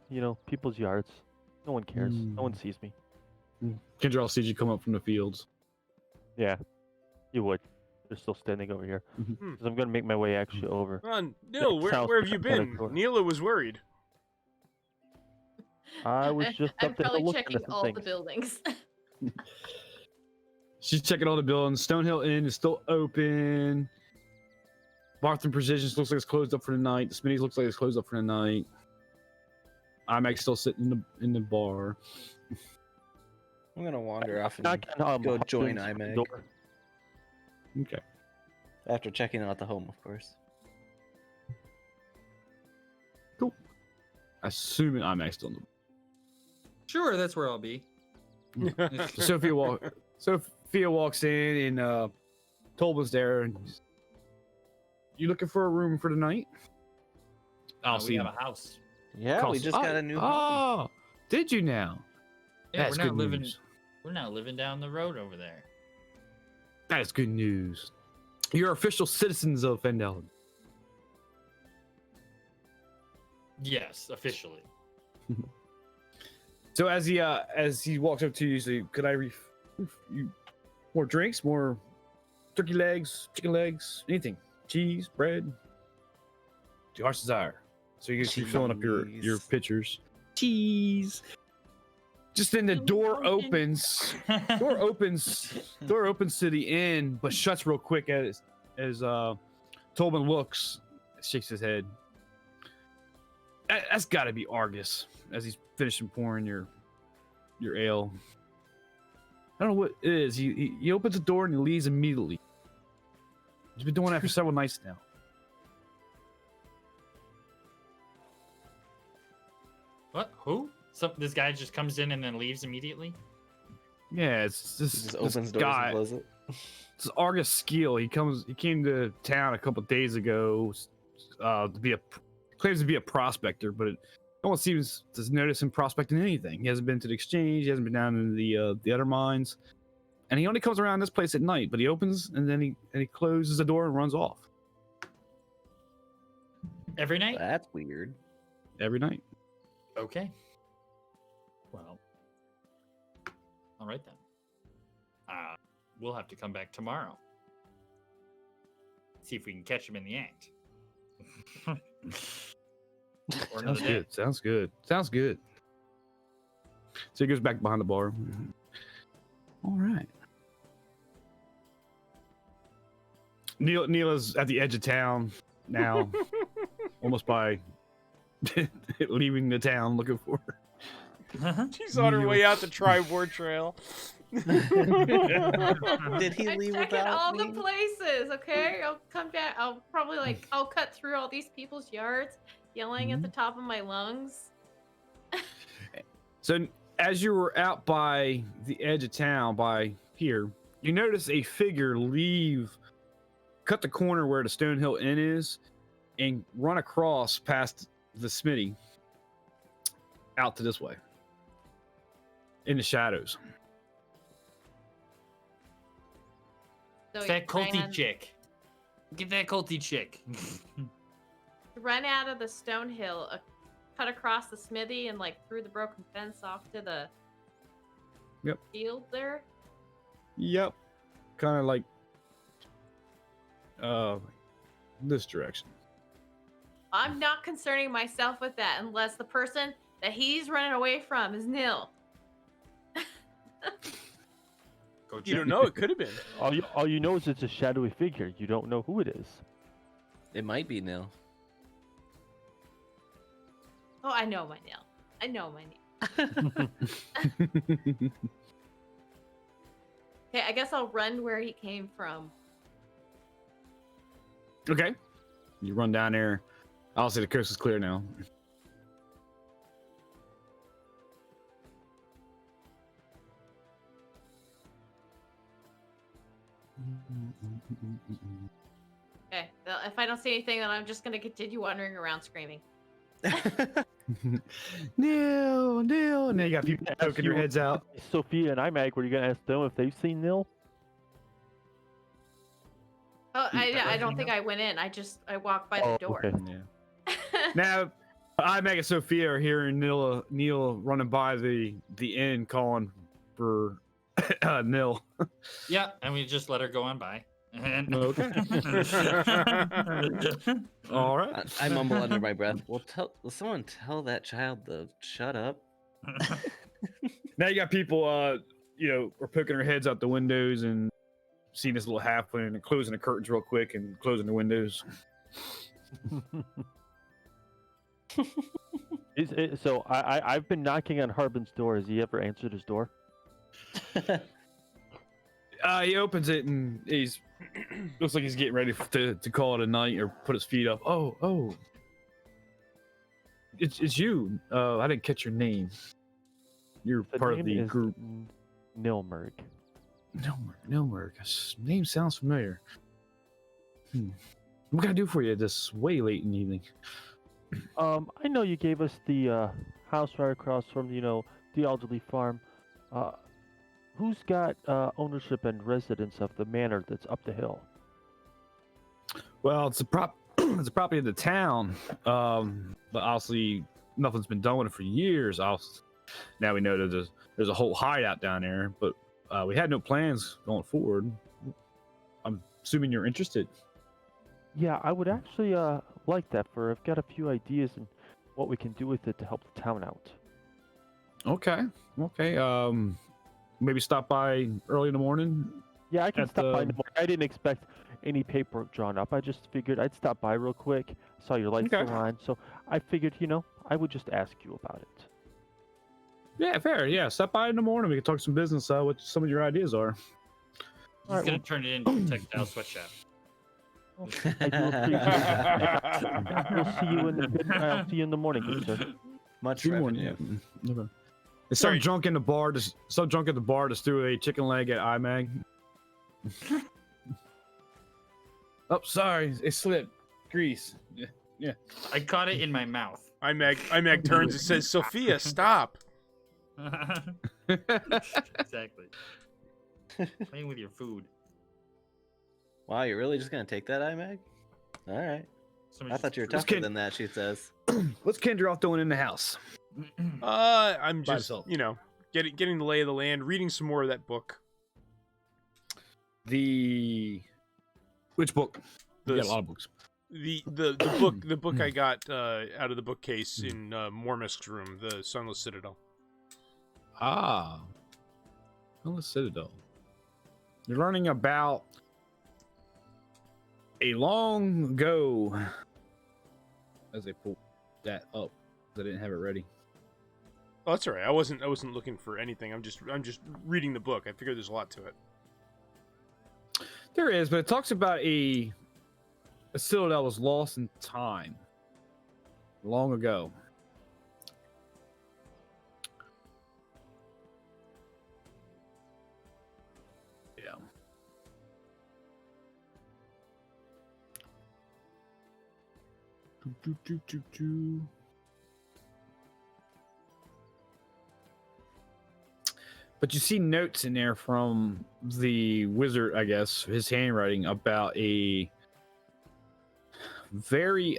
people's yards. No one cares. No one Mm. sees me. Kendra sees you come up from the fields. Yeah, you would. They're still standing over here. Hmm. 'Cause I'm gonna make my way actually over. Neil, sounds where have you kinda been? cool. Neela was worried. I was just I'm up there probably looking checking at some all the things. buildings. She's checking all the buildings. Stonehill Inn is still open. Barton Precisions looks like it's closed up for the night. The Smitty's looks like it's closed up for the night. IMAG's still sitting in the bar. I'm gonna wander off and Knock on, go join Husband's IMAG. door. Okay. after checking out the home, of course. Assuming IMAG's still in the Sure, that's where I'll be. Sophia walks in and Tolba's there. And you looking for a room for the night? I'll we see. have a house. Yeah, we just got a new home. Oh, did you now? Yeah, That's we're not good living. news. We're not living down the road over there. That's good news. You're official citizens of Fendel. Yes, officially. So as he walks up to you, so could I you more drinks, more turkey legs, chicken legs, anything, cheese, bread, to your heart's desire. So you keep filling up your Cheese. pitchers. Cheese. Just then the door opens. Door opens to the inn, but shuts real quick as Tobin looks, shakes his head. That's got to be Argus as he's finishing pouring your ale. I don't know what it is. He opens the door and he leaves immediately. He's been doing that for several nights now. What? Who? This guy just comes in and then leaves immediately? Yeah, it's He this just opens this doors guy. and closes it. It's Argus Skill. He came to town a couple days ago claims to be a prospector, but no one seems to notice him prospecting anything. He hasn't been to the exchange. He hasn't been down in the other mines, and he only comes around this place at night. But he opens and then he closes the door and runs off Every night? That's weird. every night. Okay. Well, all right then. We'll have to come back tomorrow. See if we can catch him in the act. Or another Sounds day. good. Sounds good. So he goes back behind the bar. All right. Neil is at the edge of town now, almost by leaving the town looking for her. She's on her way out the Tribord Trail. Did he I'm leave checking without all me? the places, okay? I'll come back. I'll probably I'll cut through all these people's yards, yelling at the top of my lungs. So as you were out by the edge of town, by here, you notice a figure cut the corner where the Stonehill Inn is, and run across past the smithy out to this way in the shadows. So It's he that culty ran- chick. Get that culty chick. Run out of the stone hill, cut across the smithy, and through the broken fence off to the field there. Yep. Kind of like this direction. I'm not concerning myself with that unless the person that he's running away from is Nil. Go You check. don't know. It could have been. All you know is it's a shadowy figure. You don't know who it is. It might be Nil. Oh, I know my Nil. I know my Nil. Okay, I guess I'll run where he came from. Okay. You run down there. I'll say the coast is clear now. Okay, well, if I don't see anything, then I'm just gonna continue wandering around screaming. Neil. And then you got people Ask poking their you- heads out. Sophia and Imag, were you gonna ask them if they've seen Nil? Oh, That I was don't you think know? I went in. I walked by the door. Okay. Yeah. Now, I, Meg, and Sophia are hearing Neil running by the inn calling for Nil. Yeah, and we just let her go on by. And Okay. All right. I mumble under my breath. Will someone tell that child to shut up? Now you got people, are poking their heads out the windows and seeing this little halfling and closing the curtains real quick and closing the windows. So I've been knocking on Harbin's door. Has he ever answered his door? He opens it and he's looks like he's getting ready to call it a night or put his feet up. Oh, it's you. I didn't catch your name. You're The part of name the is group. Nilmerg. Nilmerg. His name sounds familiar. What can I do for you this way late in the evening? I know you gave us the house right across from the elderly farm. Who's got ownership and residence of the manor that's up the hill? Well, it's a property of the town, but obviously nothing's been done with it for years. Now we know that there's a whole hideout down there, but we had no plans going forward. I'm assuming you're interested. Yeah, I would actually like that. I've got a few ideas and what we can do with it to help the town out. Okay. Maybe stop by early in the morning. Yeah, I can At stop by. the- I didn't expect any paperwork drawn up. I just figured I'd stop by real quick. Saw your lights Okay. still on, so I figured, I would just ask you about it. Yeah, fair. Yeah, stop by in the morning. We can talk some business. What some of your ideas are. He's Alright, gonna turn it into a textile sweatshop. I do appreciate it. We'll see you in the I'll see you in the morning, good sir. Much Good morning. revenue. Yeah. Okay. There's some Sorry. drunk in the bar. Some drunk at the bar just threw a chicken leg at Imag. Oh, sorry, it slipped. Grease. Yeah. I caught it in my mouth. Imag turns and says, "Sophia, stop." Exactly. Playing with your food. Wow, you're really just gonna take that, IMAG? All right. Somebody I thought you were This tougher kid- than that. She says. What's Kendra off doing in the house? I'm By just, himself. getting the lay of the land, reading some more of that book. Which book? You got The- a lot of books. The book I got out of the bookcase in Mormisk's room, the Sunless Citadel. Ah. Sunless Citadel. You're learning about a long ago. As I pull that up, I didn't have it ready. Oh, that's all right. I wasn't looking for anything. I'm just reading the book. I figured there's a lot to it. There is, but it talks about a citadel was lost in time long ago. Yeah. Do. But you see notes in there from the wizard, I guess, his handwriting about a very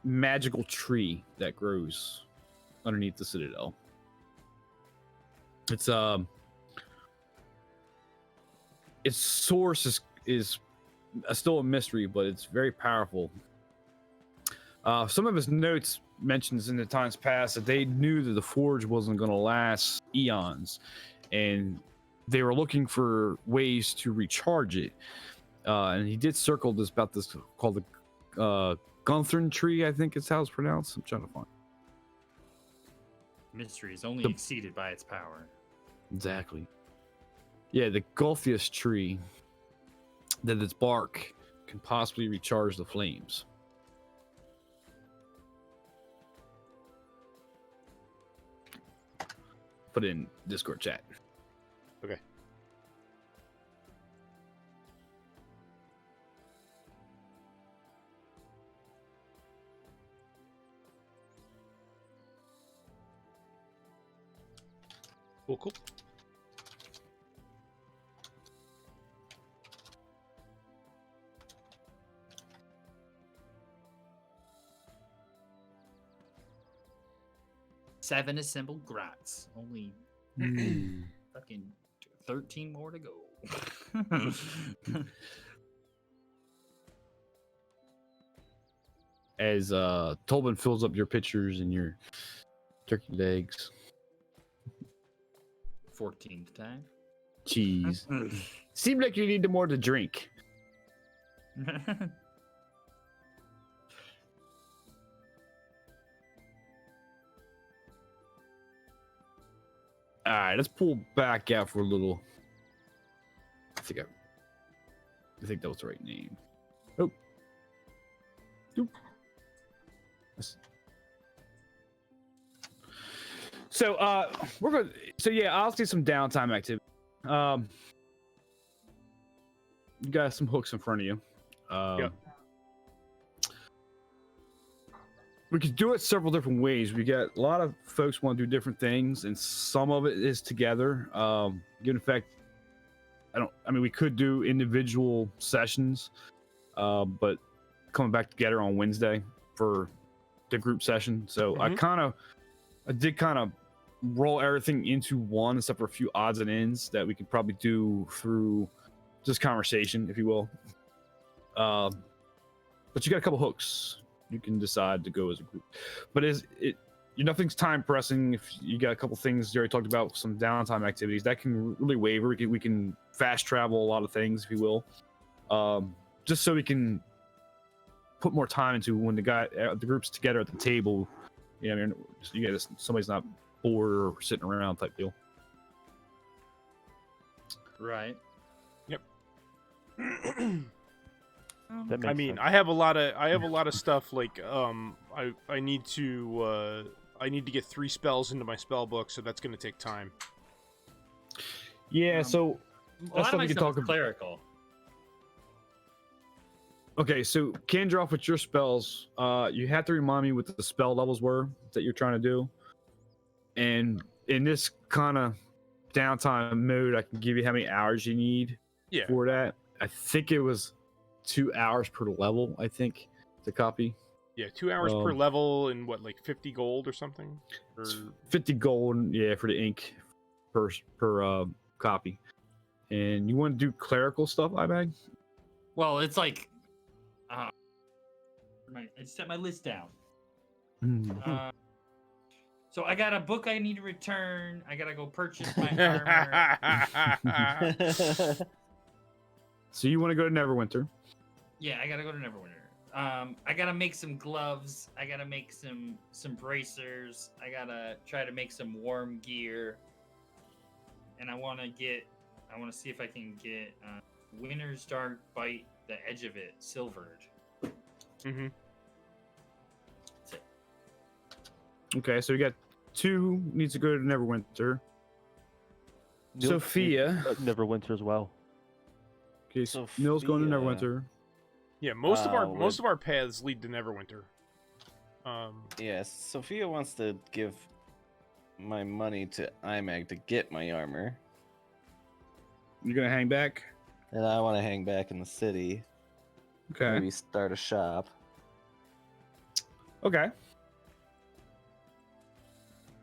magical tree that grows underneath the citadel. It's its source is still a mystery, but it's very powerful. Some of his notes mentions in the times past that they knew that the forge wasn't going to last eons, and they were looking for ways to recharge it. And he did circle this about this called the Gunthorn tree, I think it's how it's pronounced. I'm trying to find Mystery is only The- exceeded by its power. exactly. Yeah, the Gulfius tree, that its bark can possibly recharge the flames. Put it in Discord chat. Okay. Cool. 7 assembled grats. Only fucking 13 more to go. As Tolbin fills up your pictures and your turkey legs, 14th time. cheese. Seems like you need more to drink. All right, let's pull back out for a little. I think that was the right name. Oh. Doop. So we're going. So yeah, I'll see some downtime activity. You got some hooks in front of you. Yep. We could do it several different ways. We got a lot of folks want to do different things, and some of it is together. Given the fact, we could do individual sessions, but coming back together on Wednesday for the group session. So I did kind of roll everything into one, except for a few odds and ends that we could probably do through just conversation, if you will. But you got a couple hooks. You can decide to go as a group, but nothing's time pressing. If you got a couple things you already talked about, some downtime activities that can really waiver. We can fast travel a lot of things, if you will, just so we can put more time into when the group's together at the table. Yeah, I mean, you guys, somebody's not bored or sitting around type deal. Right. Yep. That makes I mean, sense. I have a lot of stuff like I need to get 3 spells into my spell book, so that's going to take time. Yeah, so A that's lot of my something we can stuff talk is about. clerical. Okay, so Kendroff, with your spells, you have to remind me what the spell levels were that you're trying to do. And in this kind of downtime mode, I can give you how many hours you need Yeah. for that. I think it was 2 hours per level, I think, to copy. Yeah, 2 hours per level and what, like 50 gold or something? Or... 50 gold, yeah, for the ink per copy. And you want to do clerical stuff, Imag? Well, it's like I set my list down. So I got a book I need to return. I gotta go purchase my armor. So you want to go to Neverwinter? Yeah, I gotta go to Neverwinter. I gotta make some gloves. I gotta make some bracers. I gotta try to make some warm gear. And I want to see if I can get Winter's Dark Bite, the edge of it, silvered. Mm-hmm. That's it. Okay, so we got 2 needs to go to Neverwinter. Sophia. Neverwinter as well. Okay, so Nil's going to Sophia. Neverwinter. Yeah, most of our paths lead to Neverwinter. Yes, Sophia wants to give my money to Imag to get my armor, You're gonna hang back? and I want to hang back in the city. Okay. Maybe start a shop. Okay.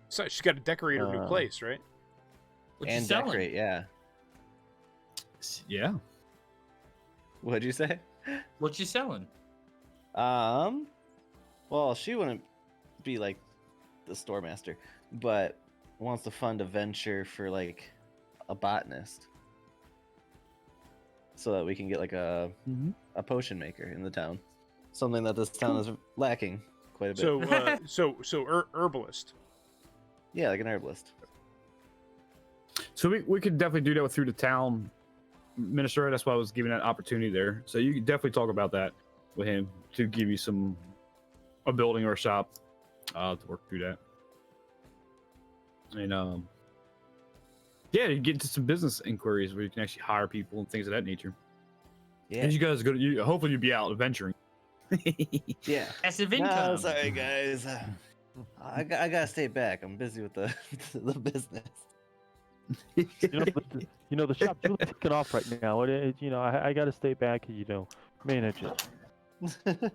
So she's got to decorate her new place, right? What you And selling? decorate, yeah. Yeah. What'd you say? What you selling? Well, she wouldn't be like the store master, but wants to fund a venture for like a botanist, so that we can get like a potion maker in the town. Something that this town is lacking quite a bit. So herbalist. Yeah, like an herbalist. So we could definitely do that through the town minister. That's why I was giving that opportunity there. So you could definitely talk about that with him to give you a building or a shop to work through that. And yeah, you get into some business inquiries where you can actually hire people and things of that nature. Yeah. And you guys go to hopefully you'll be out adventuring. Yeah. Passive income. No, sorry guys. I gotta stay back. I'm busy with the the business. The shop's really taking off right now. I got to stay back and manage it.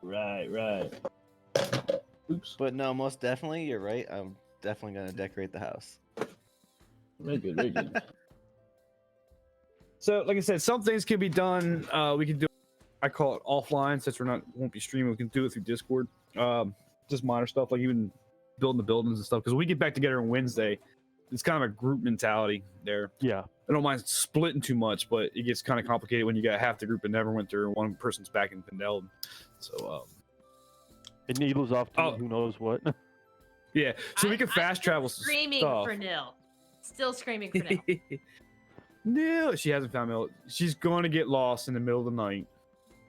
Right. Oops. But no, most definitely, you're right. I'm definitely gonna decorate the house. Very good. So, like I said, some things can be done. We can do. I call it offline, since won't be streaming. We can do it through Discord. Just minor stuff, like even building the buildings and stuff. Because when we get back together on Wednesday, it's kind of a group mentality there. Yeah. I don't mind splitting too much, but it gets kind of complicated when you got half the group in Neverwinter and one person's back in Pendel. So, it needles off to who knows what. yeah. So we can fast travel Screaming stuff. for Nil. Still screaming for Nil. No, she hasn't found Mel. She's going to get lost in the middle of the night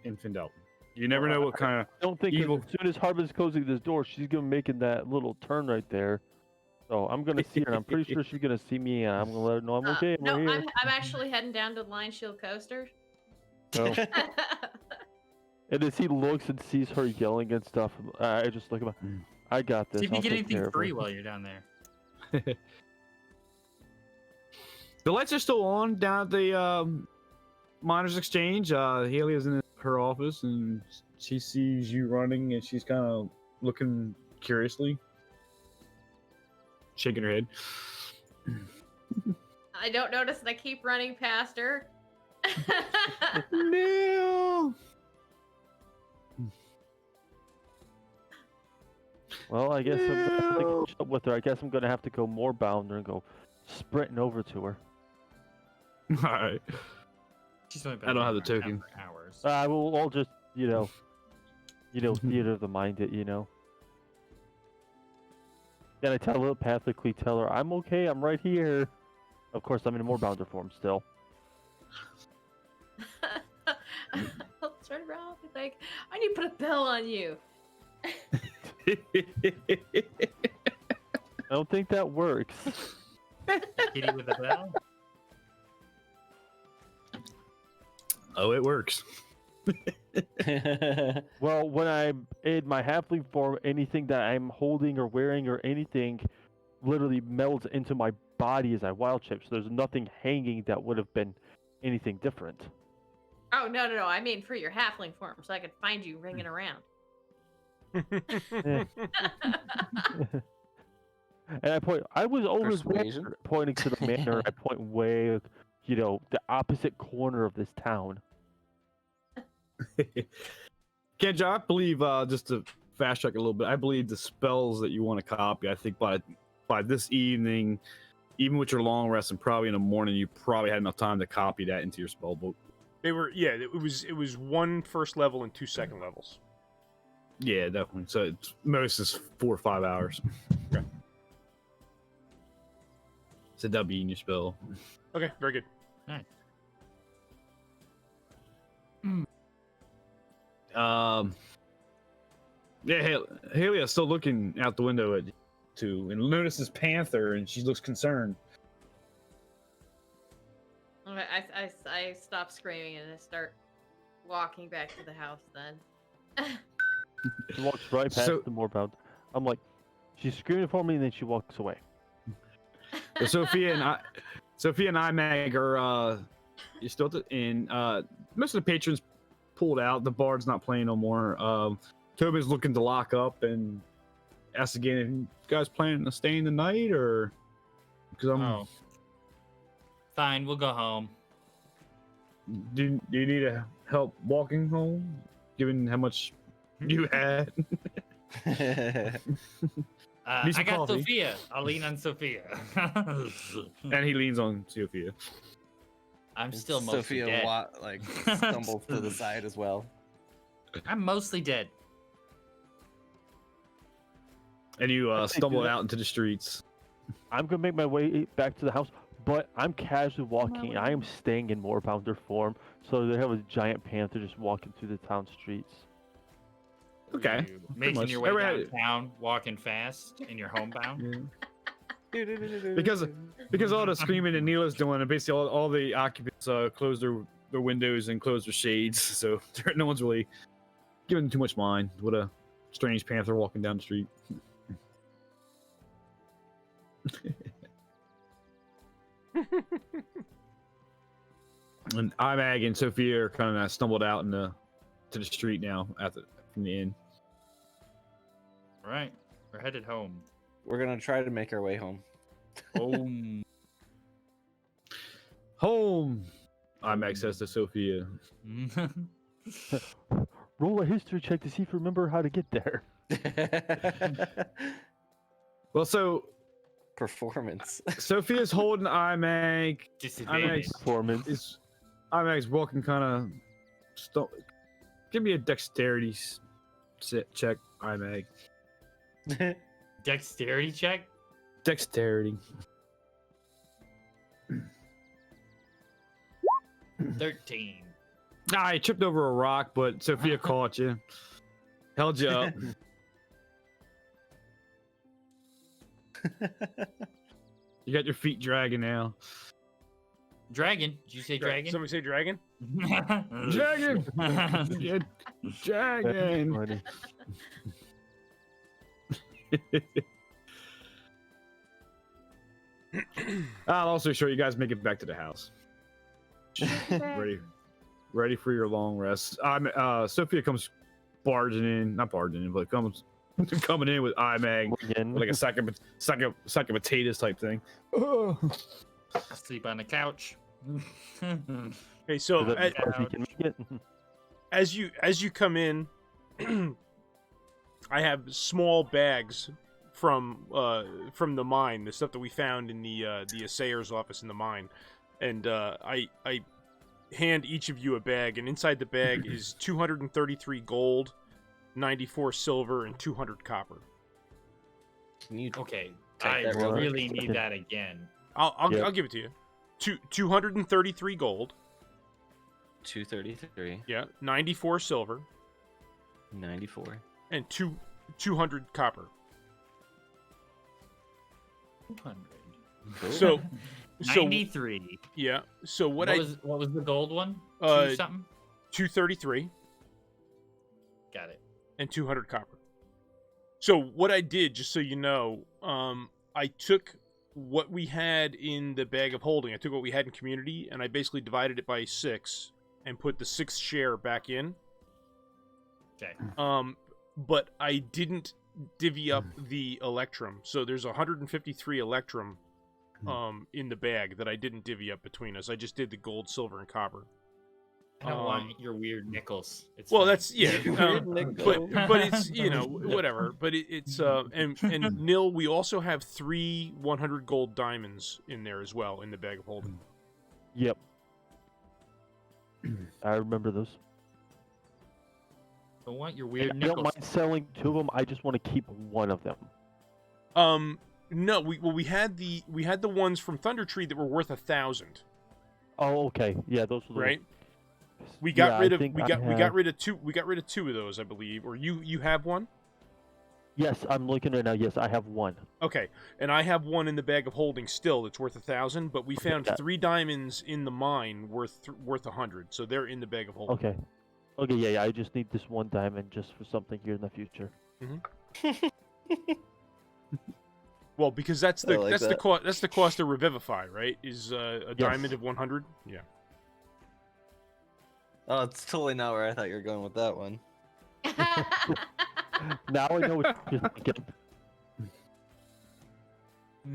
in Findel. You never know what kind of I don't think 'cause evil. as soon as Harvin's closing this door, she's gonna making that little turn right there. So I'm gonna see her. And I'm pretty sure she's gonna see me, and I'm gonna let her know I'm okay. No, We're here. I'm actually heading down to the Lion Shield Coaster. So, and as he looks and sees her yelling and stuff, I just look at him. I got this. See if you I'll get take care anything of free her." while you're down there. The lights are still on down at the Miners Exchange. Haley is in her office and she sees you running and she's kind of looking curiously, shaking her head. I don't notice and I keep running past her. No. Well, I guess I'm gonna have to catch up with her. I guess I'm gonna have to go more bounder and go sprinting over to her. All right. She's only I don't have the been around token. for hours. I will all just, theater of the mind it, Then I telepathically tell her, I'm okay, I'm right here. Of course, I'm in more bounder form still. I'll turn around and be like, I need to put a bell on you. I don't think that works. Kitty with a bell. Oh, it works. Well, when I'm in my halfling form, anything that I'm holding or wearing or anything literally melds into my body as I wild chip. So there's nothing hanging that would have been anything different. Oh, no. I mean for your halfling form, so I could find you ringing around. And I was always Persuasion? pointing to the manor. I point way, the opposite corner of this town. Kenja, I believe, just to fast track a little bit, I believe the spells that you want to copy, I think by this evening, even with your long rest and probably in the morning, you probably had enough time to copy that into your spell book. They were, yeah. It was 1 first level and 2 second levels. Yeah, definitely. So most is 4 or 5 hours. Okay. So that'll be in your spell. Okay, very good. Yeah, Halia's still looking out the window at you too, and notices Panther, and she looks concerned. Okay, I stop screaming and I start walking back to the house then. She walks right past So- the moorbound. I'm like, she's screaming for me, and then she walks away. So Sophia and Imag are you're still at the inn. Most of the patrons pulled out. The bard's not playing no more. Toby's looking to lock up and ask again if you guys planning to stay in the night or because I'm. Oh. Fine, we'll go home. Do you need help walking home? Given how much you had. Need some I got coffee. Sophia. I'll lean on Sophia. And he leans on Sophia. I'm still mostly Sophia dead. stumbles to the side as well. I'm mostly dead. And you I think stumble that- out into the streets. I'm gonna make my way back to the house, but I'm casually walking. I am staying in moorbounder form, so they have a giant panther just walking through the town streets. Okay. You pretty making much. your way Everybody- downtown, walking fast, and you're homebound. Because all the screaming that Neela's doing, and basically all the occupants close their windows and close their shades, so no one's really giving too much mind. What a strange panther walking down the street. And Imag and Sophia are kind of stumbled out to the street now from the inn. All right, we're headed home. We're gonna try to make our way home. Home. Home, Imag says to Sophia. Roll a history check to see if you remember how to get there. Well, so Performance. Sophia's holding Imag. Disadvantage. Performance. Imag's walking kind of. Give me a dexterity check, Imag. Dexterity check. Dexterity. 13. Ah, you tripped over a rock, but Sophia caught you. Held you up. You got your feet dragging now. Dragon. Did you say dragon? Somebody say dragon? Dragon! Yeah, dragon! Funny. I'll also show you guys make it back to the house. Ready for your long rest. Sophia comes not barging in, but comes coming in with Imag, Again. like a sack of potatoes type thing. Sleep on the couch. Okay, so Is that as far as you can make it? as you come in, I have small bags from the mine, the stuff that we found in the assayer's office in the mine, and I hand each of you a bag, and inside the bag is 233 gold, 94 silver, and 200 copper. Can you Okay, take I that real quick? really need that again. I'll give it to you. 233 gold. 233, Yeah, 94 silver, 94. and 200 copper. 200. Cool. So 93. yeah. So What was the gold one? Two something? 233 Got it. and 200 copper. So what I did, just so you know, I took what we had in the bag of holding. I took what we had in community, and I basically divided it by 6 and put the 6th share back in. Okay. But I didn't divvy up the electrum. So there's 153 electrum in the bag that I didn't divvy up between us. I just did the gold, silver, and copper. I don't want your weird nickels. It's Well, fine. that's yeah, Weird but it's whatever. But it's and Nil, we also have 3 100 gold diamonds in there as well in the bag of holding. Yep. I remember those. I don't want your And weird I don't nickels. mind selling 2 of them. I just want to keep 1 of them. No, we had the ones from Thunder Tree that were worth 1,000, Oh, okay. Yeah, those were the right? We got rid of I think we I got have- rid of 2 of those, I believe. Or you have one? Yes, I'm looking right now. Yes, I have 1. Okay, and I have one in the bag of holding still that's worth 1,000. But we found that- 3 diamonds in the mine worth 100, so they're in the bag of holding. Okay. Okay, yeah. I just need this 1 diamond just for something here in the future. Well, because that's the I like the that. cost of Revivify, right? Is a diamond of 100? Yeah. Oh, it's totally not where I thought you were going with that one. Now I know what you're thinking. I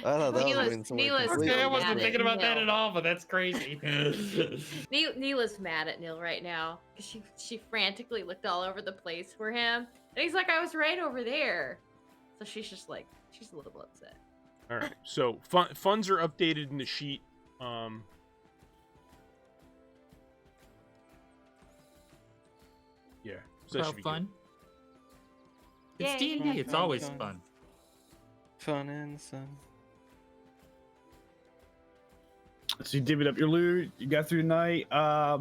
thought that Neela's- was going somewhere Neela's completely I still wasn't mad at thinking about that Neil. at all, but that's crazy. Neela's mad at Neil right now because she frantically looked all over the place for him, and he's like, "I was right over there." So she's just like, she's a little upset. All right. So funds are updated in the sheet. Yeah. So that should About be fun. It's Yay. D&D. Fun, It's fun, always fun. fun. Fun in the sun. So you divvied up your loot. You got through the night. I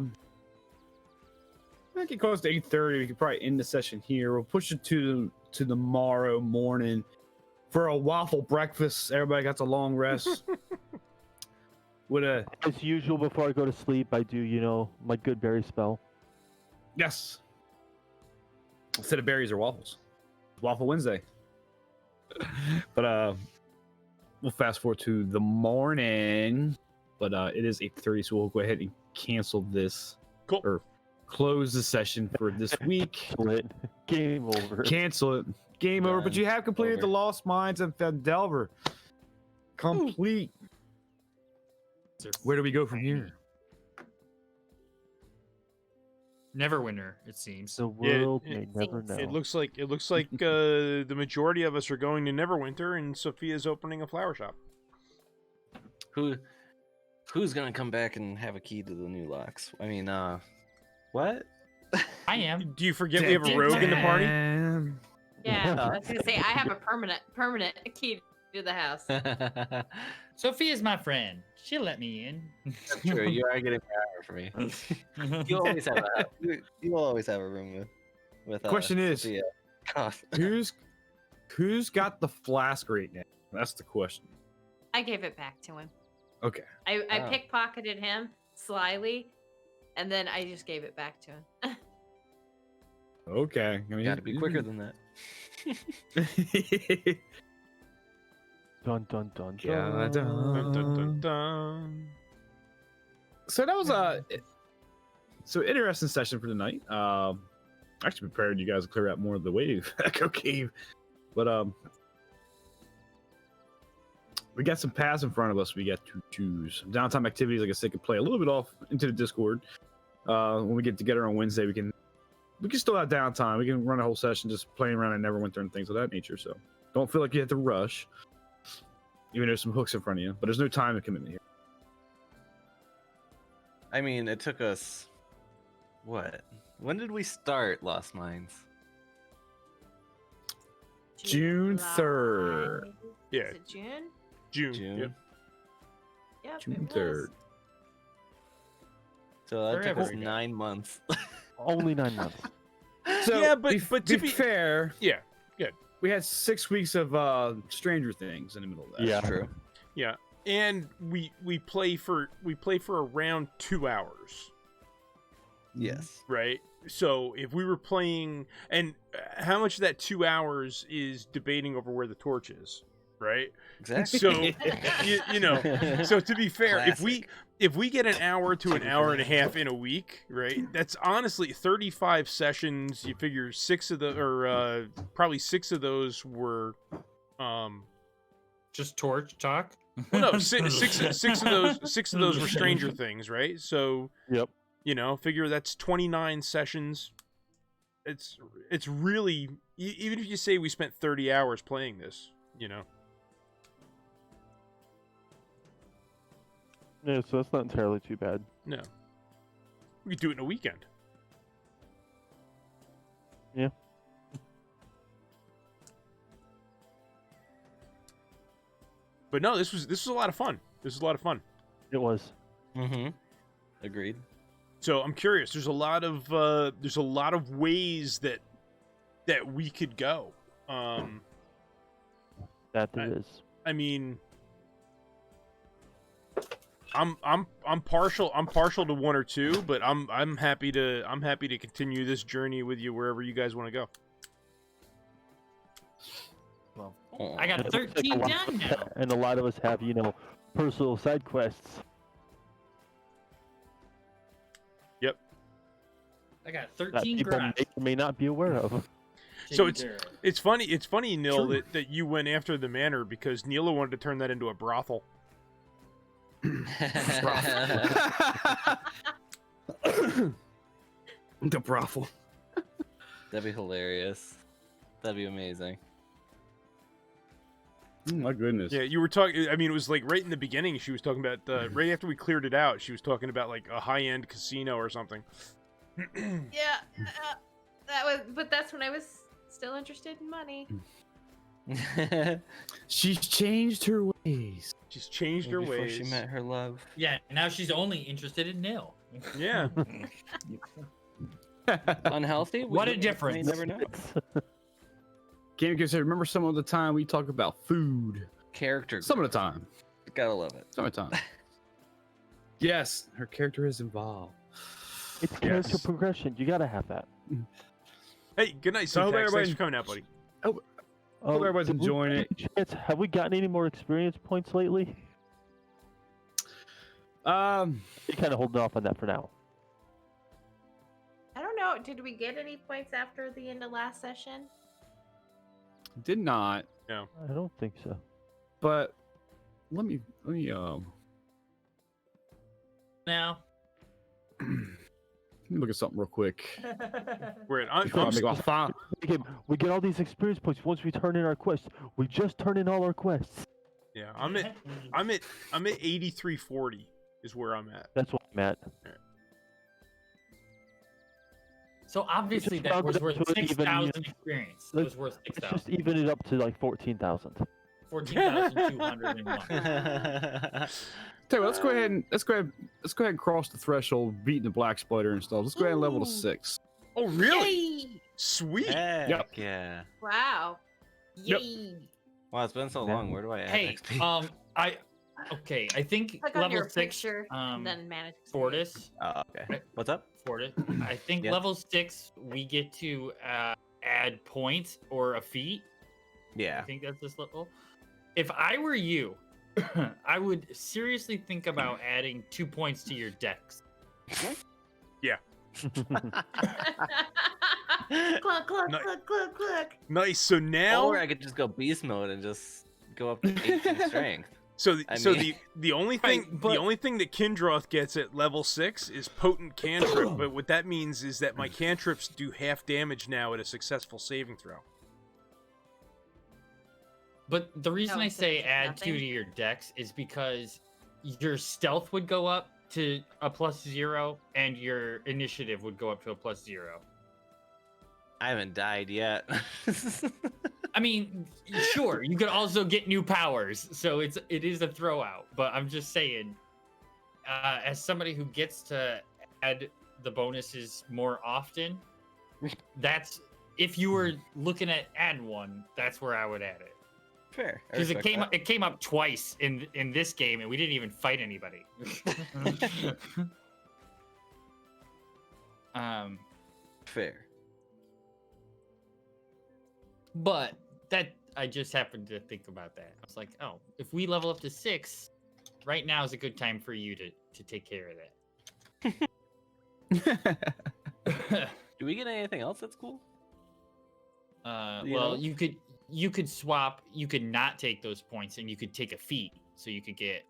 think it goes to 8:30. We could probably end the session here. We'll push it to tomorrow morning for a waffle breakfast. Everybody got a long rest. With a As usual, before I go to sleep, I do, my good berry spell. yes. Instead of berries or waffles. Waffle Wednesday. But we'll fast forward to the morning. But it is 8:30, so we'll go ahead and cancel this. Cool. Or close the session for this week. Split. Game over. Cancel it. Game over. But Done. you have completed the Over. Lost Mines of Fandelver. Complete. Where do we go from here? Neverwinter, it seems. The world it- may never know. It looks like the majority of us are going to Neverwinter, and Sophia's opening a flower shop. Who's gonna come back and have a key to the new locks? I mean, what? I am. Do you forget we have a rogue in the party? Yeah, I was gonna say I have a permanent key to the house. That's Sophia's my friend. She'll let me in. true. You are getting power for me. You always have you will always have a room with. Question is- Sophia. God. Who's got the flask right now? That's the question. I gave it back to him. Okay. I Oh. pickpocketed him slyly, and then I just gave it back to him. Okay. I mean, Got to be quicker than that. Dun dun dun dun. Yeah, Dun, dun, dun, dun. So that was so interesting session for tonight. I actually prepared you guys to clear out more of the wave echo cave, but we got some paths in front of us. We got to choose downtime activities. Like I said, could play a little bit off into the Discord. When we get together on Wednesday, we can we can still have downtime. We can run a whole session just playing around in Neverwinter and things of that nature. So don't feel like you have to rush. Even there's some hooks in front of you, but there's no time commitment here. I mean, it took us what? When did we start Lost Mines? June 3rd. Yeah. Is it June? June. June. Yep. Yep. June it 3rd. was. So that took us Forever. 9 months. Only 9 months. So, Yeah, but to to be fair, Yeah. we had 6 weeks of Stranger Things in the middle of that. Yeah. True. Yeah. And we play for around 2 hours, Yes. right? So if we were playing, and how much of that 2 hours is debating over where the torch is, right? Exactly. So you know, so to be fair, Classic. if we get an hour to an hour and a half in a week, right? That's honestly 35 sessions. You figure probably 6 of those were Just torch talk. well, no, six of those were Stranger Things, right? So Yep. you know, figure that's 29 sessions. It's really, even if you say we spent 30 hours playing this, you know. Yeah, so that's not entirely too bad. No. We could do it in a weekend. Yeah. But no, this was a lot of fun. This was a lot of fun. It was. Mm-hmm. Agreed. So I'm curious. There's a lot of ways that we could go. That there is. I mean, I'm partial to one or two, but I'm happy to continue this journey with you wherever you guys want to go. Well, Aw. I got It looks like 13 a lot done of us- now. And a lot of us have, personal side quests. I got That 13 people grass. may or may not be aware of. So Ginger. It's funny, Neil, True. that you went after the manor because Neela wanted to turn that into a brothel. The brothel. That'd be hilarious. That'd be amazing. My goodness. Yeah, you were talking. I mean, it was like right in the beginning. She was talking about right after we cleared it out. She was talking about like a high-end casino or something. Yeah, that was. But that's when I was still interested in money. She's changed her ways. She's changed her Before ways. she met her love. Yeah, now she's only interested in nil. Yeah. Unhealthy? What a You difference. never know. Can't consider. Remember some of the time we talk about food. Character. Some of growth. the time. Gotta love it. Some of the time. Yes, her character is involved. It's character Yes. progression. You gotta have that. Hey, good night, So I hope Syntax. Thanks everybody- for coming out, buddy. Hope everybody's did we enjoying get it. a chance- Have we gotten any more experience points lately? You're kind of holding off on that for now. I don't know. Did we get any points after the end of last session? did not, I don't think so. but let me Now. look at something real quick. We're at. I'm, Before I I'm, make my final- We get all these experience points once we turn in our quests. We just turn in all our quests. yeah, I'm at 8340 is where I'm at. That's what I'm at. So obviously just that round was it up worth to an even 6,000 experience. That was worth Let's 6,000. just even it up to like 14,000. 14,201. Tell you what, let's go ahead and cross the threshold, beating the black spider and stuff. Let's go ahead and level to Ooh. 6. Oh, really? Yay! Sweet. Heck Yep. yeah. Wow. Yep. Yay! Wow, it's been so long. Where do I add Hey, XP? I think Click on level your 6, picture and then manage. experience. Fortis, Oh, okay. What's up? Fortis. I think Yeah. level 6 we get to add points or a feat. I Yeah. think that's this level. If I were you, I would seriously think about adding 2 points to your dex. Cluck, cluck, No- cluck, cluck, cluck. Nice. So now, Or I could just go beast mode and just go up to 18 strength. So, I so mean- the only Right, thing but- the only thing that Kindroth gets at level 6 is potent cantrip. But what that means is that my cantrips do half damage now at a successful saving throw. But the reason Oh, I so say it's add nothing? 2 to your dex is because your stealth would go up to a +0 and your initiative would go up to a +0. I haven't died yet. I mean, sure, you could also get new powers, so it is a throw out. But I'm just saying, as somebody who gets to add the bonuses more often, that's if you were looking at add one, that's where I would add it. Fair. I Because respect that. it came up twice in this game, and we didn't even fight anybody. Fair. But that I just happened to think about that. I was like, oh, if we level up to 6, right now is a good time for you to take care of that. Do we get anything else that's cool? You Well, know? you could swap. You could not take those points, and you could take a feat, so you could get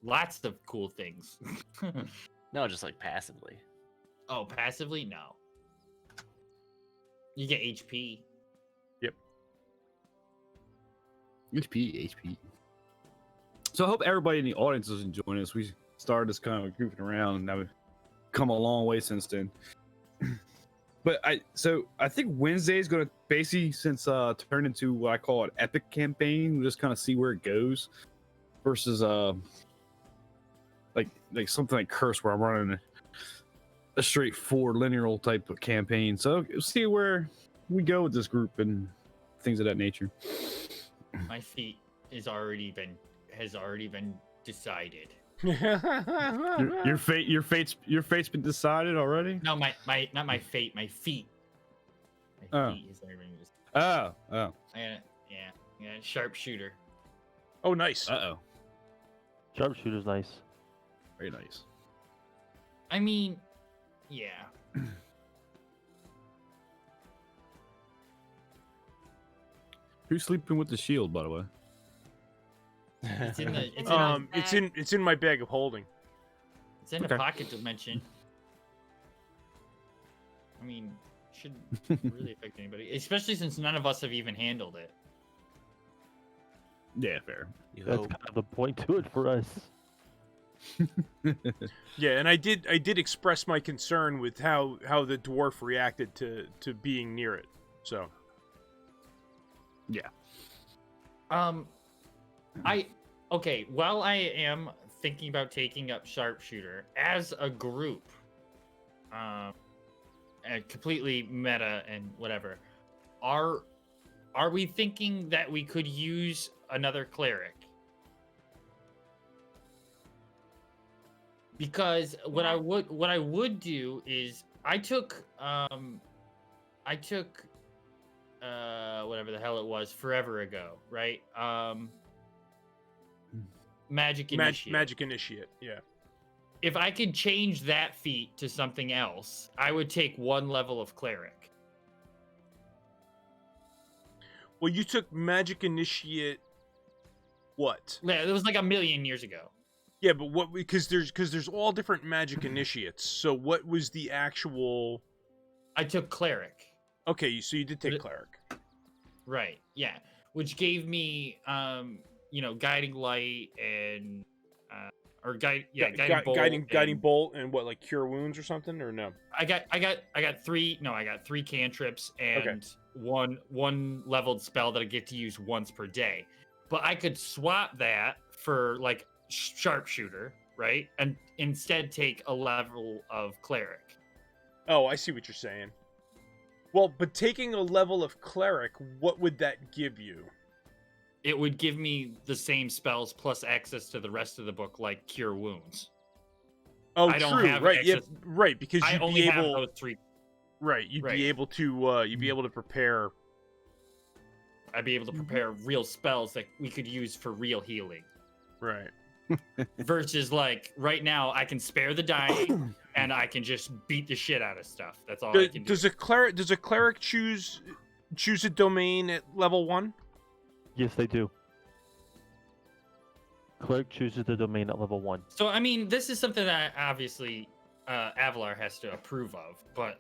lots of cool things. No, just like passively. Oh, passively, no. You get HP. HP. So I hope everybody in the audience is enjoying this. We started this kind of goofing around, and now we've come a long way since then. But I think Wednesday is going to basically turn into what I call an epic campaign. We'll just kind of see where it goes, versus like something like Curse, where I'm running a straightforward linear type of campaign. So we'll see where we go with this group and things of that nature. My feat has already been decided. Your fate's been decided already. No, not my fate, my feet. Oh. Feet has already been decided. Oh. Yeah, sharpshooter. Oh, nice. Oh. Sharpshooter's nice. Very nice. I mean, yeah. Who's sleeping with the shield, by the way? It's in the It's in my bag of holding. it's in Okay. a pocket dimension. I mean, shouldn't really affect anybody, especially since none of us have even handled it. Yeah, fair. You That's hope. kind of the point to it for us. Yeah, and I did express my concern with how the dwarf reacted to being near it. So While I am thinking about taking up sharpshooter as a group, and completely meta and whatever, are we thinking that we could use another cleric? Because what I would do is I took whatever the hell it was forever ago, right? Magic Initiate. Magic Initiate, yeah. If I could change that feat to something else, I would take 1 level of cleric. Well, you took Magic Initiate. What? Yeah, it was like a million years ago. Yeah, but what? Because there's all different Magic Initiates. So what was the actual? I took cleric. Okay, so you did take cleric. Right. Yeah. Which gave me guiding light and guiding bolt. And what, like cure wounds or something, or no? I got 3 cantrips and one leveled spell that I get to use once per day. But I could swap that for like sharpshooter, right? And instead take a level of cleric. Oh, I see what you're saying. Well, but taking a level of cleric, what would that give you? It would give me the same spells plus access to the rest of the book, like cure wounds. Oh, I don't true. have Right. Yeah. access- Right. Because I you'd only be have able. those 3. Right. You'd Right. be able to. You'd be able to prepare. I'd be able to prepare real spells that we could use for real healing. Right. Versus like right now, I can spare the dying and I can just beat the shit out of stuff. That's all I can do. Does a cleric choose a domain at level 1? Yes, they do. Cleric chooses the domain at level 1. So I mean, this is something that obviously Avalar has to approve of, but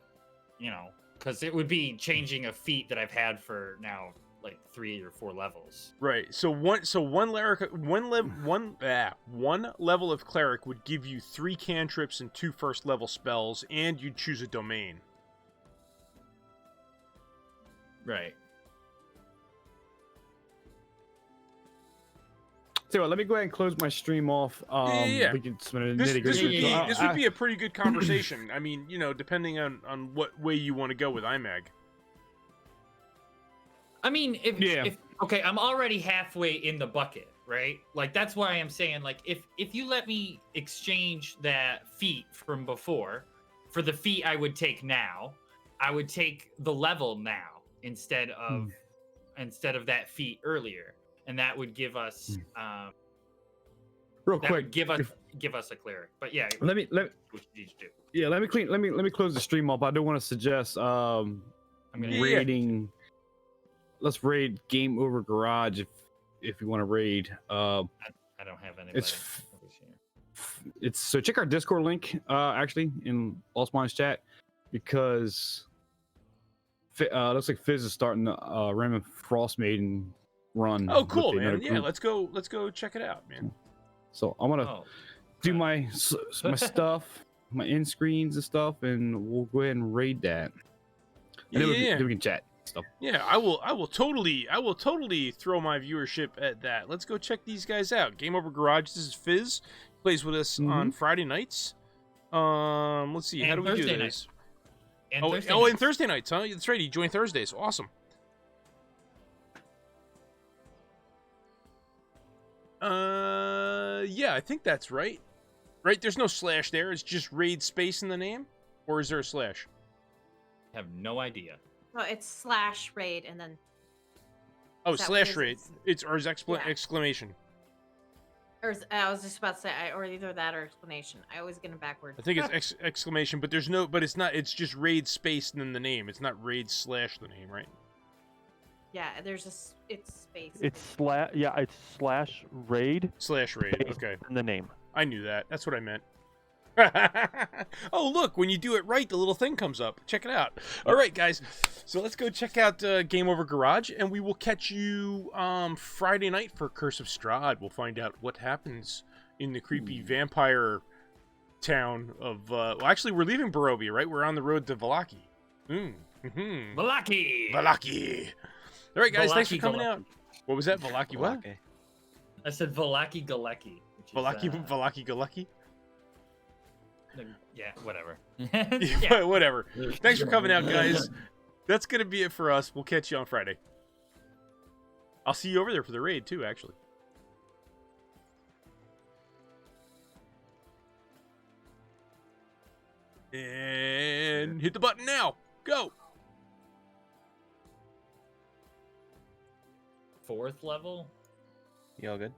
you know, because it would be changing a feat that I've had for now like 3 or 4 levels. Right. So one level of cleric would give you 3 cantrips and 2 first level spells, and you'd choose a domain. Right. So let me go ahead and close my stream off. Yeah. We can spend a This nitty-gritty. would be a pretty good conversation. I mean, you know, depending on what way you want to go with Imag. I mean, if okay, I'm already halfway in the bucket, right? Like that's why I'm saying, like, if you let me exchange that feat from before for the feat I would take now, I would take the level now instead of that feat earlier, and that would give us real that quick. would give us a cleric. But yeah, Let me what you need to do. Yeah, let me close the stream up. I do want to suggest I'm gonna raiding. Let's raid Game Over Garage if you want to raid. I don't have anybody. It's so check our Discord link actually in Lost Minds chat, because looks like Fizz is starting a Random Frost Maiden run. Oh, cool, with man. another Yeah, group. let's go check it out, man. So I'm gonna do my stuff, my end screens and stuff, and we'll go ahead and raid that. And then we can chat stuff. Yeah, I will totally throw my viewership at that. Let's go check these guys out. Game Over Garage. This is Fizz. Plays with us on Friday nights. Let's see. How do we do this? And And Thursday nights, huh? That's right. He joined Thursdays. Awesome. Yeah, I think that's right. Right? There's no slash there. It's just raid space in the name, or is there a slash? I have no idea. No, it's /raid and then. Oh, Is that slash what raid. it Or is exclamation. I was just about to say, or either that or explanation. I always get them backwards. I think it's exclamation, but it's not. It's just raid space and then the name. It's not raid slash the name, right? Yeah, it's space. It's /raid. Slash raid. space Okay, in the name. I knew that. That's what I meant. Oh, look, when you do it right, the little thing comes up. Check it out. All right, guys. So let's go check out Game Over Garage, and we will catch you Friday night for Curse of Strahd. We'll find out what happens in the creepy vampire town of... well, actually, we're leaving Barovia, right? We're on the road to Vallaki. Vallaki! Vallaki! All right, guys, thanks for Vallaki coming Galeki. out. What was that? Vallaki what? Okay. I said Vallaki Galecki. Vallaki Galecki? Yeah, whatever. Yeah, whatever. Thanks for coming out, guys. That's going to be it for us. We'll catch you on Friday. I'll see you over there for the raid, too, actually. And hit the button now. Go. 4th level? You all good?